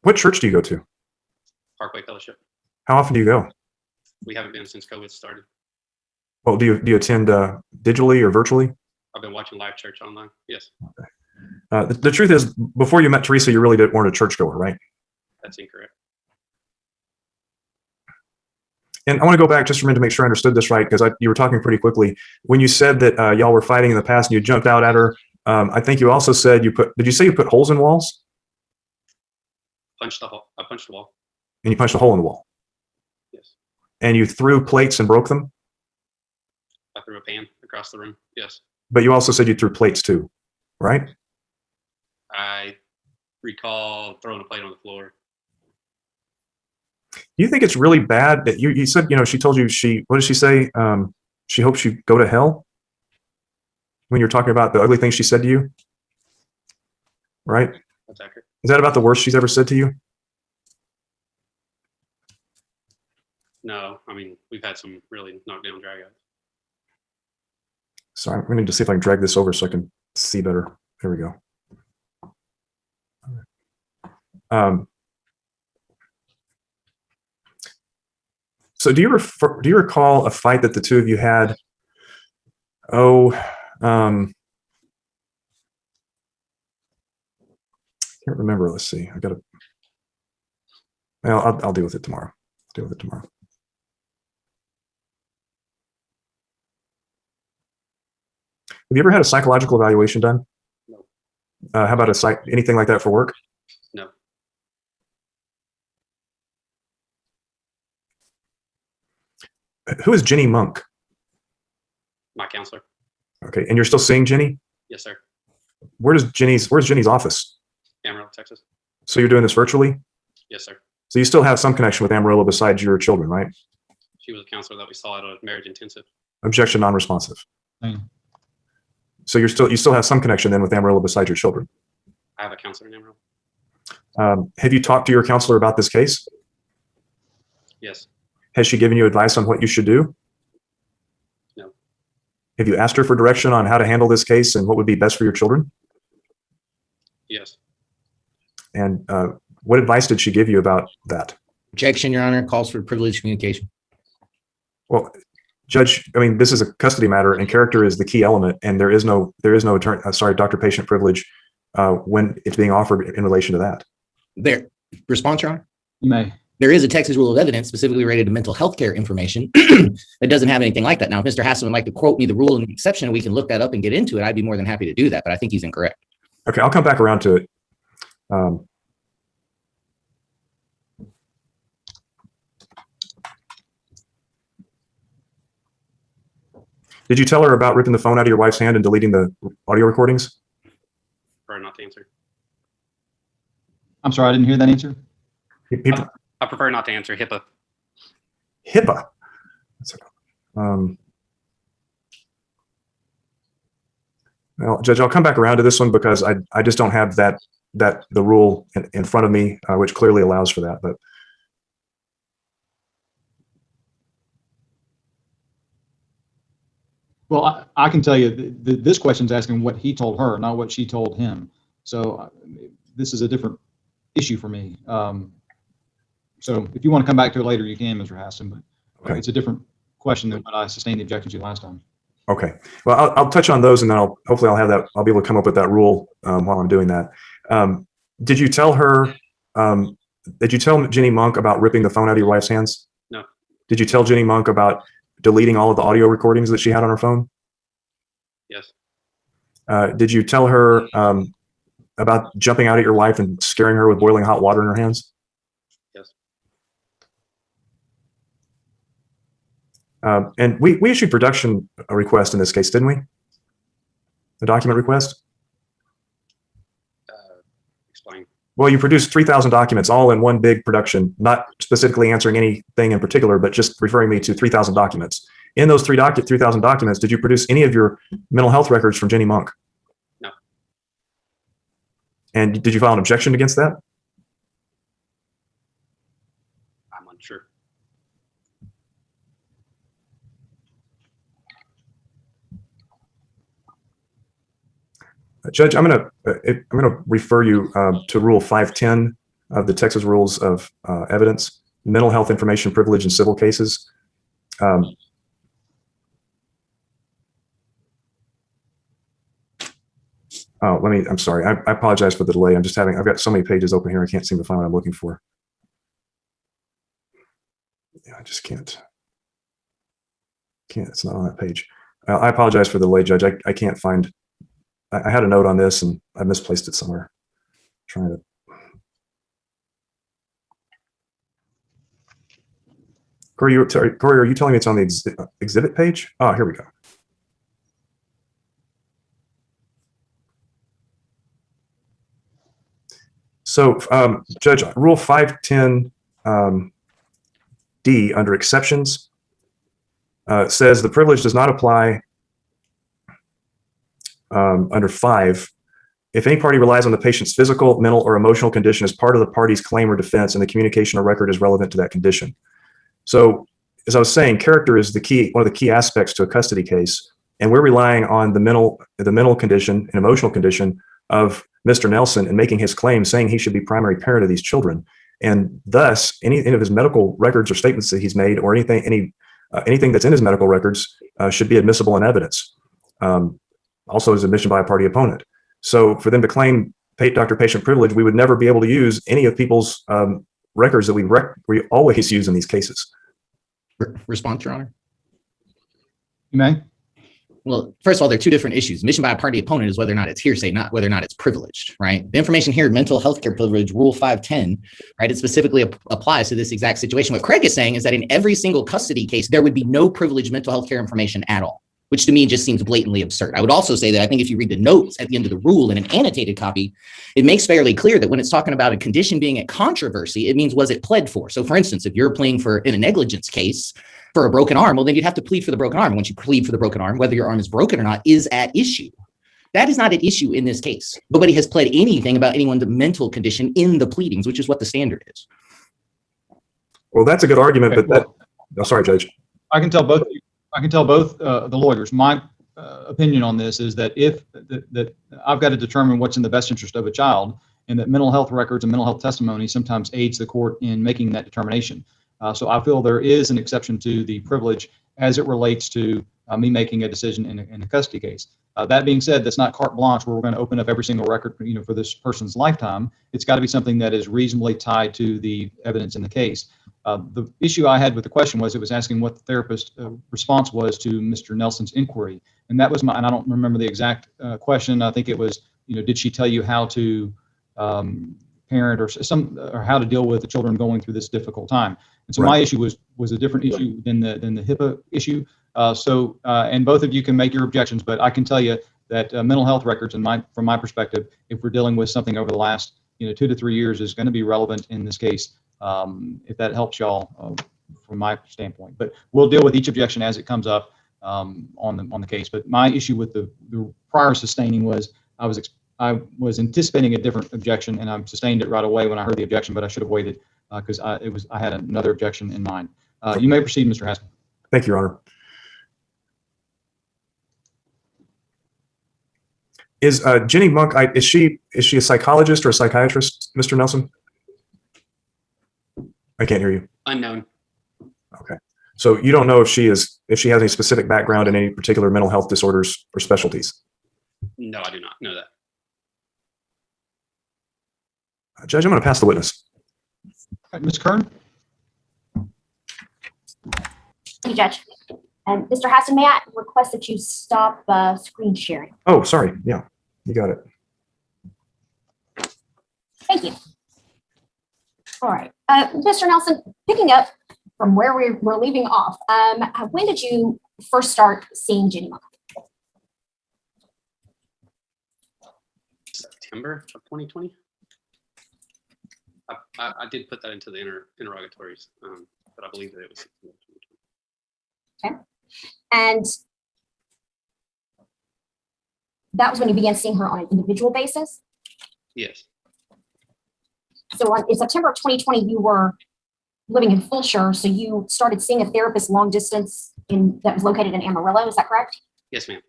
What church do you go to? Parkway Fellowship. How often do you go? We haven't been since COVID started. Well, do you attend digitally or virtually? I've been watching live church online. Yes. The truth is, before you met Teresa, you really weren't a churchgoer, right? That's incorrect. And I want to go back just for a minute to make sure I understood this right, because you were talking pretty quickly. When you said that y'all were fighting in the past and you jumped out at her I think you also said did you say you put holes in walls? Punched the hole. I punched the wall. And you punched a hole in the wall? Yes. And you threw plates and broke them? I threw a pan across the room. Yes. But you also said you threw plates too, right? I recall throwing a plate on the floor. Do you think it's really bad that you said, she told you what did she say? She hopes you go to hell when you're talking about the ugly things she said to you, right? That's accurate. Is that about the worst she's ever said to you? No, I mean, we've had some really knockdown dragouts. So I'm going to see if I can drag this over so I can see better. There we go. So do you recall a fight that the two of you had? Can't remember. Let's see. I'll deal with it tomorrow. Have you ever had a psychological evaluation done? No. How about anything like that for work? No. Who is Jenny Monk? My counselor. Okay, and you're still seeing Jenny? Yes, sir. Where's Jenny's office? Amarillo, Texas. So you're doing this virtually? Yes, sir. So you still have some connection with Amarillo besides your children, right? She was a counselor that we saw at a marriage intensive. Objection, non-responsive. Mm. So you still have some connection then with Amarillo besides your children. I have a counselor in Amarillo. Have you talked to your counselor about this case? Yes. Has she given you advice on what you should do? No. Have you asked her for direction on how to handle this case and what would be best for your children? Yes. And what advice did she give you about that? Objection, Your Honor. Calls for privileged communication. Well, Judge, I mean, this is a custody matter and character is the key element, and there is no doctor-patient privilege when it's being offered in relation to that. There. Response, Your Honor? You may. There is a Texas rule of evidence specifically related to mental health care information that doesn't have anything like that. Now, if Mr. Hassan would like to quote me the rule and the exception, we can look that up and get into it. I'd be more than happy to do that, but I think he's incorrect. Okay, I'll come back around to it. Did you tell her about ripping the phone out of your wife's hand and deleting the audio recordings? Prefer not to answer. I'm sorry, I didn't hear that answer. I prefer not to answer. HIPAA. HIPAA. Well, Judge, I'll come back around to this one because I just don't have the rule in front of me, which clearly allows for that. But Well, I can tell you this question's asking what he told her, not what she told him. So this is a different issue for me. So if you want to come back to it later, you can, Mr. Hassan, but okay. It's a different question than what I sustained the objection to last time. Okay. Well, I'll touch on those and then hopefully I'll be able to come up with that rule while I'm doing that. Did you tell Jenny Monk about ripping the phone out of your wife's hands? No. Did you tell Jenny Monk about deleting all of the audio recordings that she had on her phone? Yes. Did you tell her about jumping out at your wife and scaring her with boiling hot water in her hands? Yes. And we issued production request in this case, didn't we? A document request? Explain. Well, you produced 3,000 documents all in one big production, not specifically answering anything in particular, but just referring me to 3,000 documents. In those 3,000 documents, did you produce any of your mental health records from Jenny Monk? No. And did you file an objection against that? I'm unsure. Judge, I'm going to refer you to Rule 510 of the Texas Rules of Evidence, mental health information privilege in civil cases. I'm sorry. I apologize for the delay. I've got so many pages open here. I can't seem to find what I'm looking for. Yeah, I just can't. It's not on that page. I apologize for the delay, Judge. I can't find I had a note on this and I misplaced it somewhere. Trying to. Corey, are you telling me it's on the exhibit page? Oh, here we go. So, Judge, Rule 510 D under exceptions says the privilege does not apply under 5 if any party relies on the patient's physical, mental, or emotional condition as part of the party's claim or defense, and the communication or record is relevant to that condition. So, as I was saying, character is one of the key aspects to a custody case, and we're relying on the mental condition and emotional condition of Mr. Nelson and making his claim, saying he should be primary parent of these children, and thus any of his medical records or statements that he's made, or anything that's in his medical records, should be admissible in evidence. Also, as admission by a party opponent. So, for them to claim doctor-patient privilege, we would never be able to use any of people's records that we always use in these cases. Response, Your Honor. You may. Well, first of all, there are two different issues. Admission by a party opponent is whether or not it's hearsay, not whether or not it's privileged, right? The information here, mental health care privilege, Rule 510, right? It specifically applies to this exact situation. What Craig is saying is that in every single custody case, there would be no privileged mental health care information at all, which to me just seems blatantly absurd. I would also say that I think if you read the notes at the end of the rule in an annotated copy, it makes fairly clear that when it's talking about a condition being at controversy, it means was it pled for? So for instance, if you're pleading in a negligence case for a broken arm, well, then you'd have to plead for the broken arm. Once you plead for the broken arm, whether your arm is broken or not is at issue. That is not at issue in this case. Nobody has pled anything about anyone's mental condition in the pleadings, which is what the standard is. Well, that's a good argument, but sorry, Judge. I can tell both the lawyers. My opinion on this is that that I've got to determine what's in the best interest of a child, and that mental health records and mental health testimony sometimes aids the court in making that determination. So I feel there is an exception to the privilege as it relates to me making a decision in a custody case. That being said, that's not carte blanche where we're going to open up every single record, for this person's lifetime. It's got to be something that is reasonably tied to the evidence in the case. The issue I had with the question was it was asking what the therapist response was to Mr. Nelson's inquiry, and that was and I don't remember the exact question. I think it was, did she tell you how to parent or how to deal with the children going through this difficult time? And so my issue was a different issue than the HIPAA issue. And both of you can make your objections, but I can tell you that mental health records, from my perspective, if we're dealing with something over the last 2 to 3 years, is going to be relevant in this case. If that helps y'all from my standpoint, but we'll deal with each objection as it comes up on the case. But my issue with the prior sustaining was I was anticipating a different objection, and I sustained it right away when I heard the objection, but I should have waited because I had another objection in mind. You may proceed, Mr. Haskell. Thank you, Your Honor. Is Jenny Monk, is she a psychologist or a psychiatrist, Mr. Nelson? I can't hear you. Unknown. Okay. So you don't know if she has any specific background in any particular mental health disorders or specialties? No, I do not know that. Judge, I'm going to pass the witness. All right, Ms. Kern. Thank you, Judge. And Mr. Hassan, may I request that you stop screen sharing? Oh, sorry. Yeah, you got it. Thank you. All right. Mr. Nelson, picking up from where we're leaving off, when did you first start seeing Jenny Monk? September of 2020. I did put that into the interrogatories, but I believe that it was September 2020. Okay. And that was when you began seeing her on an individual basis? Yes. So in September of 2020, you were living in Fulshire, so you started seeing a therapist long distance that was located in Amarillo, is that correct? Yes, ma'am.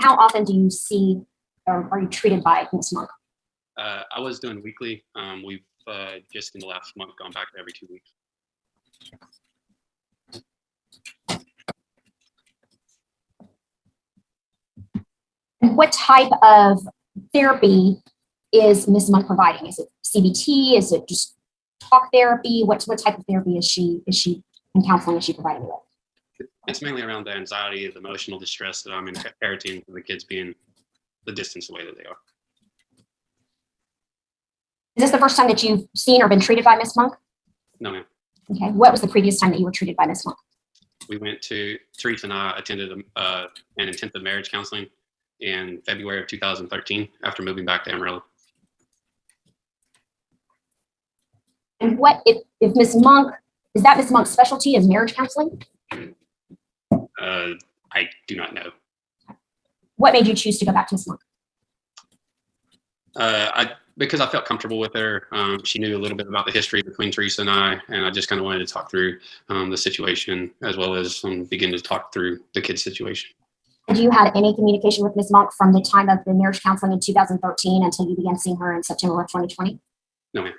How often do you see or are you treated by Ms. Monk? I was doing weekly. We've just in the last month gone back every 2 weeks. What type of therapy is Ms. Monk providing? Is it CBT? Is it just talk therapy? What type of therapy is she and counseling is she providing you with? It's mainly around the anxiety, the emotional distress that I'm inheriting from the kids being the distance the way that they are. Is this the first time that you've seen or been treated by Ms. Monk? No, ma'am. Okay. What was the previous time that you were treated by Ms. Monk? We went to, Teresa and I attended an intensive marriage counseling in February of 2013 after moving back to Amarillo. And what if Ms. Monk, is that Ms. Monk's specialty, is marriage counseling? I do not know. What made you choose to go back to Ms. Monk? Because I felt comfortable with her. She knew a little bit about the history between Teresa and I just kind of wanted to talk through the situation as well as begin to talk through the kid's situation. Had you had any communication with Ms. Monk from the time of the marriage counseling in 2013 until you began seeing her in September of 2020? No, ma'am.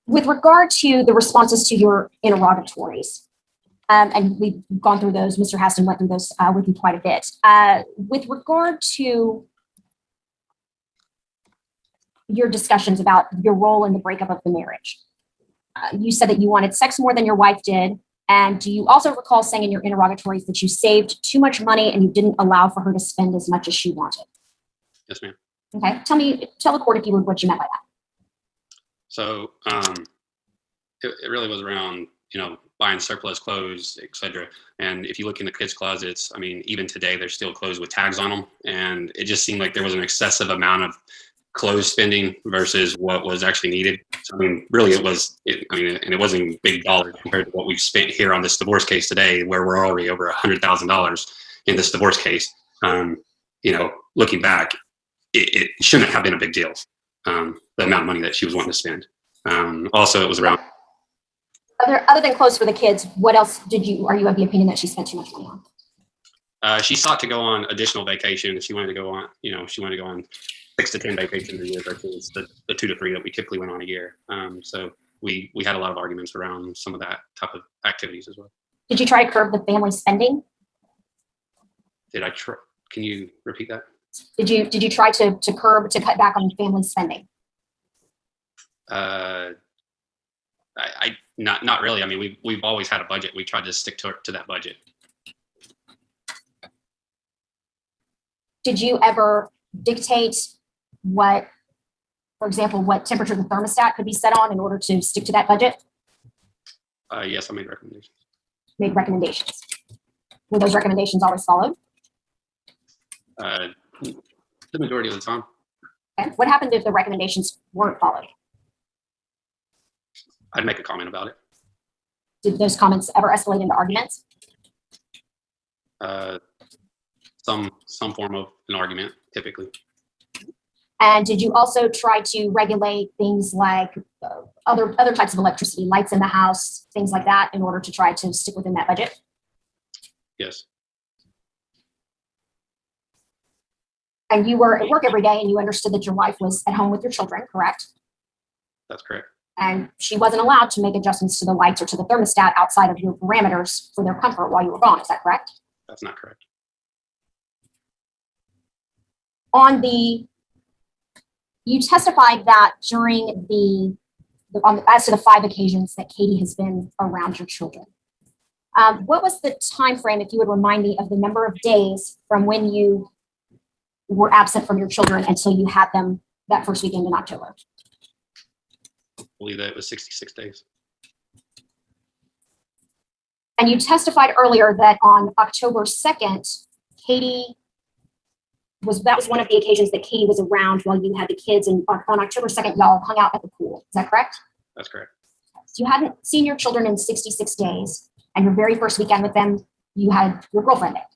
With regard to the responses to your interrogatories, and we've gone through those, Mr. Haston went through those with you quite a bit. With regard to your discussions about your role in the breakup of the marriage, you said that you wanted sex more than your wife did. And do you also recall saying in your interrogatories that you saved too much money and you didn't allow for her to spend as much as she wanted? Yes, ma'am. Okay, tell the court if you would what you meant by that. So it really was around, buying surplus clothes, etc. And if you look in the kids' closets, I mean, even today, there's still clothes with tags on them. And it just seemed like there was an excessive amount of clothes spending versus what was actually needed. So, I mean, really and it wasn't big dollars compared to what we've spent here on this divorce case today, where we're already over $100,000 in this divorce case. Looking back, it shouldn't have been a big deal. The amount of money that she was wanting to spend. Also, it was around. Other than clothes for the kids, what else are you of the opinion that she spent too much money on? She sought to go on additional vacation. She wanted to go on, 6 to 10 vacations a year versus the 2 to 3 that we typically went on a year. So we had a lot of arguments around some of that type of activities as well. Did you try to curb the family spending? Can you repeat that? Did you try to cut back on family spending? Not really. I mean, we've always had a budget. We tried to stick to that budget. Did you ever dictate what temperature the thermostat could be set on in order to stick to that budget? Yes, I made recommendations. Made recommendations. Were those recommendations always followed? The majority of the time. Okay. What happened if the recommendations weren't followed? I'd make a comment about it. Did those comments ever escalate into arguments? Some form of an argument, typically. And did you also try to regulate things like other types of electricity, lights in the house, things like that, in order to try to stick within that budget? Yes. And you were at work every day and you understood that your wife was at home with your children, correct? That's correct. And she wasn't allowed to make adjustments to the lights or to the thermostat outside of your parameters for their comfort while you were gone. Is that correct? That's not correct. You testified that during as to the 5 occasions that Katie has been around your children. What was the time frame, if you would remind me, of the number of days from when you were absent from your children until you had them that first weekend in October? I believe that it was 66 days. And you testified earlier that on October 2nd, that was one of the occasions that Katie was around while you had the kids, and on October 2nd, y'all hung out at the pool. Is that correct? That's correct. So you hadn't seen your children in 66 days, and your very first weekend with them, you had your girlfriend there.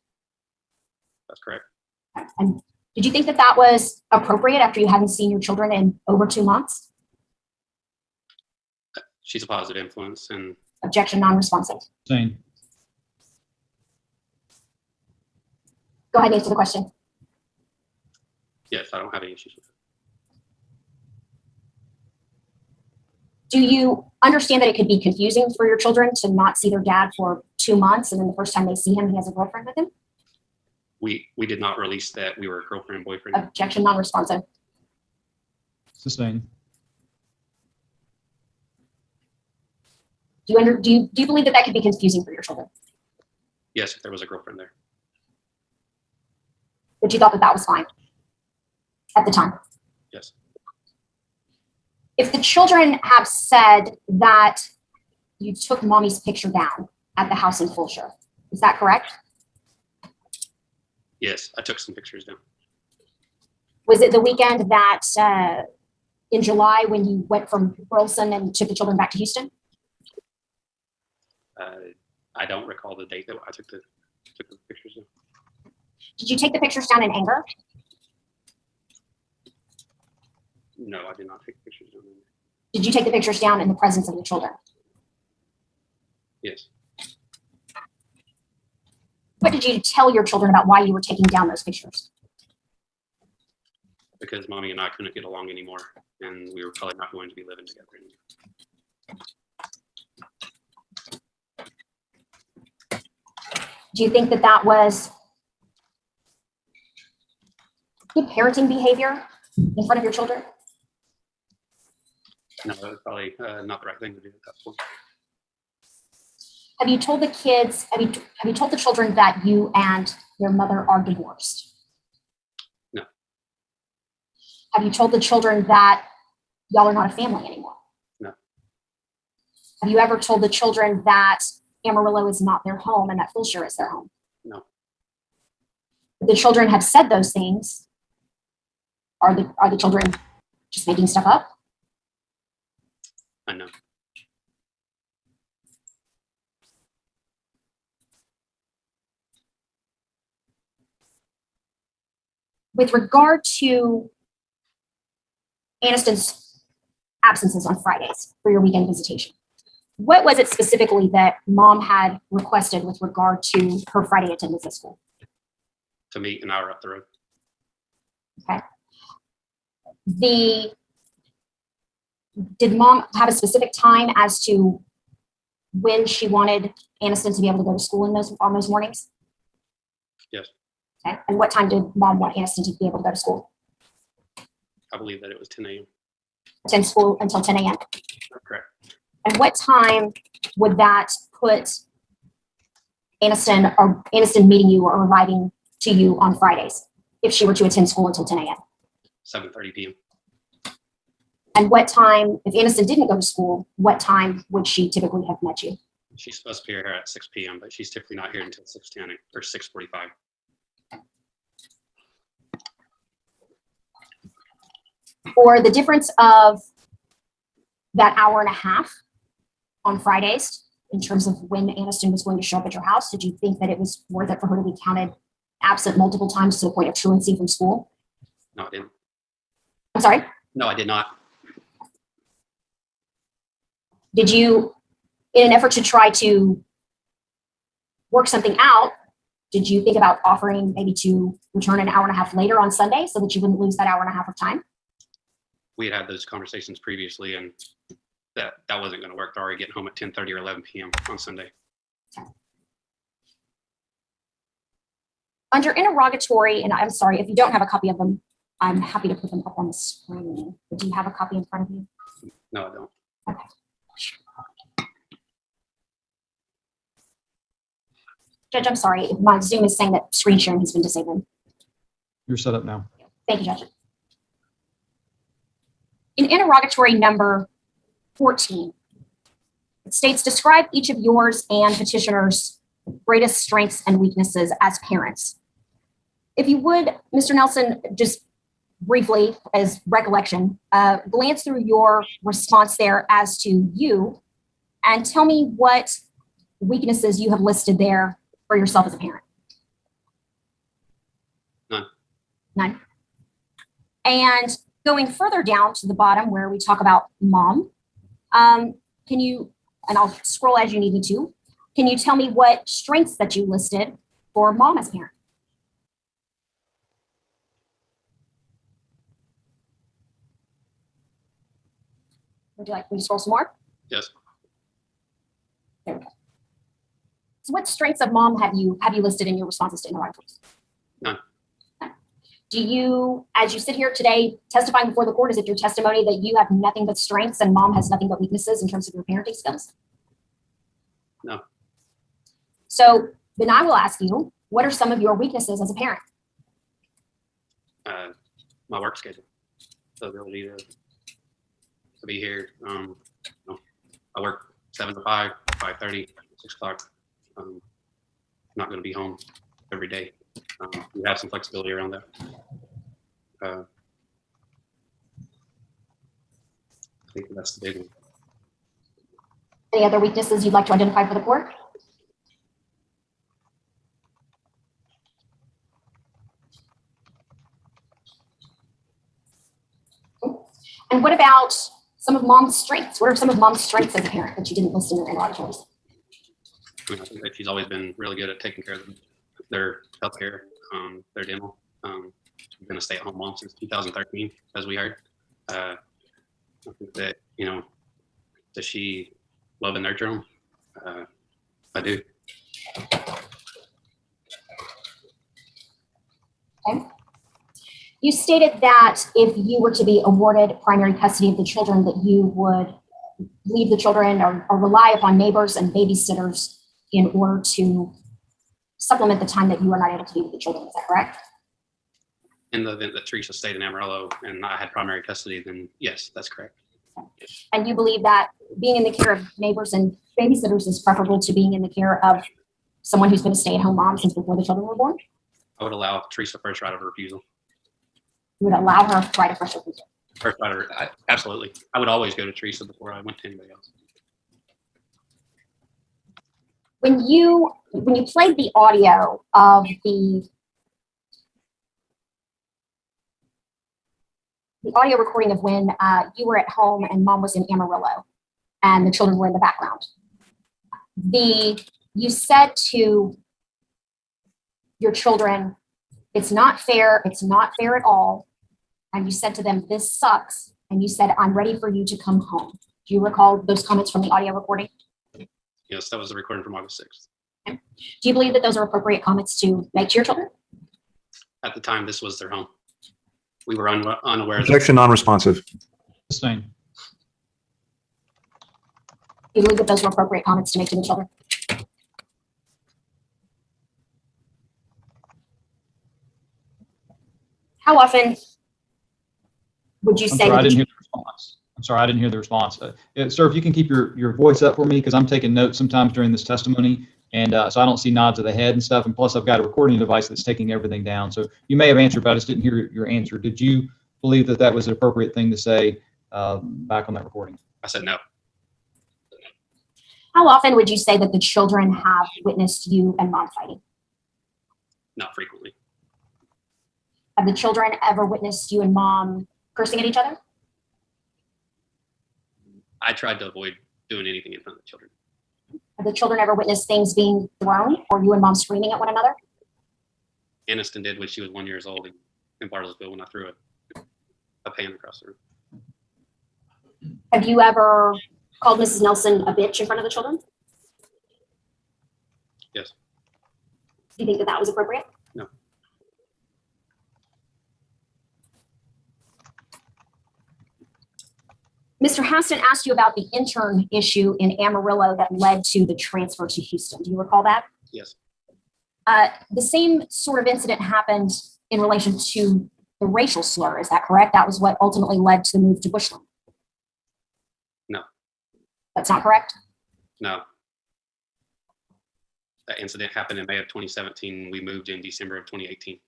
That's correct. And did you think that was appropriate after you hadn't seen your children in over 2 months? She's a positive influence. And Objection, non-responsive. Same. Go ahead and answer the question. Yes, I don't have any issues with it. Do you understand that it could be confusing for your children to not see their dad for 2 months, and then the first time they see him, he has a girlfriend with him? We did not release that we were girlfriend and boyfriend. Objection, non-responsive. Sustained. Do you believe that could be confusing for your children? Yes, if there was a girlfriend there. But you thought that was fine at the time? Yes. If the children have said that you took mommy's picture down at the house in Fulshire, is that correct? Yes, I took some pictures down. Was it the weekend that in July when you went from Burleson and took the children back to Houston? I don't recall the date that I took the pictures down. Did you take the pictures down in anger? No, I did not take pictures down. Did you take the pictures down in the presence of the children? Yes. What did you tell your children about why you were taking down those pictures? Because mommy and I couldn't get along anymore, and we were probably not going to be living together anymore. Do you think that was good parenting behavior in front of your children? No, that was probably not the right thing to do at that point. Have you told the kids, have you told the children that you and your mother are divorced? No. Have you told the children that y'all are not a family anymore? No. Have you ever told the children that Amarillo is not their home and that Fulshire is their home? No. The children have said those things. Are the children just making stuff up? I know. With regard to Aniston's absences on Fridays for your weekend visitation, what was it specifically that mom had requested with regard to her Friday attendance at school? To meet an hour up the road. Okay. Did mom have a specific time as to when she wanted Aniston to be able to go to school on those mornings? Yes. Okay. And what time did mom want Aniston to be able to go to school? I believe that it was 10 a.m. Attend school until 10 a.m.? Correct. And what time would that put Aniston meeting you or arriving to you on Fridays if she were to attend school until 10 a.m.? 7:30 p.m. And what time, if Aniston didn't go to school, what time would she typically have met you? She's supposed to be here at 6 p.m., but she's typically not here until 6:10 or 6:45. For the difference of that hour and a half on Fridays, in terms of when Aniston was going to show up at your house, did you think that it was worth it for her to be counted absent multiple times to the point of truancy from school? No, I didn't. I'm sorry? No, I did not. Did you, in an effort to try to work something out, did you think about offering maybe to return an hour and a half later on Sunday so that you wouldn't lose that hour and a half of time? We had those conversations previously, and that wasn't going to work. They're already getting home at 10:30 or 11 p.m. on Sunday. Under interrogatory, and I'm sorry, if you don't have a copy of them, I'm happy to put them up on the screen. But do you have a copy in front of you? No, I don't. Okay. Judge, I'm sorry. My Zoom is saying that screen sharing has been disabled. You're set up now. Thank you, Judge. In interrogatory number 14, it states, describe each of yours and petitioner's greatest strengths and weaknesses as parents. If you would, Mr. Nelson, just briefly as recollection, glance through your response there as to you and tell me what weaknesses you have listed there for yourself as a parent. None. None. And going further down to the bottom where we talk about mom, can you, and I'll scroll as you need me to, can you tell me what strengths that you listed for mom as a parent? Would you like me to scroll some more? Yes. There we go. So what strengths of mom have you listed in your responses to interrogatories? None. Do you, as you sit here today testifying before the court, is it your testimony that you have nothing but strengths and mom has nothing but weaknesses in terms of your parenting skills? So then I will ask you, what are some of your weaknesses as a parent? My work schedule, the ability to be here. I work 7 to 5, 5:30, 6 o'clock. I'm not going to be home every day. We have some flexibility around that. I think that's the big one. Any other weaknesses you'd like to identify for the court? And what about some of mom's strengths? What are some of mom's strengths as a parent that you didn't list in your interrogatories? I think that she's always been really good at taking care of their healthcare, their dental. She's been a stay-at-home mom since 2013, as we heard. I think that, does she love and nurture them? I do. Okay. You stated that if you were to be awarded primary custody of the children, that you would leave the children or rely upon neighbors and babysitters in order to supplement the time that you were not able to be with the children. Is that correct? In the event that Teresa stayed in Amarillo and I had primary custody, then yes, that's correct. And you believe that being in the care of neighbors and babysitters is preferable to being in the care of someone who's been a stay-at-home mom since before the children were born? I would allow Teresa first right of refusal. You would allow her right of first refusal? First right of, absolutely. I would always go to Teresa before I went to anybody else. When you played the audio of the audio recording of when you were at home and mom was in Amarillo and the children were in the background, you said to your children, it's not fair at all. And you said to them, this sucks. And you said, I'm ready for you to come home. Do you recall those comments from the audio recording? Yes, that was the recording from August 6th. Okay. Do you believe that those are appropriate comments to make to your children? At the time, this was their home. We were unaware. Objection, non-responsive. Sustained. Do you believe that those were appropriate comments to make to the children? How often would you say? I didn't hear the response. I'm sorry, I didn't hear the response. Sir, if you can keep your voice up for me, because I'm taking notes sometimes during this testimony, and so I don't see nods of the head and stuff, and plus I've got a recording device that's taking everything down. So you may have answered, but I just didn't hear your answer. Did you believe that that was an appropriate thing to say back on that recording? I said no. How often would you say that the children have witnessed you and mom fighting? Not frequently. Have the children ever witnessed you and mom cursing at each other? I tried to avoid doing anything in front of the children. Have the children ever witnessed things being thrown or you and mom screaming at one another? Aniston did when she was 1 year old in Bartlesville when I threw a pan across the room. Have you ever called Mrs. Nelson a bitch in front of the children? Yes. Do you think that that was appropriate? No. Mr. Haston asked you about the intern issue in Amarillo that led to the transfer to Houston. Do you recall that? Yes. The same sort of incident happened in relation to the racial slur. Is that correct? That was what ultimately led to the move to Bushland. No. That's not correct? No. That incident happened in May of 2017. We moved in December of 2018.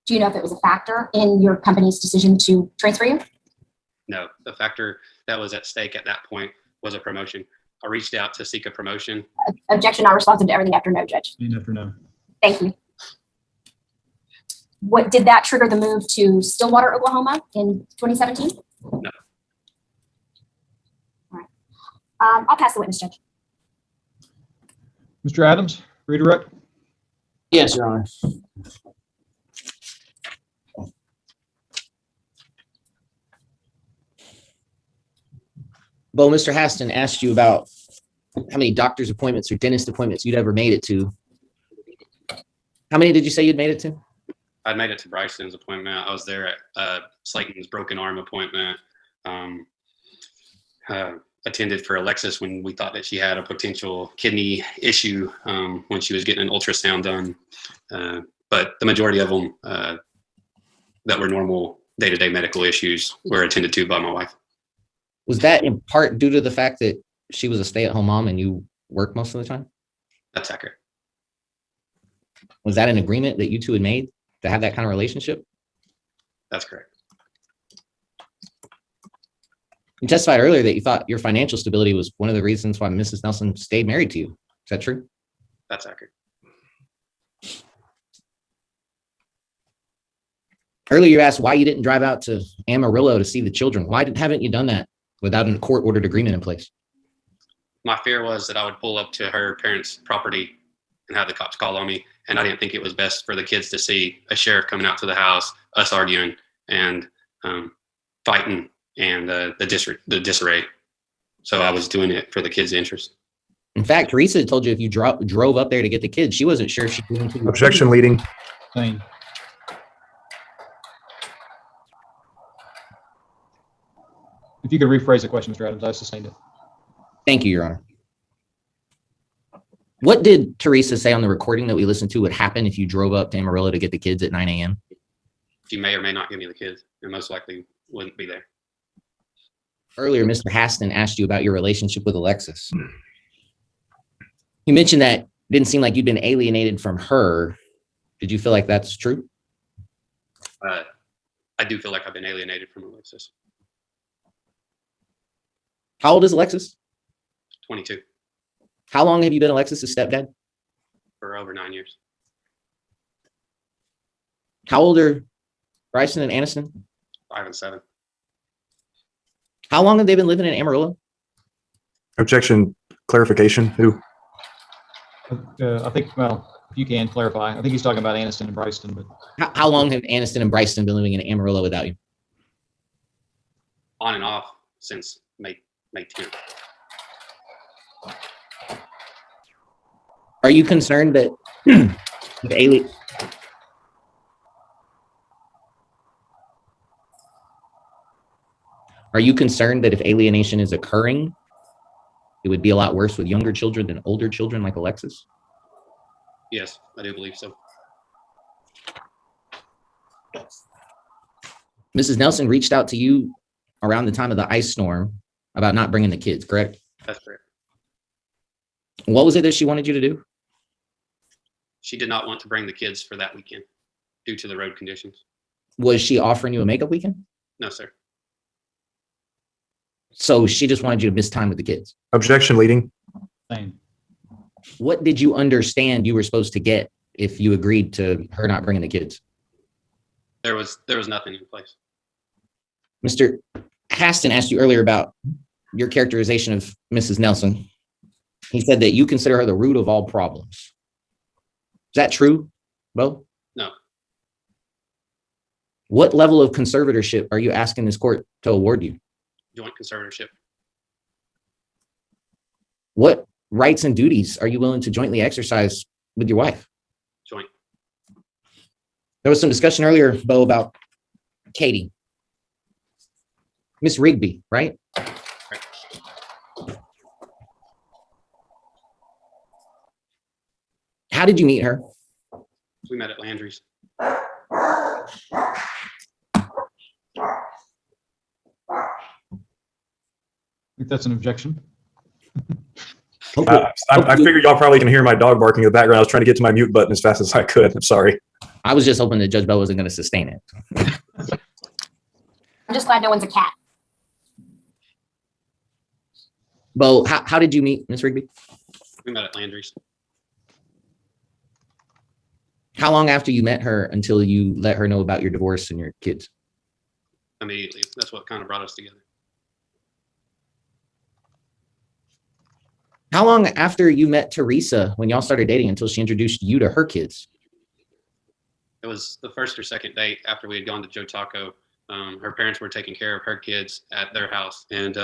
Do you know if it was a factor in your company's decision to transfer you? No, the factor that was at stake at that point was a promotion. I reached out to seek a promotion. Objection, not responsive to everything after no, Judge. You never know. Thank you. What did that trigger the move to Stillwater, Oklahoma in 2017? No. All right. I'll pass the witness, Judge. Mr. Adams, redirect. Yes, Your Honor. Well, Mr. Haston asked you about how many doctor's appointments or dentist appointments you'd ever made it to. How many did you say you'd made it to? I made it to Bryson's appointment. I was there at Slayton's broken arm appointment. I attended for Alexis when we thought that she had a potential kidney issue when she was getting an ultrasound done. But the majority of them that were normal day-to-day medical issues were attended to by my wife. Was that in part due to the fact that she was a stay-at-home mom and you work most of the time? That's accurate. Was that an agreement that you two had made to have that kind of relationship? That's correct. You testified earlier that you thought your financial stability was one of the reasons why Mrs. Nelson stayed married to you. Is that true? That's accurate. Earlier, you asked why you didn't drive out to Amarillo to see the children. Why haven't you done that without a court-ordered agreement in place? My fear was that I would pull up to her parents' property and have the cops call on me. And I didn't think it was best for the kids to see a sheriff coming out to the house, us arguing and fighting, and the disarray. So I was doing it for the kids' interest. In fact, Teresa told you if you drove up there to get the kids, she wasn't sure she was going to. Objection leading. Same. If you could rephrase the question, Mr. Adams, I sustained it. Thank you, Your Honor. What did Teresa say on the recording that we listened to would happen if you drove up to Amarillo to get the kids at 9 a.m.? She may or may not give me the kids, and most likely wouldn't be there. Earlier, Mr. Haston asked you about your relationship with Alexis. You mentioned that it didn't seem like you'd been alienated from her. Did you feel like that's true? I do feel like I've been alienated from Alexis. How old is Alexis? 22, How long have you been Alexis's stepdad? for over 9 years. How old are Bryson and Aniston? 5 and 7. How long have they been living in Amarillo? Objection clarification. Who? I think, well, if you can clarify, I think he's talking about Aniston and Bryson, but How long have Aniston and Bryson been living in Amarillo without you? On and off since May 10th. Are you concerned that if alienation is occurring, it would be a lot worse with younger children than older children like Alexis? Yes, I do believe so. Mrs. Nelson reached out to you around the time of the ice storm about not bringing the kids, correct? That's correct. What was it that she wanted you to do? She did not want to bring the kids for that weekend due to the road conditions. Was she offering you a makeup weekend? No, sir. So she just wanted you to miss time with the kids. Objection leading. same. What did you understand you were supposed to get if you agreed to her not bringing the kids? There was nothing in place. Mr. Haston asked you earlier about your characterization of Mrs. Nelson. He said that you consider her the root of all problems. Is that true, Bo? No. What level of conservatorship are you asking this court to award you? Joint conservatorship. What rights and duties are you willing to jointly exercise with your wife? Joint. There was some discussion earlier, Bo, about Katie. Miss Rigby, right? How did you meet her? We met at Landry's. I think that's an objection. I figured y'all probably can hear my dog barking in the background. I was trying to get to my mute button as fast as I could. I'm sorry. I was just hoping that Judge Bell wasn't going to sustain it. I'm just glad no one's a cat. Bo, how did you meet Miss Rigby? We met at Landry's. How long after you met her until you let her know about your divorce and your kids? Immediately. That's what kind of brought us together. How long after you met Teresa when y'all started dating until she introduced you to her kids? It was the first or second date after we had gone to Joe Taco. Her parents were taking care of her kids at their house, and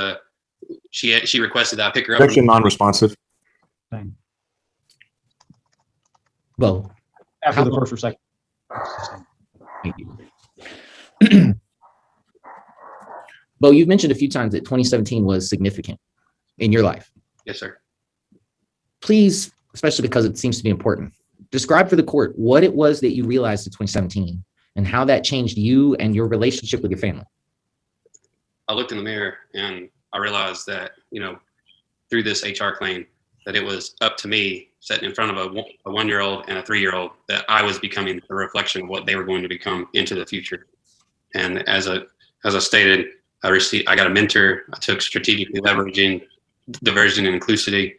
she requested that I pick her up. Objection non-responsive. Same. Bo. After the first or second. Thank you. Bo, you've mentioned a few times that 2017 was significant. in your life. Yes, sir. Please, especially because it seems to be important, describe for the court what it was that you realized in 2017 and how that changed you and your relationship with your family. I looked in the mirror and I realized that, through this HR claim, that it was up to me sitting in front of a 1-year-old and a 3-year-old that I was becoming a reflection of what they were going to become into the future. And as I stated, I got a mentor. I took strategically leveraging diversion and inclusivity,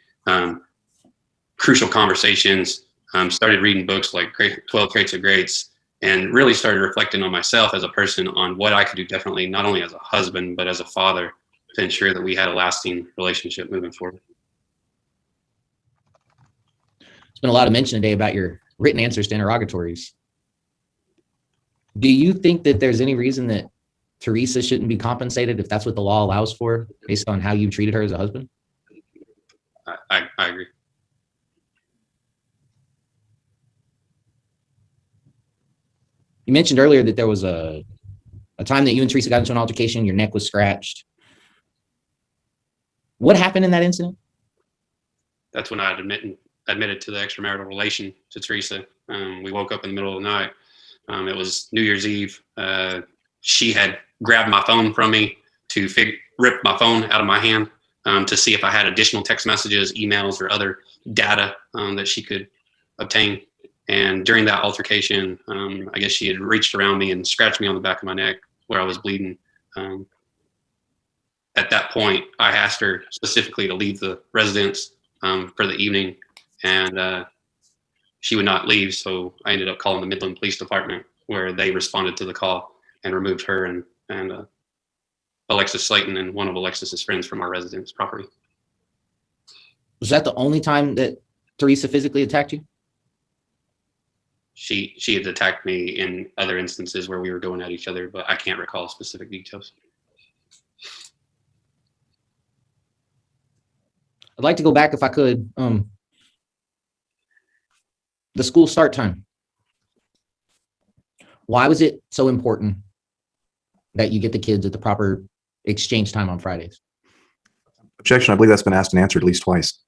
crucial conversations, started reading books like 12 Traits of Greats, and really started reflecting on myself as a person on what I could do differently, not only as a husband, but as a father, to ensure that we had a lasting relationship moving forward. There's been a lot of mention today about your written answers to interrogatories. Do you think that there's any reason that Teresa shouldn't be compensated if that's what the law allows for, based on how you treated her as a husband? I agree. You mentioned earlier that there was a time that you and Teresa got into an altercation, your neck was scratched. What happened in that incident? That's when I admitted to the extramarital relation to Teresa. We woke up in the middle of the night. It was New Year's Eve. She had grabbed my phone from me to rip my phone out of my hand to see if I had additional text messages, emails, or other data that she could obtain. And during that altercation, I guess she had reached around me and scratched me on the back of my neck where I was bleeding. At that point, I asked her specifically to leave the residence for the evening, and she would not leave. So I ended up calling the Midland Police Department, where they responded to the call and removed her and Alexis Slayton and one of Alexis's friends from our residence property. Was that the only time that Teresa physically attacked you? She had attacked me in other instances where we were going at each other, but I can't recall specific details. I'd like to go back if I could. The school start time. Why was it so important that you get the kids at the proper exchange time on Fridays? Objection. I believe that's been asked and answered at least twice.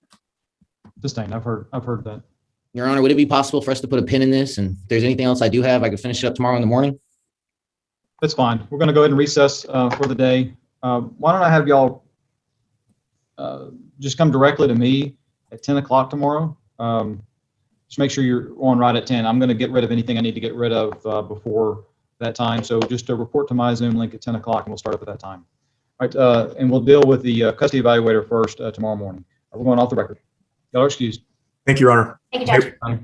Sustained. I've heard that. Your Honor, would it be possible for us to put a pin in this? And if there's anything else I do have, I could finish it up tomorrow in the morning. That's fine. We're going to go ahead and recess for the day. Why don't I have y'all just come directly to me at 10 o'clock tomorrow? Just make sure you're on right at 10. I'm going to get rid of anything I need to get rid of before that time. So just to report to my Zoom link at 10 o'clock, and we'll start up at that time. All right, and we'll deal with the custody evaluator first tomorrow morning. We're going off the record. Y'all are excused. Thank you, Your Honor. Thank you, Judge. Hey,